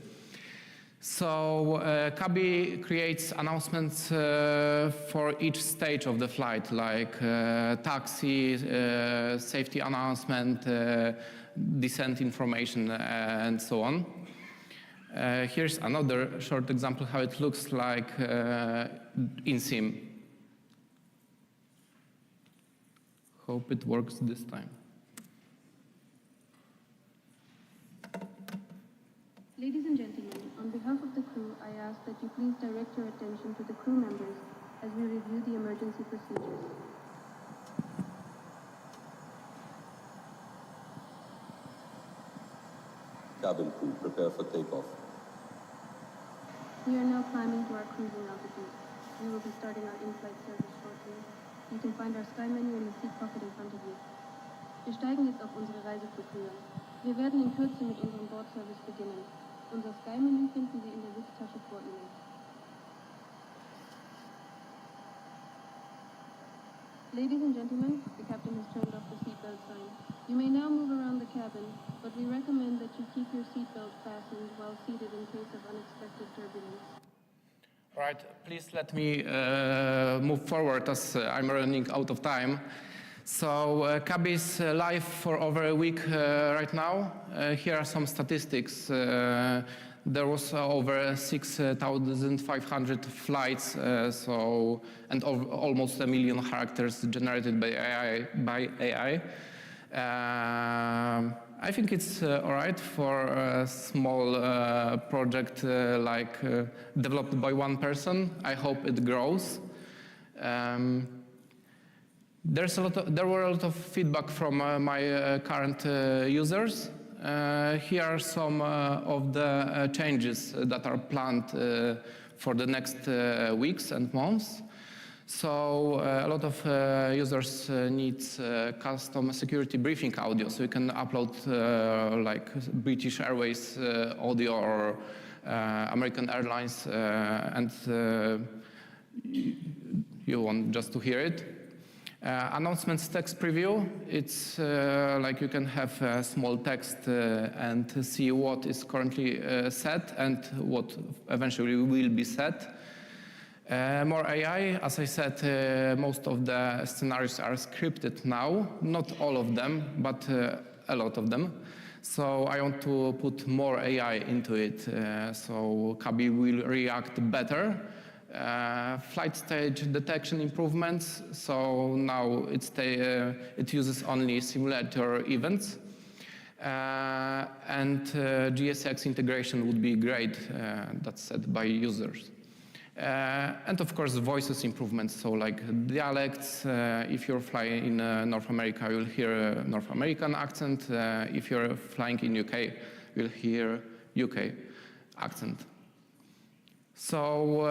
So Kabi creates announcements for each stage of the flight, like taxi, safety announcement, descent information, and so on. Here's another short example how it looks like in sim. Hope it works this time. Ladies and gentlemen, on behalf of the crew, I ask that you please direct your attention to the crew members as we review the emergency procedures. Cabin crew, prepare for takeoff. We are now climbing to our cruising altitude. We will be starting our in-flight service shortly. You can find our Sky menu in the seat pocket in front of you. Wir steigen jetzt auf unsere Reiseflughöhe. Wir werden in Kürze mit unserem Bordservice beginnen. Unser Sky Menü finden Sie in der Sitztasche vor Ihnen. Ladies and gentlemen, the captain has turned off the seatbelt sign. You may now move around the cabin, but we recommend that you keep your seatbelt fastened while seated in case of unexpected turbulence. All right, please let me move forward as I'm running out of time. So Kabi is live for over a week right now. Here are some statistics. There was over 6,500 flights, and almost 1 million characters generated by AI. I think it's all right for a small project developed by one person. I hope it grows. There were a lot of feedback from my current users. Here are some of the changes that are planned for the next weeks and months. So a lot of users need custom security briefing audio, so you can upload like British Airways audio or American Airlines, and you want just to hear it. Announcements text preview, it's like you can have small text and see what is currently set and what eventually will be set. More AI, as I said, most of the scenarios are scripted now, not all of them, but a lot of them. So I want to put more AI into it, so Kabi will react better. Flight stage detection improvements, so now it uses only simulator events. And GSX integration would be great, that's said by users. And of course, voices improvements, so like dialects. If you're flying in North America, you'll hear a North American accent. If you're flying in UK, you'll hear UK accent. So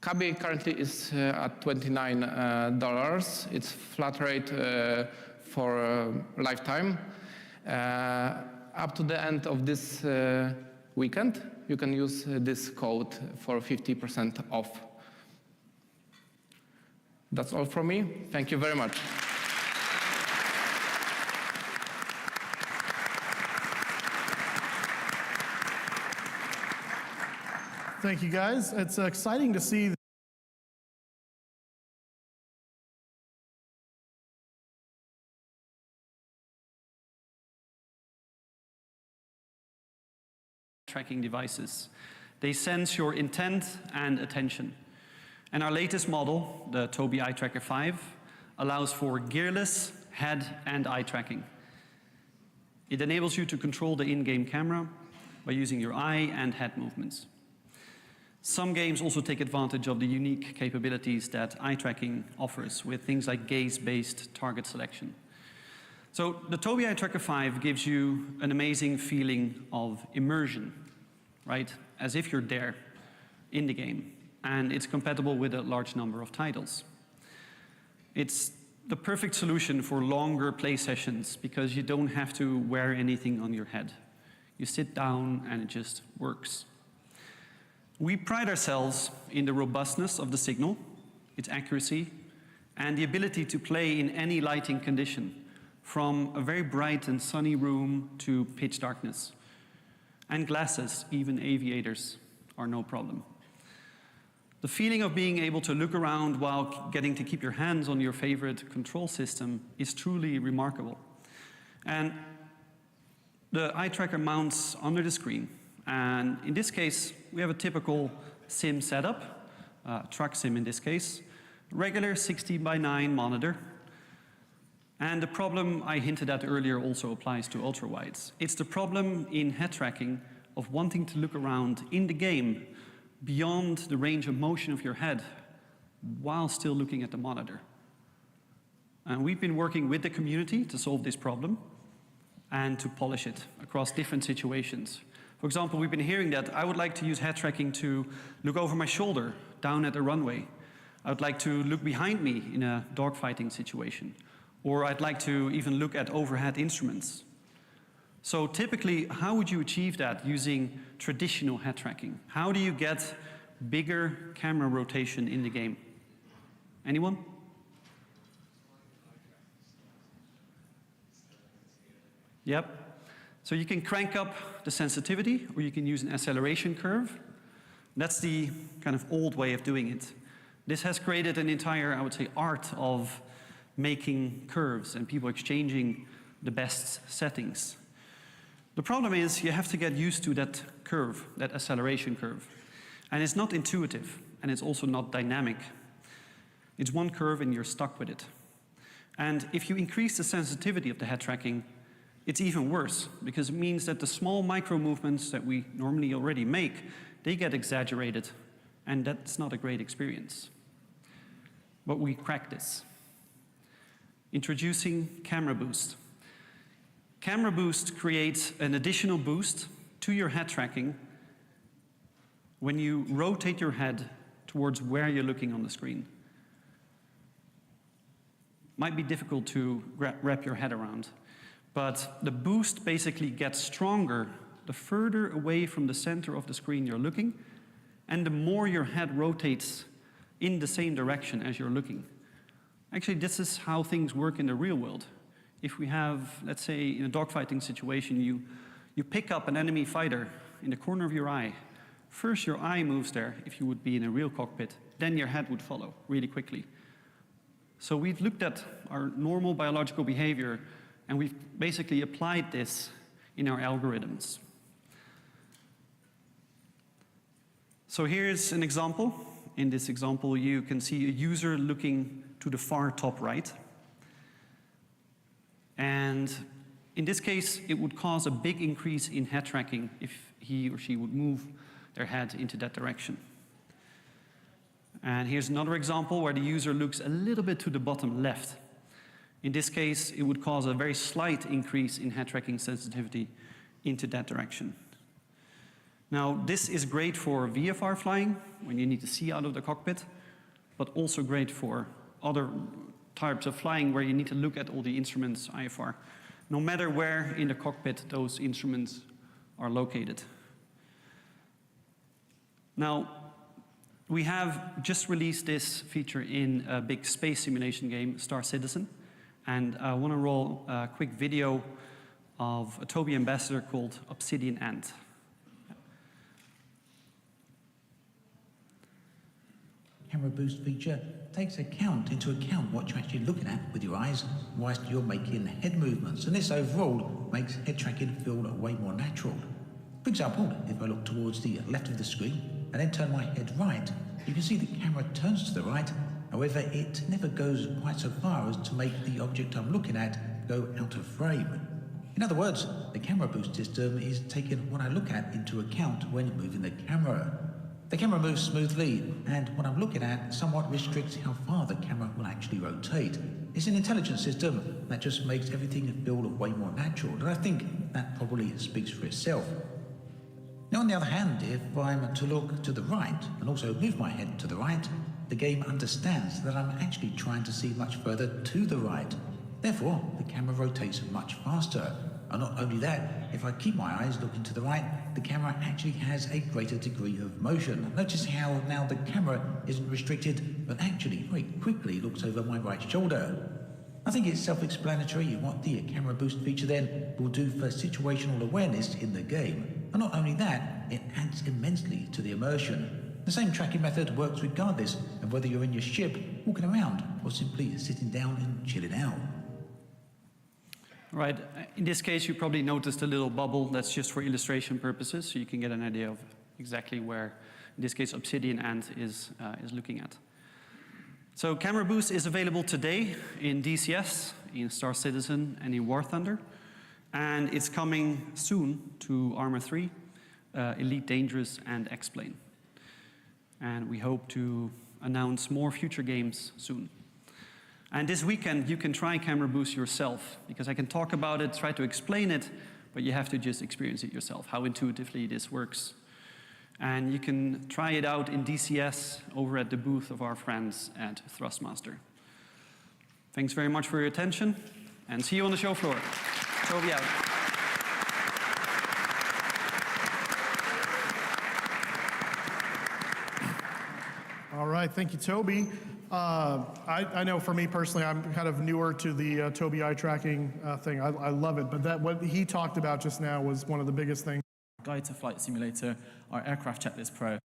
Kabi currently is at $29. It's flat rate for lifetime. Up to the end of this weekend, you can use this code for 50% off. That's all from me. Thank you very much. Thank you, guys. It's exciting to see. Tracking devices. They sense your intent and attention. And our latest model, the Tobii Eye Tracker 5, allows for gearless head and eye tracking. It enables you to control the in-game camera by using your eye and head movements. Some games also take advantage of the unique capabilities that eye tracking offers with things like gaze-based target selection. So the Tobii Eye Tracker 5 gives you an amazing feeling of immersion, right? As if you're there in the game. And it's compatible with a large number of titles. It's the perfect solution for longer play sessions because you don't have to wear anything on your head. You sit down and it just works. We pride ourselves in the robustness of the signal, its accuracy, and the ability to play in any lighting condition, from a very bright and sunny room to pitch darkness. And glasses, even aviators, are no problem. The feeling of being able to look around while getting to keep your hands on your favorite control system is truly remarkable. And the eye tracker mounts under the screen. And in this case, we have a typical sim setup, truck sim in this case, regular 16:9 monitor. And the problem I hinted at earlier also applies to ultra-wides. It's the problem in head tracking of wanting to look around in the game beyond the range of motion of your head while still looking at the monitor. And we've been working with the community to solve this problem and to polish it across different situations. For example, we've been hearing that I would like to use head tracking to look over my shoulder down at the runway. I would like to look behind me in a dogfighting situation. Or I'd like to even look at overhead instruments. So typically, how would you achieve that using traditional head tracking? How do you get bigger camera rotation in the game? Anyone? Yep. So you can crank up the sensitivity, or you can use an acceleration curve. That's the kind of old way of doing it. This has created an entire, I would say, art of making curves and people exchanging the best settings. The problem is you have to get used to that curve, that acceleration curve. And it's not intuitive, and it's also not dynamic. It's one curve and you're stuck with it. And if you increase the sensitivity of the head tracking, it's even worse, because it means that the small micro movements that we normally already make, they get exaggerated, and that's not a great experience. But we crack this. Introducing Camera Boost. Camera Boost creates an additional boost to your head tracking when you rotate your head towards where you're looking on the screen. Might be difficult to wrap your head around, but the boost basically gets stronger the further away from the center of the screen you're looking, and the more your head rotates in the same direction as you're looking. Actually, this is how things work in the real world. If we have, let's say, in a dogfighting situation, you pick up an enemy fighter in the corner of your eye. First, your eye moves there, if you would be in a real cockpit. Then your head would follow really quickly. So we've looked at our normal biological behavior, and we've basically applied this in our algorithms. So here's an example. In this example, you can see a user looking to the far top right. And in this case, it would cause a big increase in head tracking if he or she would move their head into that direction. And here's another example where the user looks a little bit to the bottom left. In this case, it would cause a very slight increase in head tracking sensitivity into that direction. Now, this is great for VFR flying, when you need to see out of the cockpit, but also great for other types of flying where you need to look at all the instruments IFR, no matter where in the cockpit those instruments are located. Now, we have just released this feature in a big space simulation game, Star Citizen, and I want to roll a quick video of a Tobii ambassador called Obsidian Ant. Camera Boost feature takes into account what you're actually looking at with your eyes whilst you're making head movements, and this overall makes head tracking feel way more natural. For example, if I look towards the left of the screen and then turn my head right, you can see the camera turns to the right. However, it never goes quite so far as to make the object I'm looking at go out of frame. In other words, the Camera Boost system is taking what I look at into account when moving the camera. The camera moves smoothly, and what I'm looking at somewhat restricts how far the camera will actually rotate. It's an intelligent system that just makes everything feel way more natural, and I think that probably speaks for itself. Now, on the other hand, if I'm to look to the right and also move my head to the right, the game understands that I'm actually trying to see much further to the right. Therefore, the camera rotates much faster. And not only that, if I keep my eyes looking to the right, the camera actually has a greater degree of motion. Notice how now the camera isn't restricted, but actually very quickly looks over my right shoulder. I think it's self-explanatory what the camera boost feature then will do for situational awareness in the game. And not only that, it adds immensely to the immersion. The same tracking method works regardless of whether you're in your ship, walking around, or simply sitting down and chilling out. Right, in this case you probably noticed a little bubble that's just for illustration purposes, so you can get an idea of exactly where, in this case, Obsidian Ant is looking at. So Camera Boost is available today in DCS, in Star Citizen, and in War Thunder. And it's coming soon to Armor 3, Elite Dangerous, and X-Plane. And we hope to announce more future games soon. And this weekend, you can try Camera Boost yourself, because I can talk about it, try to explain it, but you have to just experience it yourself, how intuitively this works. And you can try it out in DCS over at the booth of our friends at Thrustmaster. Thanks very much for your attention, and see you on the show floor. Tobii out. All right, thank you, Tobii. I know for me personally, I'm kind of newer to the Tobii eye tracking thing. I love it, but what he talked about just now was one of the biggest things. Guide to Flight Simulator, our Aircraft Checklist Pro.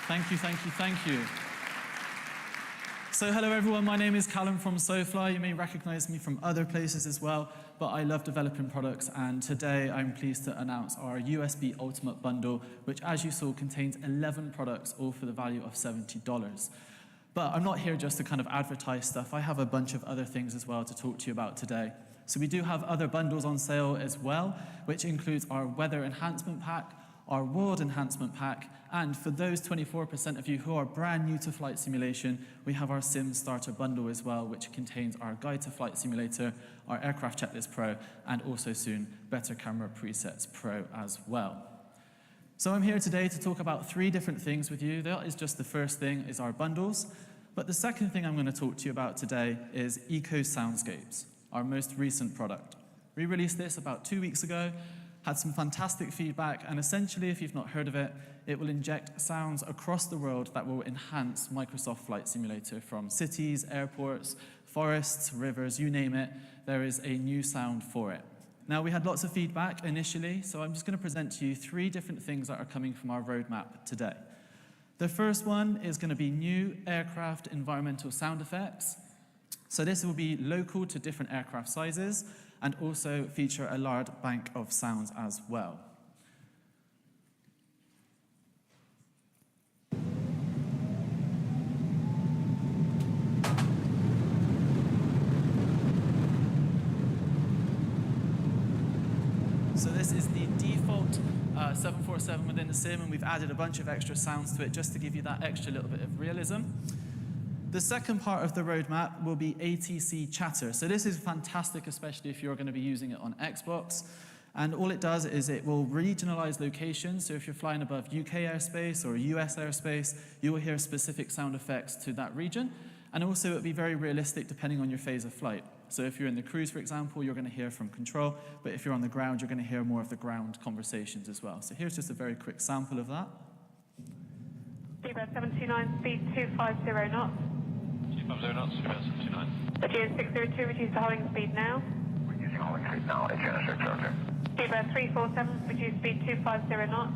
Thank you, thank you, thank you. So hello everyone, my name is Callum from SoFly. You may recognize me from other places as well, but I love developing products, and today I'm pleased to announce our USB Ultimate Bundle, which as you saw contains 11 products, all for the value of $70. But I'm not here just to kind of advertise stuff. I have a bunch of other things as well to talk to you about today. So we do have other bundles on sale as well, which includes our Weather Enhancement Pack, our World Enhancement Pack, and for those 24% of you who are brand new to flight simulation, we have our Sim Starter Bundle as well, which contains our Guide to Flight Simulator, our Aircraft Checklist Pro, and also soon Better Camera Presets Pro as well. So I'm here today to talk about 3 different things with you. That is just the first thing, is our bundles. But the second thing I'm going to talk to you about today is Eco Soundscapes, our most recent product. We released this about 2 weeks ago, had some fantastic feedback, and essentially, if you've not heard of it, it will inject sounds across the world that will enhance Microsoft Flight Simulator from cities, airports, forests, rivers, you name it. There is a new sound for it. Now, we had lots of feedback initially, so I'm just going to present to you 3 different things that are coming from our roadmap today. The first one is going to be new aircraft environmental sound effects. So this will be local to different aircraft sizes, and also feature a large bank of sounds as well. So this is the default 747 within the sim, and we've added a bunch of extra sounds to it just to give you that extra little bit of realism. The second part of the roadmap will be ATC Chatter. So this is fantastic, especially if you're going to be using it on Xbox. And all it does is it will regionalize locations. So if you're flying above UK airspace or US airspace, you will hear specific sound effects to that region. And also it will be very realistic depending on your phase of flight. So if you're in the cruise, for example, you're going to hear from control. But if you're on the ground, you're going to hear more of the ground conversations as well. So here's just a very quick sample of that. BlueBird 729, speed 250 knots. 250 knots, BlueBird 729. Britian 602, reduce the holding speed now. Reducing holding speed now, Entropy.Aero Charger. BlueBird 347, reduce speed 250 knots.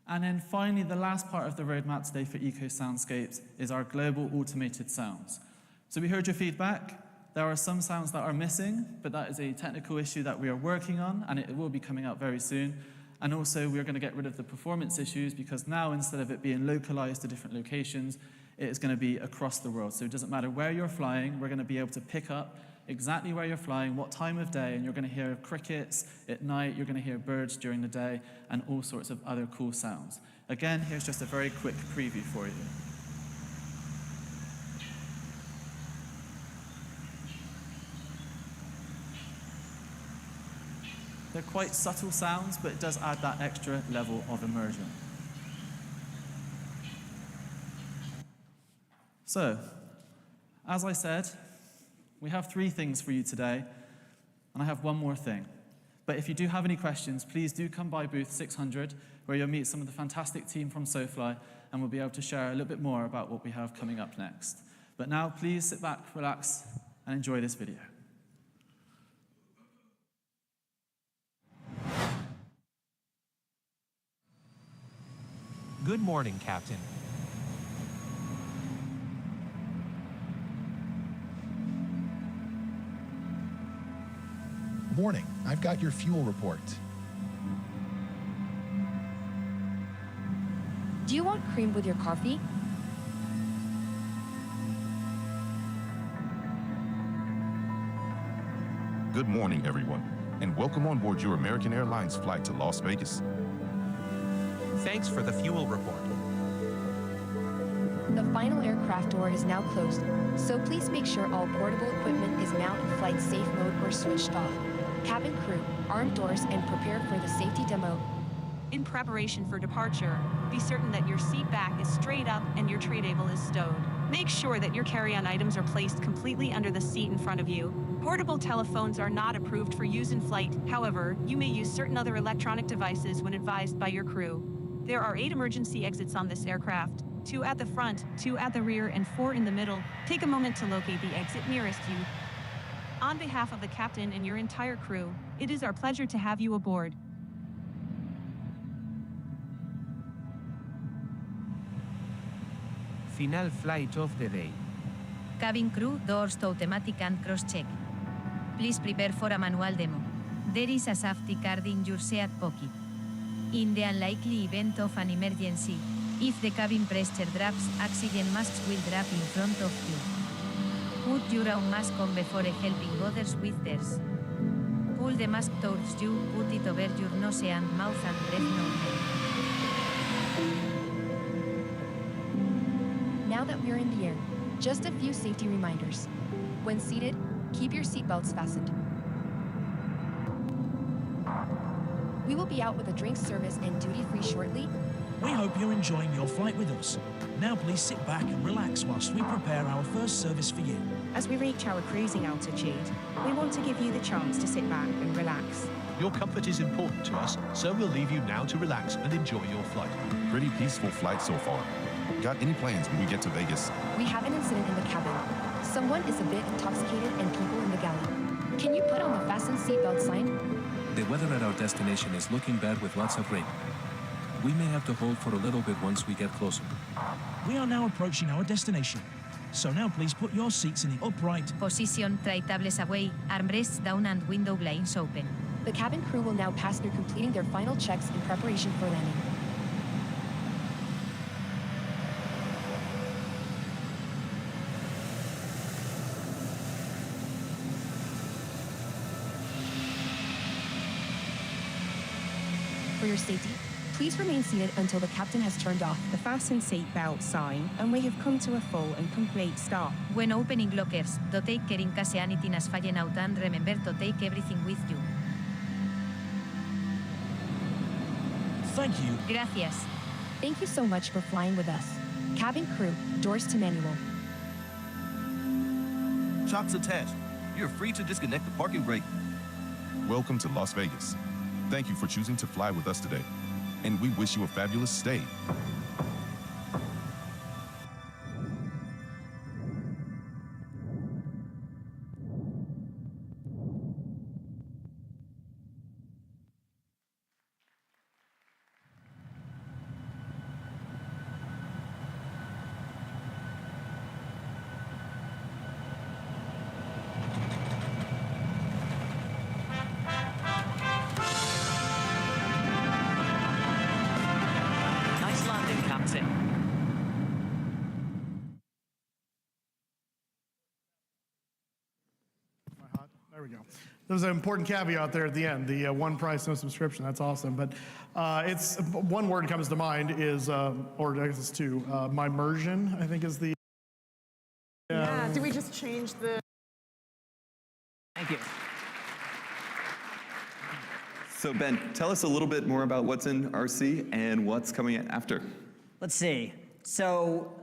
And then finally, the last part of the roadmap today for Eco Soundscapes is our global automated sounds. So we heard your feedback. There are some sounds that are missing, but that is a technical issue that we are working on, and it will be coming out very soon. And also, we're going to get rid of the performance issues, because now, instead of it being localized to different locations, it is going to be across the world. So it doesn't matter where you're flying, we're going to be able to pick up exactly where you're flying, what time of day, and you're going to hear crickets at night, you're going to hear birds during the day, and all sorts of other cool sounds. Again, here's just a very quick preview for you. They're quite subtle sounds, but it does add that extra level of immersion. So, as I said, we have 3 things for you today, and I have one more thing. But if you do have any questions, please do come by booth 600, where you'll meet some of the fantastic team from SoFly, and we'll be able to share a little bit more about what we have coming up next. But now, please sit back, relax, and enjoy this video. Good morning, Captain. Morning. I've got your fuel report. Do you want cream with your coffee? Good morning, everyone, and welcome on board your American Airlines flight to Las Vegas. Thanks for the fuel report. The final aircraft door is now closed, so please make sure all portable equipment is now in flight safe mode or switched off. Cabin crew, arm doors and prepare for the safety demo. In preparation for departure, be certain that your seat back is straight up and your tray table is stowed. Make sure that your carry-on items are placed completely under the seat in front of you. Portable telephones are not approved for use in flight. However, you may use certain other electronic devices when advised by your crew. There are 8 emergency exits on this aircraft, 2 at the front, 2 at the rear, and 4 in the middle. Take a moment to locate the exit nearest you. On behalf of the captain and your entire crew, it is our pleasure to have you aboard. Final flight of the day. Cabin crew, doors to automatic and cross-check. Please prepare for a manual demo. There is a safety card in your seat pocket. In the unlikely event of an emergency, if the cabin pressure drops, oxygen masks will drop in front of you. Put your own mask on before helping others with theirs. Pull the mask towards you, put it over your nose and mouth and breathe normally. Now that we're in the air, just a few safety reminders. When seated, keep your seatbelts fastened. We will be out with a drink service and duty-free shortly. We hope you're enjoying your flight with us. Now please sit back and relax whilst we prepare our first service for you. As we reach our cruising altitude, we want to give you the chance to sit back and relax. Your comfort is important to us, so we'll leave you now to relax and enjoy your flight. Pretty peaceful flight so far. Got any plans when we get to Vegas? We have an incident in the cabin. Someone is a bit intoxicated and people in the galley. Can you put on the fasten seatbelt sign? The weather at our destination is looking bad with lots of rain. We may have to hold for a little bit once we get closer. We are now approaching our destination. So now please put your seats in the upright position, tray tables away, armrests down and window blinds open. The cabin crew will now pass through completing their final checks in preparation for landing. For your safety, please remain seated until the captain has turned off the fasten seatbelt sign, and we have come to a full and complete stop. When opening lockers, do take care in case anything is falling out and remember to take everything with you. Thank you. Gracias. Thank you so much for flying with us. Cabin crew, doors to manual. Chocks attached. You're free to disconnect the parking brake. Welcome to Las Vegas. Thank you for choosing to fly with us today, and we wish you a fabulous stay. There we go. There's an important caveat there at the end, the one price, no subscription. That's awesome. But it's one word comes to mind is, or I guess it's two, immersion, I think is the. Yeah, do we just change the? Thank you. So Ben, tell us a little bit more about what's in RC and what's coming after. Let's see. So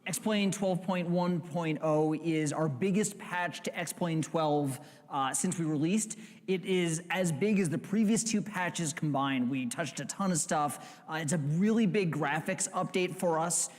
X-Plane 12.1.0 is our biggest patch to X-Plane 12 since we released. It is as big as the previous two patches combined. We touched a ton of stuff. It's a really big graphics update for us.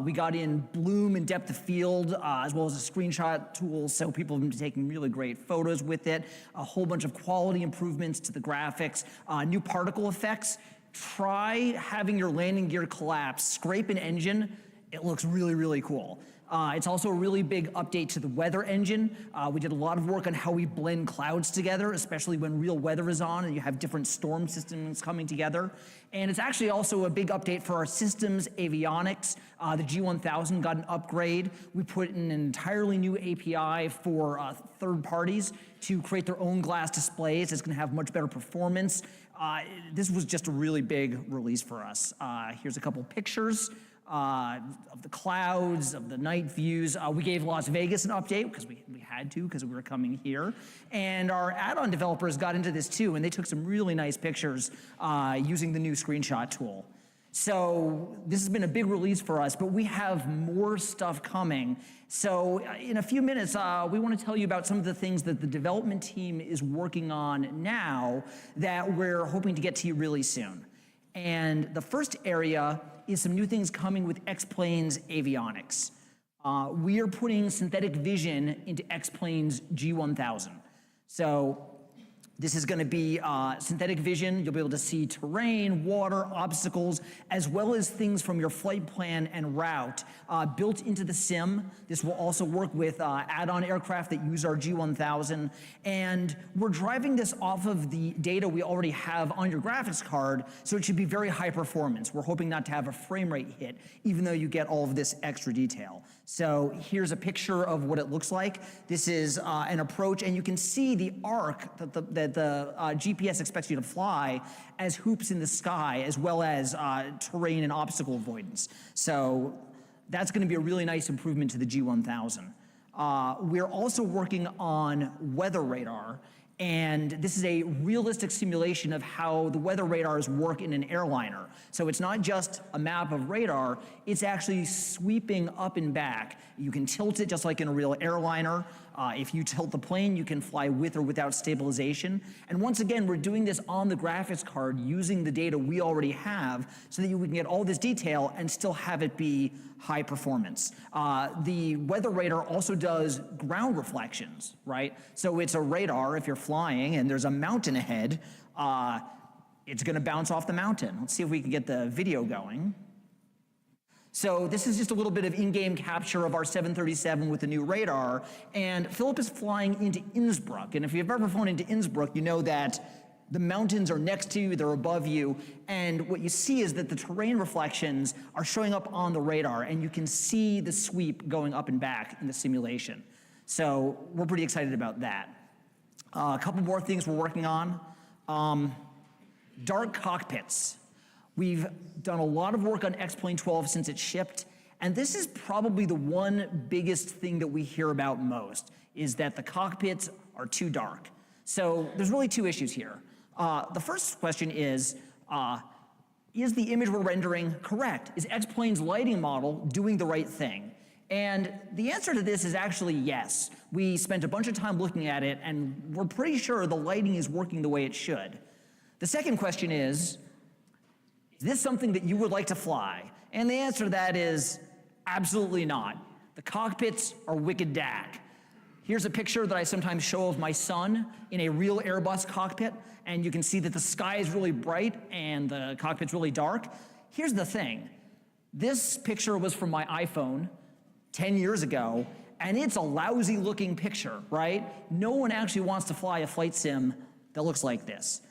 We got in bloom and depth of field, as well as a screenshot tool, so people have been taking really great photos with it. A whole bunch of quality improvements to the graphics, new particle effects. Try having your landing gear collapse, scrape an engine. It looks really, really cool. It's also a really big update to the weather engine. We did a lot of work on how we blend clouds together, especially when real weather is on and you have different storm systems coming together. And it's actually also a big update for our systems avionics. The G1000 got an upgrade. We put in an entirely new API for third parties to create their own glass displays. It's gonna have much better performance. This was just a really big release for us. Here's a couple pictures. Of the clouds, of the night views. We gave Las Vegas an update because we had to because we were coming here. And our add-on developers got into this too, and they took some really nice pictures using the new screenshot tool. So this has been a big release for us, but we have more stuff coming. So in a few minutes, we want to tell you about some of the things that the development team is working on now that we're hoping to get to you really soon. And the first area is some new things coming with X-Plane's avionics. We are putting synthetic vision into X-Plane's G1000. So this is going to be synthetic vision. You'll be able to see terrain, water, obstacles, as well as things from your flight plan and route built into the sim. This will also work with add-on aircraft that use our G1000. And we're driving this off of the data we already have on your graphics card, so it should be very high performance. We're hoping not to have a frame rate hit, even though you get all of this extra detail. So here's a picture of what it looks like. This is an approach, and you can see the arc that the GPS expects you to fly as hoops in the sky, as well as terrain and obstacle avoidance. So that's going to be a really nice improvement to the G1000. We're also working on weather radar, and this is a realistic simulation of how the weather radars work in an airliner. So it's not just a map of radar, it's actually sweeping up and back. You can tilt it just like in a real airliner. If you tilt the plane, you can fly with or without stabilization. And once again, we're doing this on the graphics card using the data we already have so that we can get all this detail and still have it be high performance. The weather radar also does ground reflections, right? So it's a radar if you're flying and there's a mountain ahead, it's gonna bounce off the mountain. Let's see if we can get the video going. So this is just a little bit of in-game capture of our 737 with the new radar, and Philip is flying into Innsbruck, and if you've ever flown into Innsbruck, you know that the mountains are next to you, they're above you, and what you see is that the terrain reflections are showing up on the radar, and you can see the sweep going up and back in the simulation. So we're pretty excited about that. A couple more things we're working on. Dark cockpits. We've done a lot of work on X-Plane 12 since it shipped, and this is probably the one biggest thing that we hear about most, is that the cockpits are too dark. So there's really two issues here. The first question is the image we're rendering correct? Is X-Plane's lighting model doing the right thing? And the answer to this is actually yes. We spent a bunch of time looking at it, and we're pretty sure the lighting is working the way it should. The second question is this something that you would like to fly? And the answer to that is absolutely not. The cockpits are wicked dack. Here's a picture that I sometimes show of my son in a real Airbus cockpit, and you can see that the sky is really bright and the cockpit's really dark. Here's the thing. This picture was from my iPhone 10 years ago, and it's a lousy looking picture, right? No one actually wants to fly a flight sim that looks like this.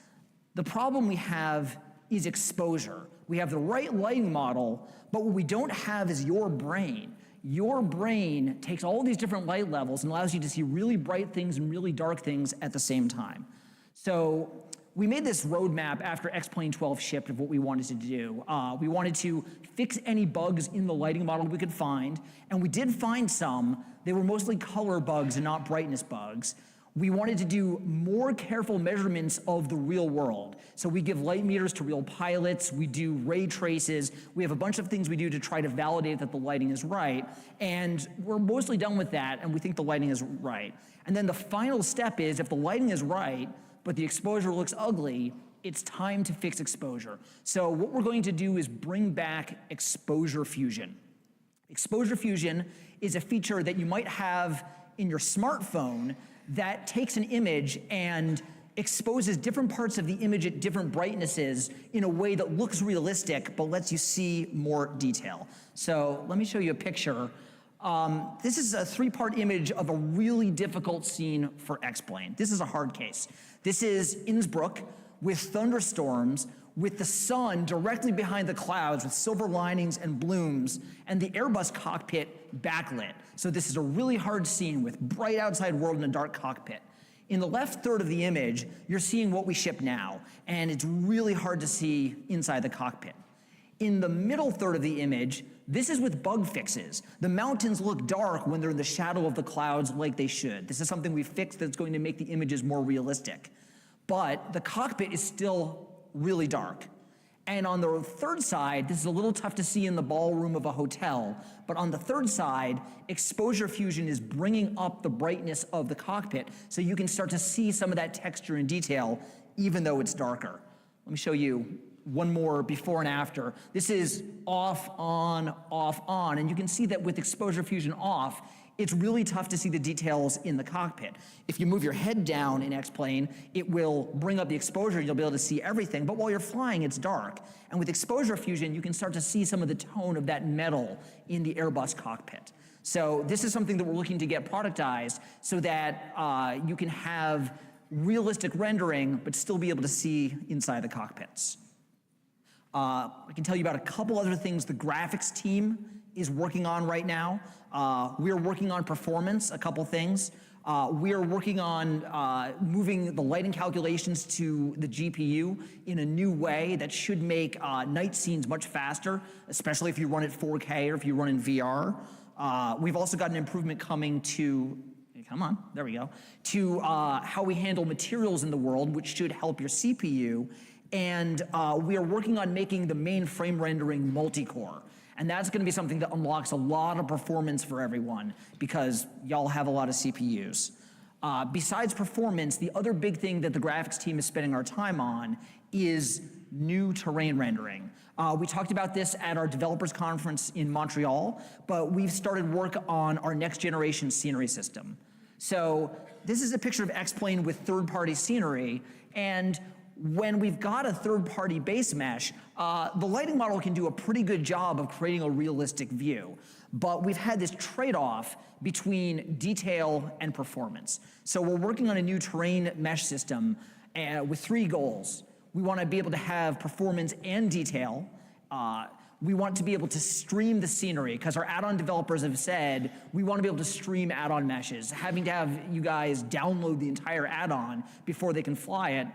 The problem we have is exposure. We have the right lighting model, but what we don't have is your brain. your brain takes all these different light levels and allows you to see really bright things and really dark things at the same time. So we made this roadmap after X-Plane 12 shipped of what we wanted to do. We wanted to fix any bugs in the lighting model we could find, and we did find some. They were mostly color bugs and not brightness bugs. We wanted to do more careful measurements of the real world. So we give light meters to real pilots, we do ray traces, we have a bunch of things we do to try to validate that the lighting is right, and we're mostly done with that, and we think the lighting is right. And then the final step is, if the lighting is right, but the exposure looks ugly, it's time to fix exposure. So what we're going to do is bring back exposure fusion. Exposure fusion is a feature that you might have in your smartphone that takes an image and exposes different parts of the image at different brightnesses in a way that looks realistic but lets you see more detail. So let me show you a picture. This is a 3-part image of a really difficult scene for X-Plane. This is a hard case. This is Innsbruck with thunderstorms, with the sun directly behind the clouds with silver linings and blooms, and the Airbus cockpit backlit. So this is a really hard scene with bright outside world and a dark cockpit. In the left third of the image, you're seeing what we ship now, and it's really hard to see inside the cockpit. In the middle third of the image, this is with bug fixes. The mountains look dark when they're in the shadow of the clouds like they should. This is something we fixed that's going to make the images more realistic. But the cockpit is still really dark. And on the third side, this is a little tough to see in the ballroom of a hotel, but on the third side, exposure fusion is bringing up the brightness of the cockpit so you can start to see some of that texture and detail even though it's darker. Let me show you one more before and after. This is off, on, and you can see that with exposure fusion off, it's really tough to see the details in the cockpit. If you move your head down in X-Plane, it will bring up the exposure and you'll be able to see everything, but while you're flying, it's dark. And with exposure fusion, you can start to see some of the tone of that metal in the Airbus cockpit. So this is something that we're looking to get productized so that you can have realistic rendering, but still be able to see inside the cockpits. I can tell you about a couple other things the graphics team is working on right now. We are working on performance, a couple things. We are working on moving the lighting calculations to the GPU in a new way that should make night scenes much faster, especially if you run at 4K or if you run in VR. We've also got an improvement coming to, come on, there we go, to how we handle materials in the world, which should help your CPU. And we are working on making the main frame rendering multi-core. And that's going to be something that unlocks a lot of performance for everyone because y'all have a lot of CPUs. Besides performance, the other big thing that the graphics team is spending our time on is new terrain rendering. We talked about this at our developers conference in Montreal, but we've started work on our next generation scenery system. So this is a picture of X-Plane with third-party scenery, and when we've got a third-party base mesh, the lighting model can do a pretty good job of creating a realistic view. But we've had this trade-off between detail and performance. So we're working on a new terrain mesh system with 3 goals. We want to be able to have performance and detail. We want to be able to stream the scenery, because our add-on developers have said we want to be able to stream add-on meshes. Having to have you guys download the entire add-on before they can fly it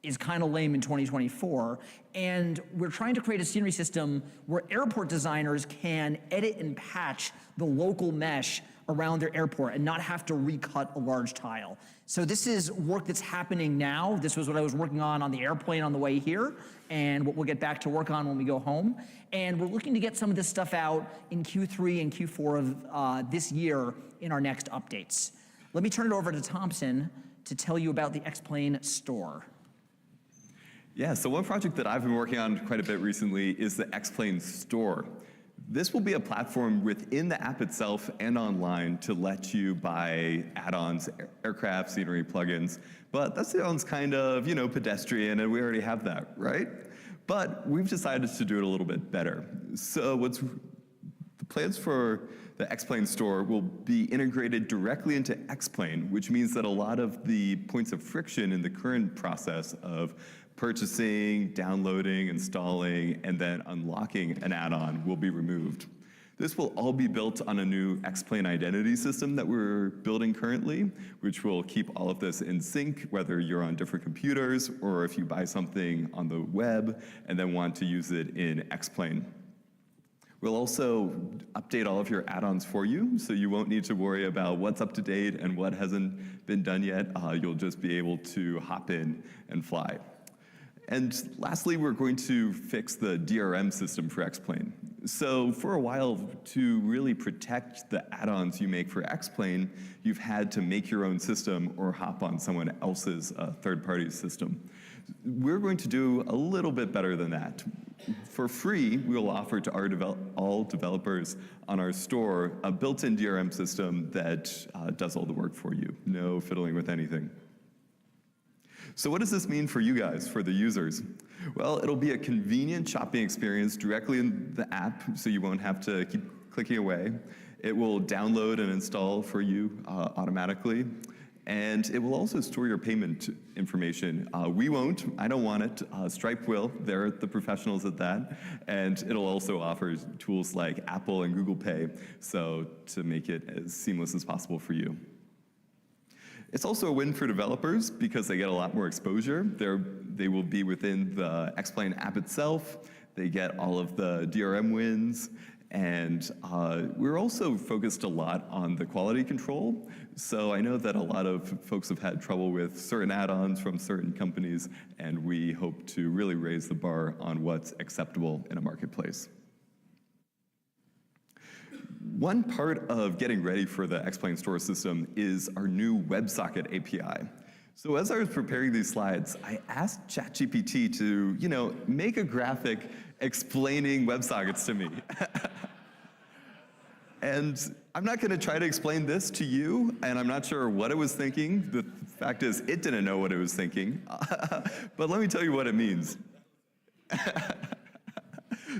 is kind of lame in 2024, and we're trying to create a scenery system where airport designers can edit and patch the local mesh around their airport and not have to recut a large tile. So this is work that's happening now. This was what I was working on the airplane on the way here, and what we'll get back to work on when we go home. And we're looking to get some of this stuff out in Q3 and Q4 of this year in our next updates. Let me turn it over to Thompson to tell you about the X-Plane store. Yeah, so one project that I've been working on quite a bit recently is the X-Plane store. This will be a platform within the app itself and online to let you buy add-ons, aircraft, scenery, plugins, but that sounds kind of, pedestrian, and we already have that, right? But we've decided to do it a little bit better. So the plans for the X-Plane store will be integrated directly into X-Plane, which means that a lot of the points of friction in the current process of purchasing, downloading, installing, and then unlocking an add-on will be removed. This will all be built on a new X-Plane identity system that we're building currently, which will keep all of this in sync, whether you're on different computers or if you buy something on the web and then want to use it in X-Plane. We'll also update all of your add-ons for you, so you won't need to worry about what's up to date and what hasn't been done yet. You'll just be able to hop in and fly. And lastly, we're going to fix the DRM system for X-Plane. So for a while, to really protect the add-ons you make for X-Plane, you've had to make your own system or hop on someone else's third-party system. We're going to do a little bit better than that. For free, we will offer to all developers on our store a built-in DRM system that does all the work for you. No fiddling with anything. So what does this mean for you guys, for the users? Well, it'll be a convenient shopping experience directly in the app, so you won't have to keep clicking away. It will download and install for you automatically. And it will also store your payment information. We won't, I don't want it. Stripe will, they're the professionals at that. And it'll also offer tools like Apple and Google Pay, so to make it as seamless as possible for you. It's also a win for developers because they get a lot more exposure. They will be within the X-Plane app itself. They get all of the DRM wins. And we're also focused a lot on the quality control. So I know that a lot of folks have had trouble with certain add-ons from certain companies, and we hope to really raise the bar on what's acceptable in a marketplace. One part of getting ready for the X-Plane store system is our new WebSocket API. So as I was preparing these slides, I asked ChatGPT to, make a graphic explaining WebSockets to me. And I'm not going to try to explain this to you, and I'm not sure what it was thinking. The fact is, it didn't know what it was thinking. But let me tell you what it means.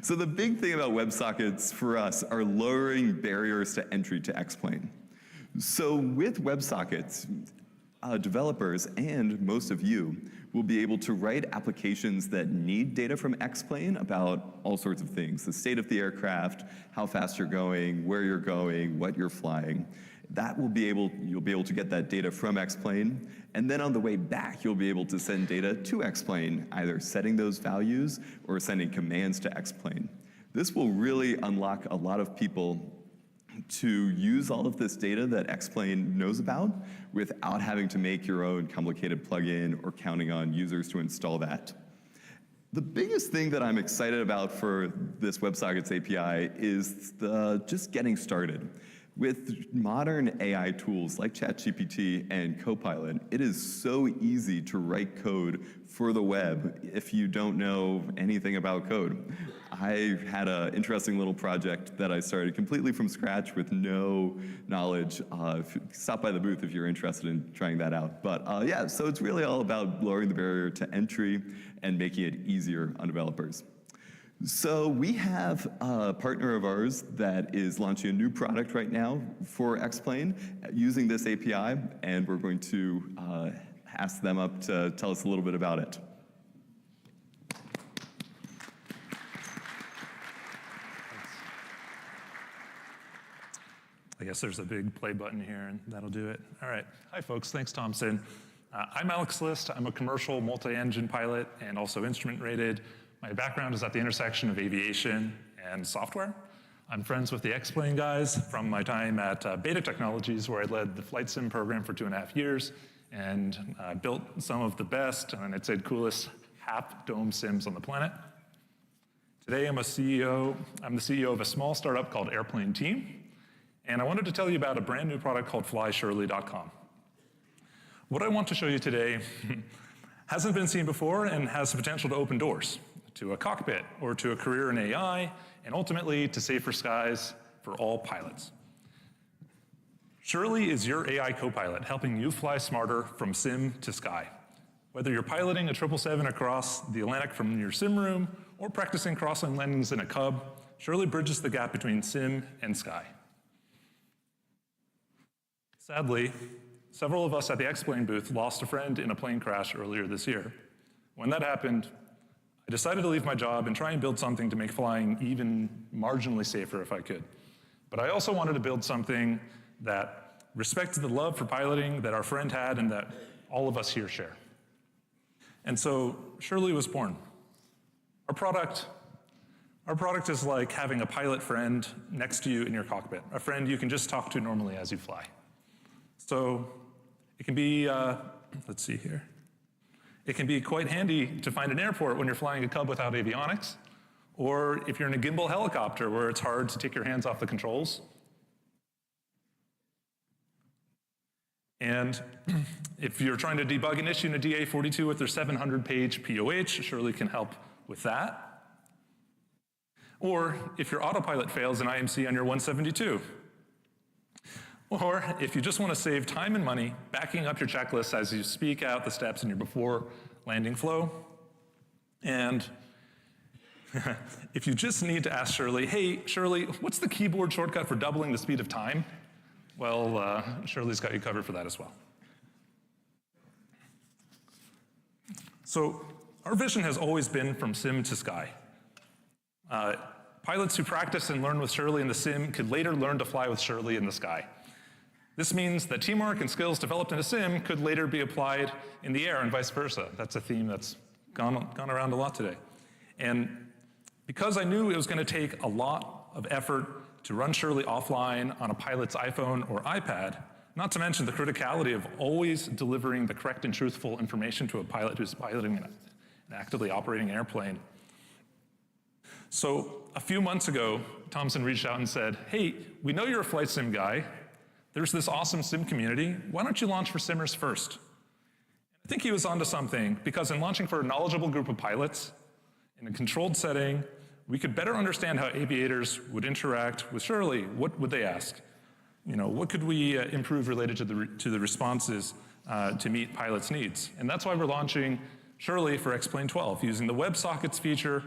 So the big thing about WebSockets for us are lowering barriers to entry to X-Plane. So with WebSockets, developers and most of you will be able to write applications that need data from X-Plane about all sorts of things: the state of the aircraft, how fast you're going, where you're going, what you're flying. You'll be able to get that data from X-Plane, and then on the way back, you'll be able to send data to X-Plane, either setting those values or sending commands to X-Plane. This will really unlock a lot of people to use all of this data that X-Plane knows about without having to make your own complicated plugin or counting on users to install that. The biggest thing that I'm excited about for this WebSockets API is just getting started. With modern AI tools like ChatGPT and Copilot, it is so easy to write code for the web if you don't know anything about code. I had an interesting little project that I started completely from scratch with no knowledge. Stop by the booth if you're interested in trying that out. But yeah, so it's really all about lowering the barrier to entry and making it easier on developers. So we have a partner of ours that is launching a new product right now for X-Plane using this API, and we're going to ask them up to tell us a little bit about it. I guess there's a big play button here, and that'll do it. All right. Hi, folks. Thanks, Thompson. I'm Alex List. I'm a commercial multi-engine pilot and also instrument rated. My background is at the intersection of aviation and software. I'm friends with the X-Plane guys from my time at Beta Technologies, where I led the flight sim program for 2.5 years and built some of the best, and I'd say coolest half-dome sims on the planet. Today, I'm the CEO of a small startup called Airplane Team, and I wanted to tell you about a brand new product called FlySurely.com. What I want to show you today hasn't been seen before and has the potential to open doors to a cockpit or to a career in AI, and ultimately to safer skies for all pilots. Surely is your AI co-pilot helping you fly smarter from sim to sky. Whether you're piloting a 777 across the Atlantic from your sim room or practicing crossing landings in a Cub, Surely bridges the gap between sim and sky. Sadly, several of us at the X-Plane booth lost a friend in a plane crash earlier this year. When that happened, I decided to leave my job and try and build something to make flying even marginally safer if I could. But I also wanted to build something that respected the love for piloting that our friend had and that all of us here share. And so Shirley was born. Our product is like having a pilot friend next to you in your cockpit, a friend you can just talk to normally as you fly. So it can be, let's see here. It can be quite handy to find an airport when you're flying a Cub without avionics, or if you're in a gimbal helicopter where it's hard to take your hands off the controls. And if you're trying to debug an issue in a DA42 with their 700-page POH, Shirley can help with that. Or if your autopilot fails in IMC on your 172. Or if you just want to save time and money, backing up your checklist as you speak out the steps in your before landing flow. And if you just need to ask Shirley, hey, Shirley, what's the keyboard shortcut for doubling the speed of time? Well, Shirley's got you covered for that as well. So our vision has always been from sim to sky. Pilots who practice and learn with Shirley in the sim could later learn to fly with Shirley in the sky. This means that teamwork and skills developed in a sim could later be applied in the air and vice versa. That's a theme that's gone around a lot today. And because I knew it was going to take a lot of effort to run Shirley offline on a pilot's iPhone or iPad, not to mention the criticality of always delivering the correct and truthful information to a pilot who's piloting an actively operating airplane. So a few months ago, Thomson reached out and said, hey, we know you're a flight sim guy. There's this awesome sim community. Why don't you launch for simmers first? I think he was onto something, because in launching for a knowledgeable group of pilots in a controlled setting, we could better understand how aviators would interact with Shirley. What would they ask? You know, what could we improve related to the responses to meet pilots' needs? And that's why we're launching Shirley for X-Plane 12, using the WebSockets feature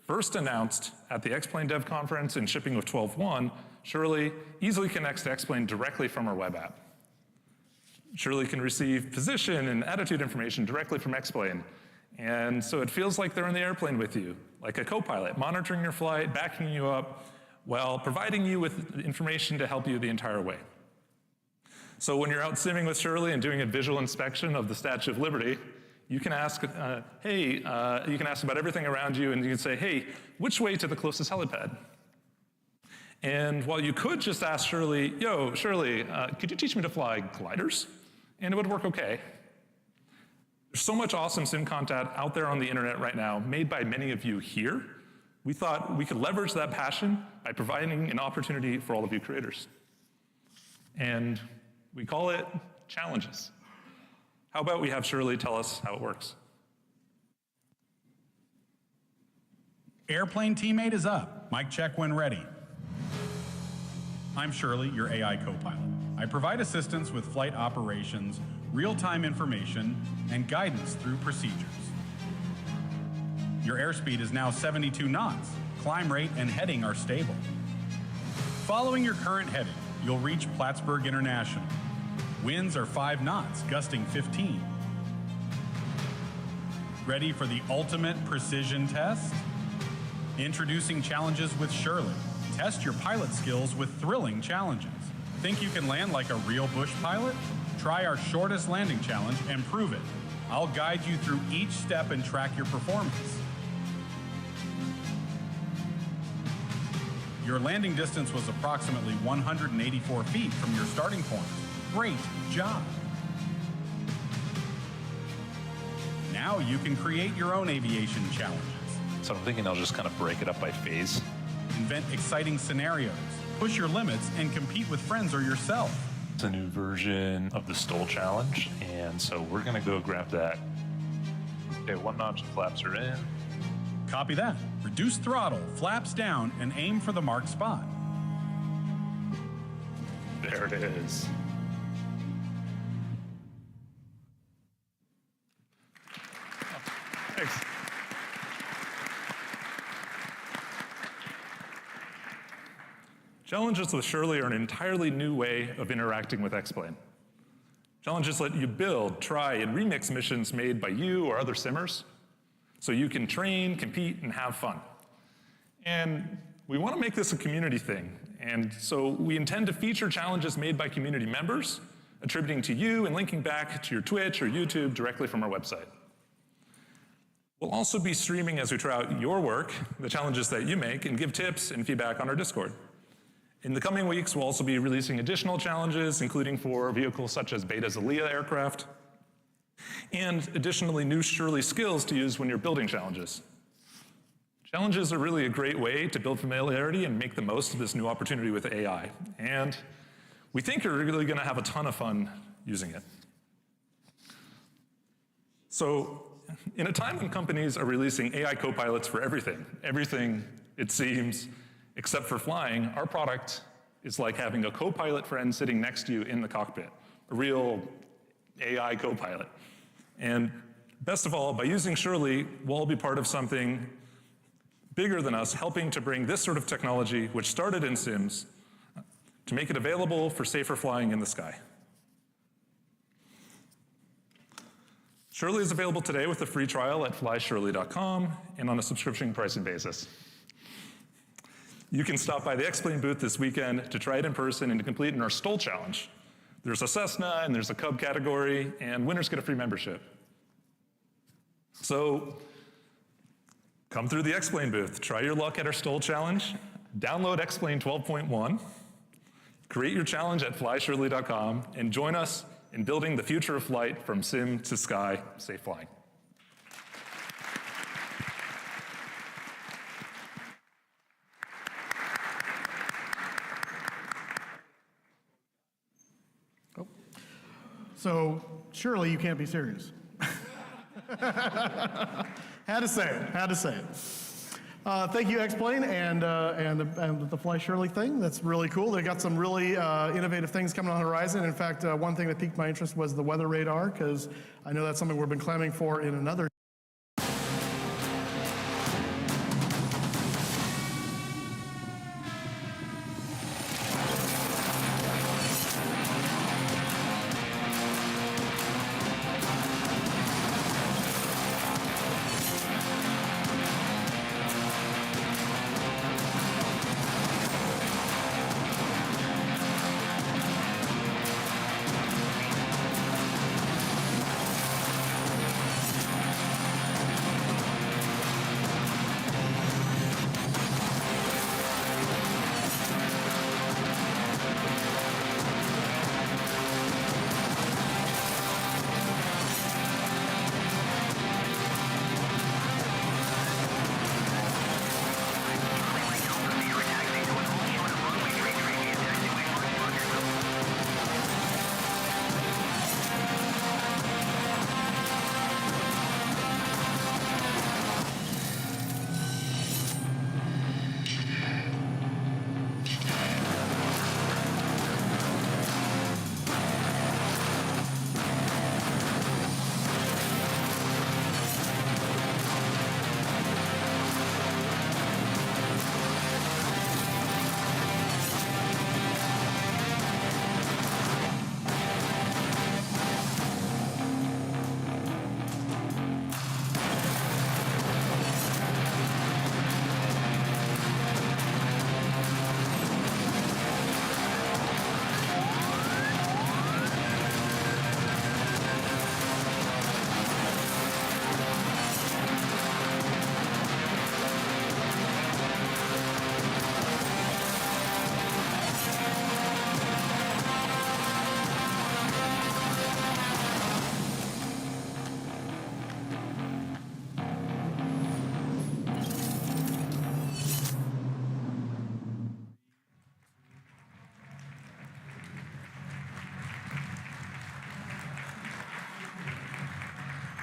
first announced at the X-Plane Dev Conference in shipping with 12.1. Shirley easily connects to X-Plane directly from our web app. Shirley can receive position and attitude information directly from X-Plane. And so it feels like they're in the airplane with you, like a co-pilot, monitoring your flight, backing you up, while providing you with information to help you the entire way. So when you're out simming with Shirley and doing a visual inspection of the Statue of Liberty, you can ask, you can ask about everything around you, and you can say, hey, which way to the closest helipad? And while you could just ask Shirley, yo, Shirley, could you teach me to fly gliders? And it would work okay. There's so much awesome sim content out there on the internet right now, made by many of you here. We thought we could leverage that passion by providing an opportunity for all of you creators. And we call it challenges. How about we have Shirley tell us how it works? Airplane teammate is up. Mic check when ready. I'm Shirley, your AI co-pilot. I provide assistance with flight operations, real-time information, and guidance through procedures. Your airspeed is now 72 knots. Climb rate and heading are stable. Following your current heading, you'll reach Plattsburgh International. Winds are 5 knots, gusting 15. Ready for the ultimate precision test? Introducing challenges with Shirley. Test your pilot skills with thrilling challenges. Think you can land like a real bush pilot? Try our shortest landing challenge and prove it. I'll guide you through each step and track your performance. Your landing distance was approximately 184 feet from your starting point. Great job. Now you can create your own aviation challenges. So I'm thinking I'll just kind of break it up by phase. Invent exciting scenarios, push your limits, and compete with friends or yourself. It's a new version of the STOL challenge, and so we're gonna go grab that. Okay, 1 notch, flaps are in. Copy that. Reduce throttle, flaps down, and aim for the marked spot. There it is. Thanks. Challenges with Shirley are an entirely new way of interacting with X-Plane. Challenges let you build, try, and remix missions made by you or other simmers, so you can train, compete, and have fun. And we want to make this a community thing. And so we intend to feature challenges made by community members, attributing to you and linking back to your Twitch or YouTube directly from our website. We'll also be streaming as we try out your work, the challenges that you make, and give tips and feedback on our Discord. In the coming weeks, we'll also be releasing additional challenges, including for vehicles such as Beta's Alea aircraft, and additionally new Shirley skills to use when you're building challenges. Challenges are really a great way to build familiarity and make the most of this new opportunity with AI. And we think you're really gonna have a ton of fun using it. So, in a time when companies are releasing AI co-pilots for everything it seems, except for flying, our product is like having a co-pilot friend sitting next to you in the cockpit, a real AI co-pilot. And best of all, by using Shirley, we'll all be part of something bigger than us, helping to bring this sort of technology, which started in Sims, to make it available for safer flying in the sky. Shirley is available today with a free trial at flyshirley.com and on a subscription pricing basis. You can stop by the X-Plane booth this weekend to try it in person and to complete in our STOL challenge. There's a Cessna and there's a Cub category, and winners get a free membership. So come through the X-Plane booth, try your luck at our STOL challenge, download X-Plane 12.1, create your challenge at flyshirley.com, and join us in building the future of flight from sim to sky, safe flying. So surely you can't be serious. Had to say it. Thank you, X-Plane, and the Fly Shirley thing. That's really cool. They got some really innovative things coming on the horizon. In fact, one thing that piqued my interest was the weather radar, because I know that's something we've been clamoring for in another.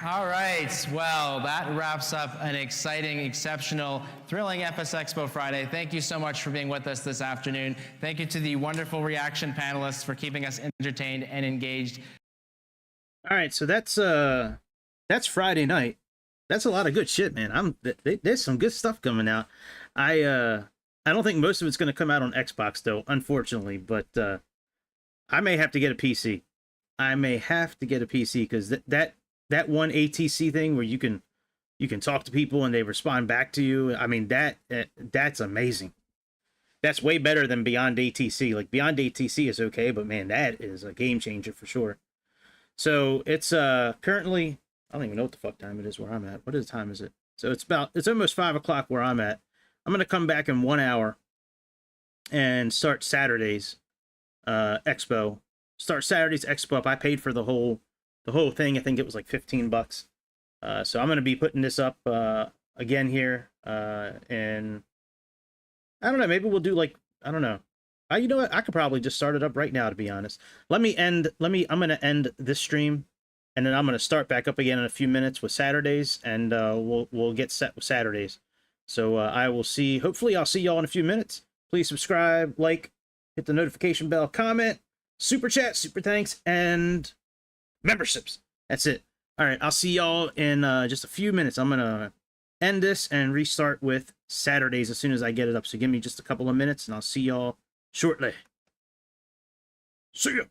All right, well, that wraps up an exciting, exceptional, thrilling Fsexpo Friday. Thank you so much for being with us this afternoon. Thank you to the wonderful reaction panelists for keeping us entertained and engaged. All right, so that's Friday night. That's a lot of good shit, man. There's some good stuff coming out. I don't think most of it's going to come out on Xbox though, unfortunately, but I may have to get a PC. I may have to get a PC because that one ATC thing where you can talk to people and they respond back to you. I mean, that's amazing. That's way better than Beyond ATC. Like Beyond ATC is okay, but man, that is a game changer for sure. So it's currently, I don't even know what the fuck time it is where I'm at. What time is it? So it's almost 5 o'clock where I'm at. I'm gonna come back in 1 hour and start Saturday's expo. Start Saturday's expo up. I paid for the whole thing. I think it was like $15. So I'm gonna be putting this up again here, and I don't know. Maybe we'll do like, I don't know. You know what? I could probably just start it up right now, to be honest. I'm gonna end this stream, and then I'm gonna start back up again in a few minutes with Saturdays, and we'll get set with Saturdays. So I will see. Hopefully, I'll see y'all in a few minutes. Please subscribe, like, hit the notification bell, comment, super chat, super thanks, and memberships. That's it. All right, I'll see y'all in just a few minutes. I'm gonna end this and restart with Saturdays as soon as I get it up. So give me just a couple of minutes, and I'll see y'all shortly. See ya.